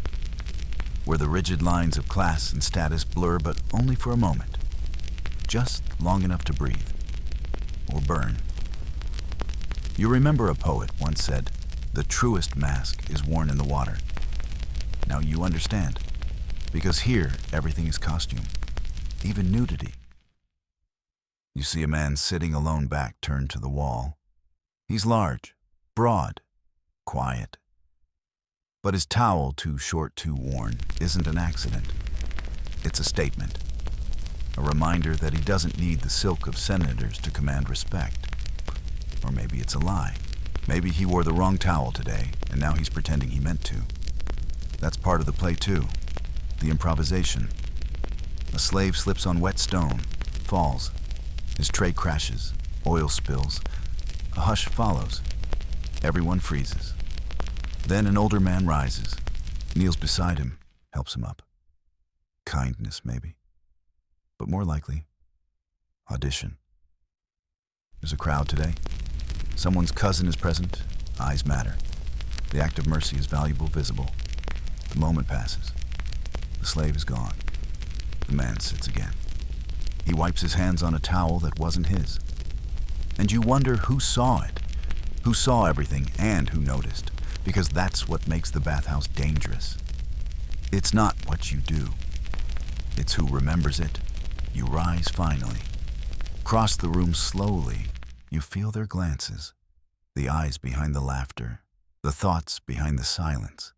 where the rigid lines of class and status blur, but only for a moment, just long enough to breathe, or burn. You remember a poet once said, "The truest mask is worn in the water." Now you understand, because here everything is costume, even nudity. You see a man sitting alone, back turned to the wall. He's large, broad, quiet. But his towel, too short, too worn, isn't an accident. It's a statement, a reminder that he doesn't need the silk of senators to command respect. Or maybe it's a lie. Maybe he wore the wrong towel today, and now he's pretending he meant to. That's part of the play, too. The improvisation. A slave slips on wet stone, falls. His tray crashes, oil spills. A hush follows. Everyone freezes. Then an older man rises, kneels beside him, helps him up. Kindness, maybe. But more likely, audition. There's a crowd today. Someone's cousin is present. Eyes matter. The act of mercy is valuable, visible. The moment passes. The slave is gone. The man sits again. He wipes his hands on a towel that wasn't his. And you wonder who saw it, who saw everything, and who noticed, because that's what makes the bathhouse dangerous. It's not what you do. It's who remembers it. You rise finally. Cross the room slowly. You feel their glances, the eyes behind the laughter, the thoughts behind the silence.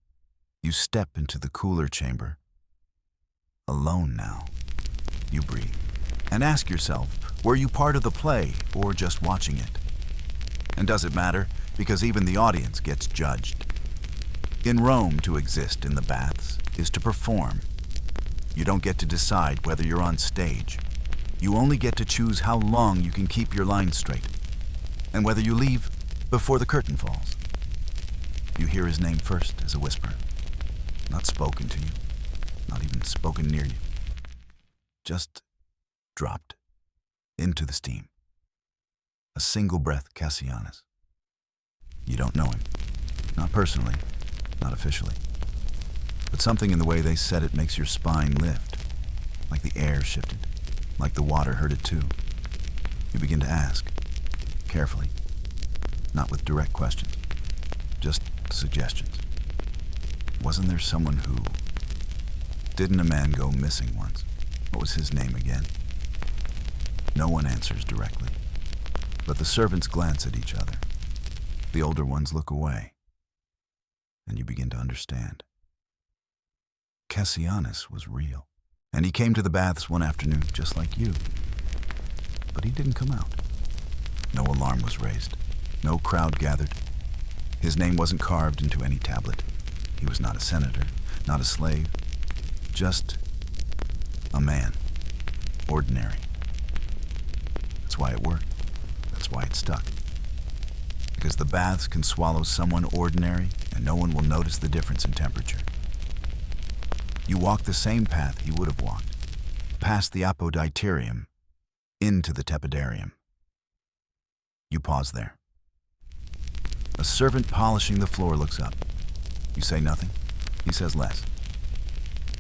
You step into the cooler chamber. Alone now. You breathe. And ask yourself, were you part of the play or just watching it? And does it matter? Because even the audience gets judged. In Rome, to exist in the baths is to perform. You don't get to decide whether you're on stage. You only get to choose how long you can keep your lines straight, and whether you leave before the curtain falls. You hear his name first as a whisper, not spoken to you, not even spoken near you. Just dropped into the steam. A single breath Cassianus. You don't know him, not personally, not officially. But something in the way they said it makes your spine lift, like the air shifted, like the water heard it too. You begin to ask, carefully, not with direct questions, just suggestions. Wasn't there someone who... Didn't a man go missing once? What was his name again? No one answers directly. But the servants glance at each other. The older ones look away. And you begin to understand. Cassianus was real. And he came to the baths one afternoon just like you. But he didn't come out. No alarm was raised. No crowd gathered. His name wasn't carved into any tablet. He was not a senator, not a slave. Just a man. Ordinary. That's why it worked. That's why it stuck. Because the baths can swallow someone ordinary and no one will notice the difference in temperature. You walk the same path he would have walked, past the apoditerium, into the tepidarium. You pause there. A servant polishing the floor looks up. You say nothing. He says less.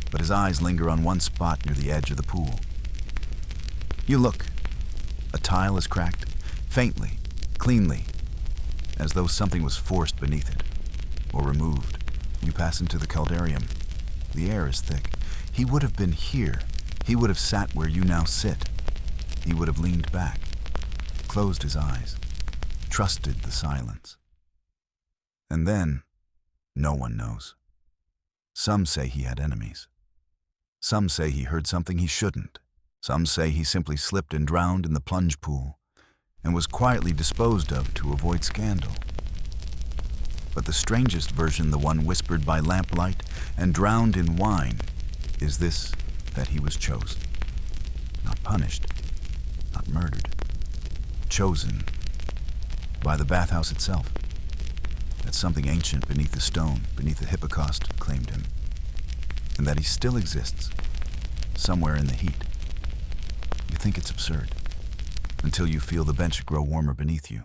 But his eyes linger on one spot near the edge of the pool. You look. A tile is cracked, faintly, cleanly, as though something was forced beneath it, or removed. You pass into the caldarium. The air is thick. He would have been here. He would have sat where you now sit. He would have leaned back, closed his eyes, trusted the silence. And then, no one knows. Some say he had enemies. Some say he heard something he shouldn't. Some say he simply slipped and drowned in the plunge pool and was quietly disposed of to avoid scandal. But the strangest version, the one whispered by lamplight and drowned in wine, is this, that he was chosen. Not punished, not murdered. Chosen by the bathhouse itself. That something ancient beneath the stone, beneath the hypocaust, claimed him. And that he still exists, somewhere in the heat. You think it's absurd, until you feel the bench grow warmer beneath you.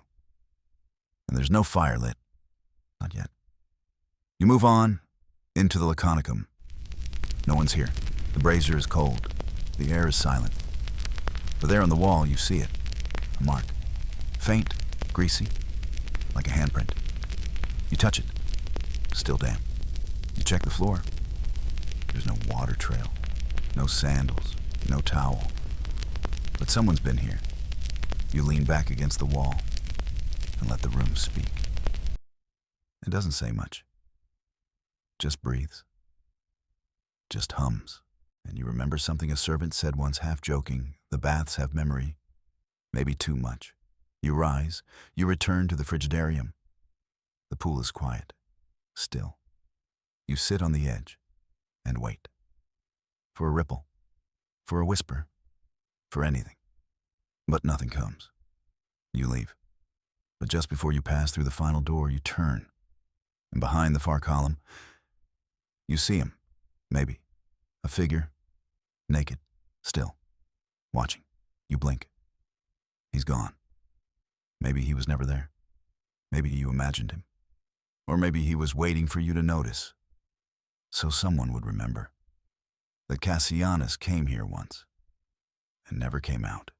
And there's no fire lit. Not yet. You move on, into the laconicum. No one's here. The brazier is cold. The air is silent. But there on the wall, you see it. A mark. Faint, greasy, like a handprint. You touch it. Still damp. You check the floor. There's no water trail. No sandals. No towel. But someone's been here. You lean back against the wall and let the room speak. It doesn't say much. Just breathes. Just hums. And you remember something a servant said once, half joking. The baths have memory. Maybe too much. You rise. You return to the frigidarium. The pool is quiet. Still. You sit on the edge and wait. For a ripple. For a whisper. For anything. But nothing comes. You leave. But just before you pass through the final door, you turn. And behind the far column, you see him. Maybe. A figure. Naked. Still. Watching. You blink. He's gone. Maybe he was never there. Maybe you imagined him. Or maybe he was waiting for you to notice. So someone would remember that Cassianus came here once and never came out.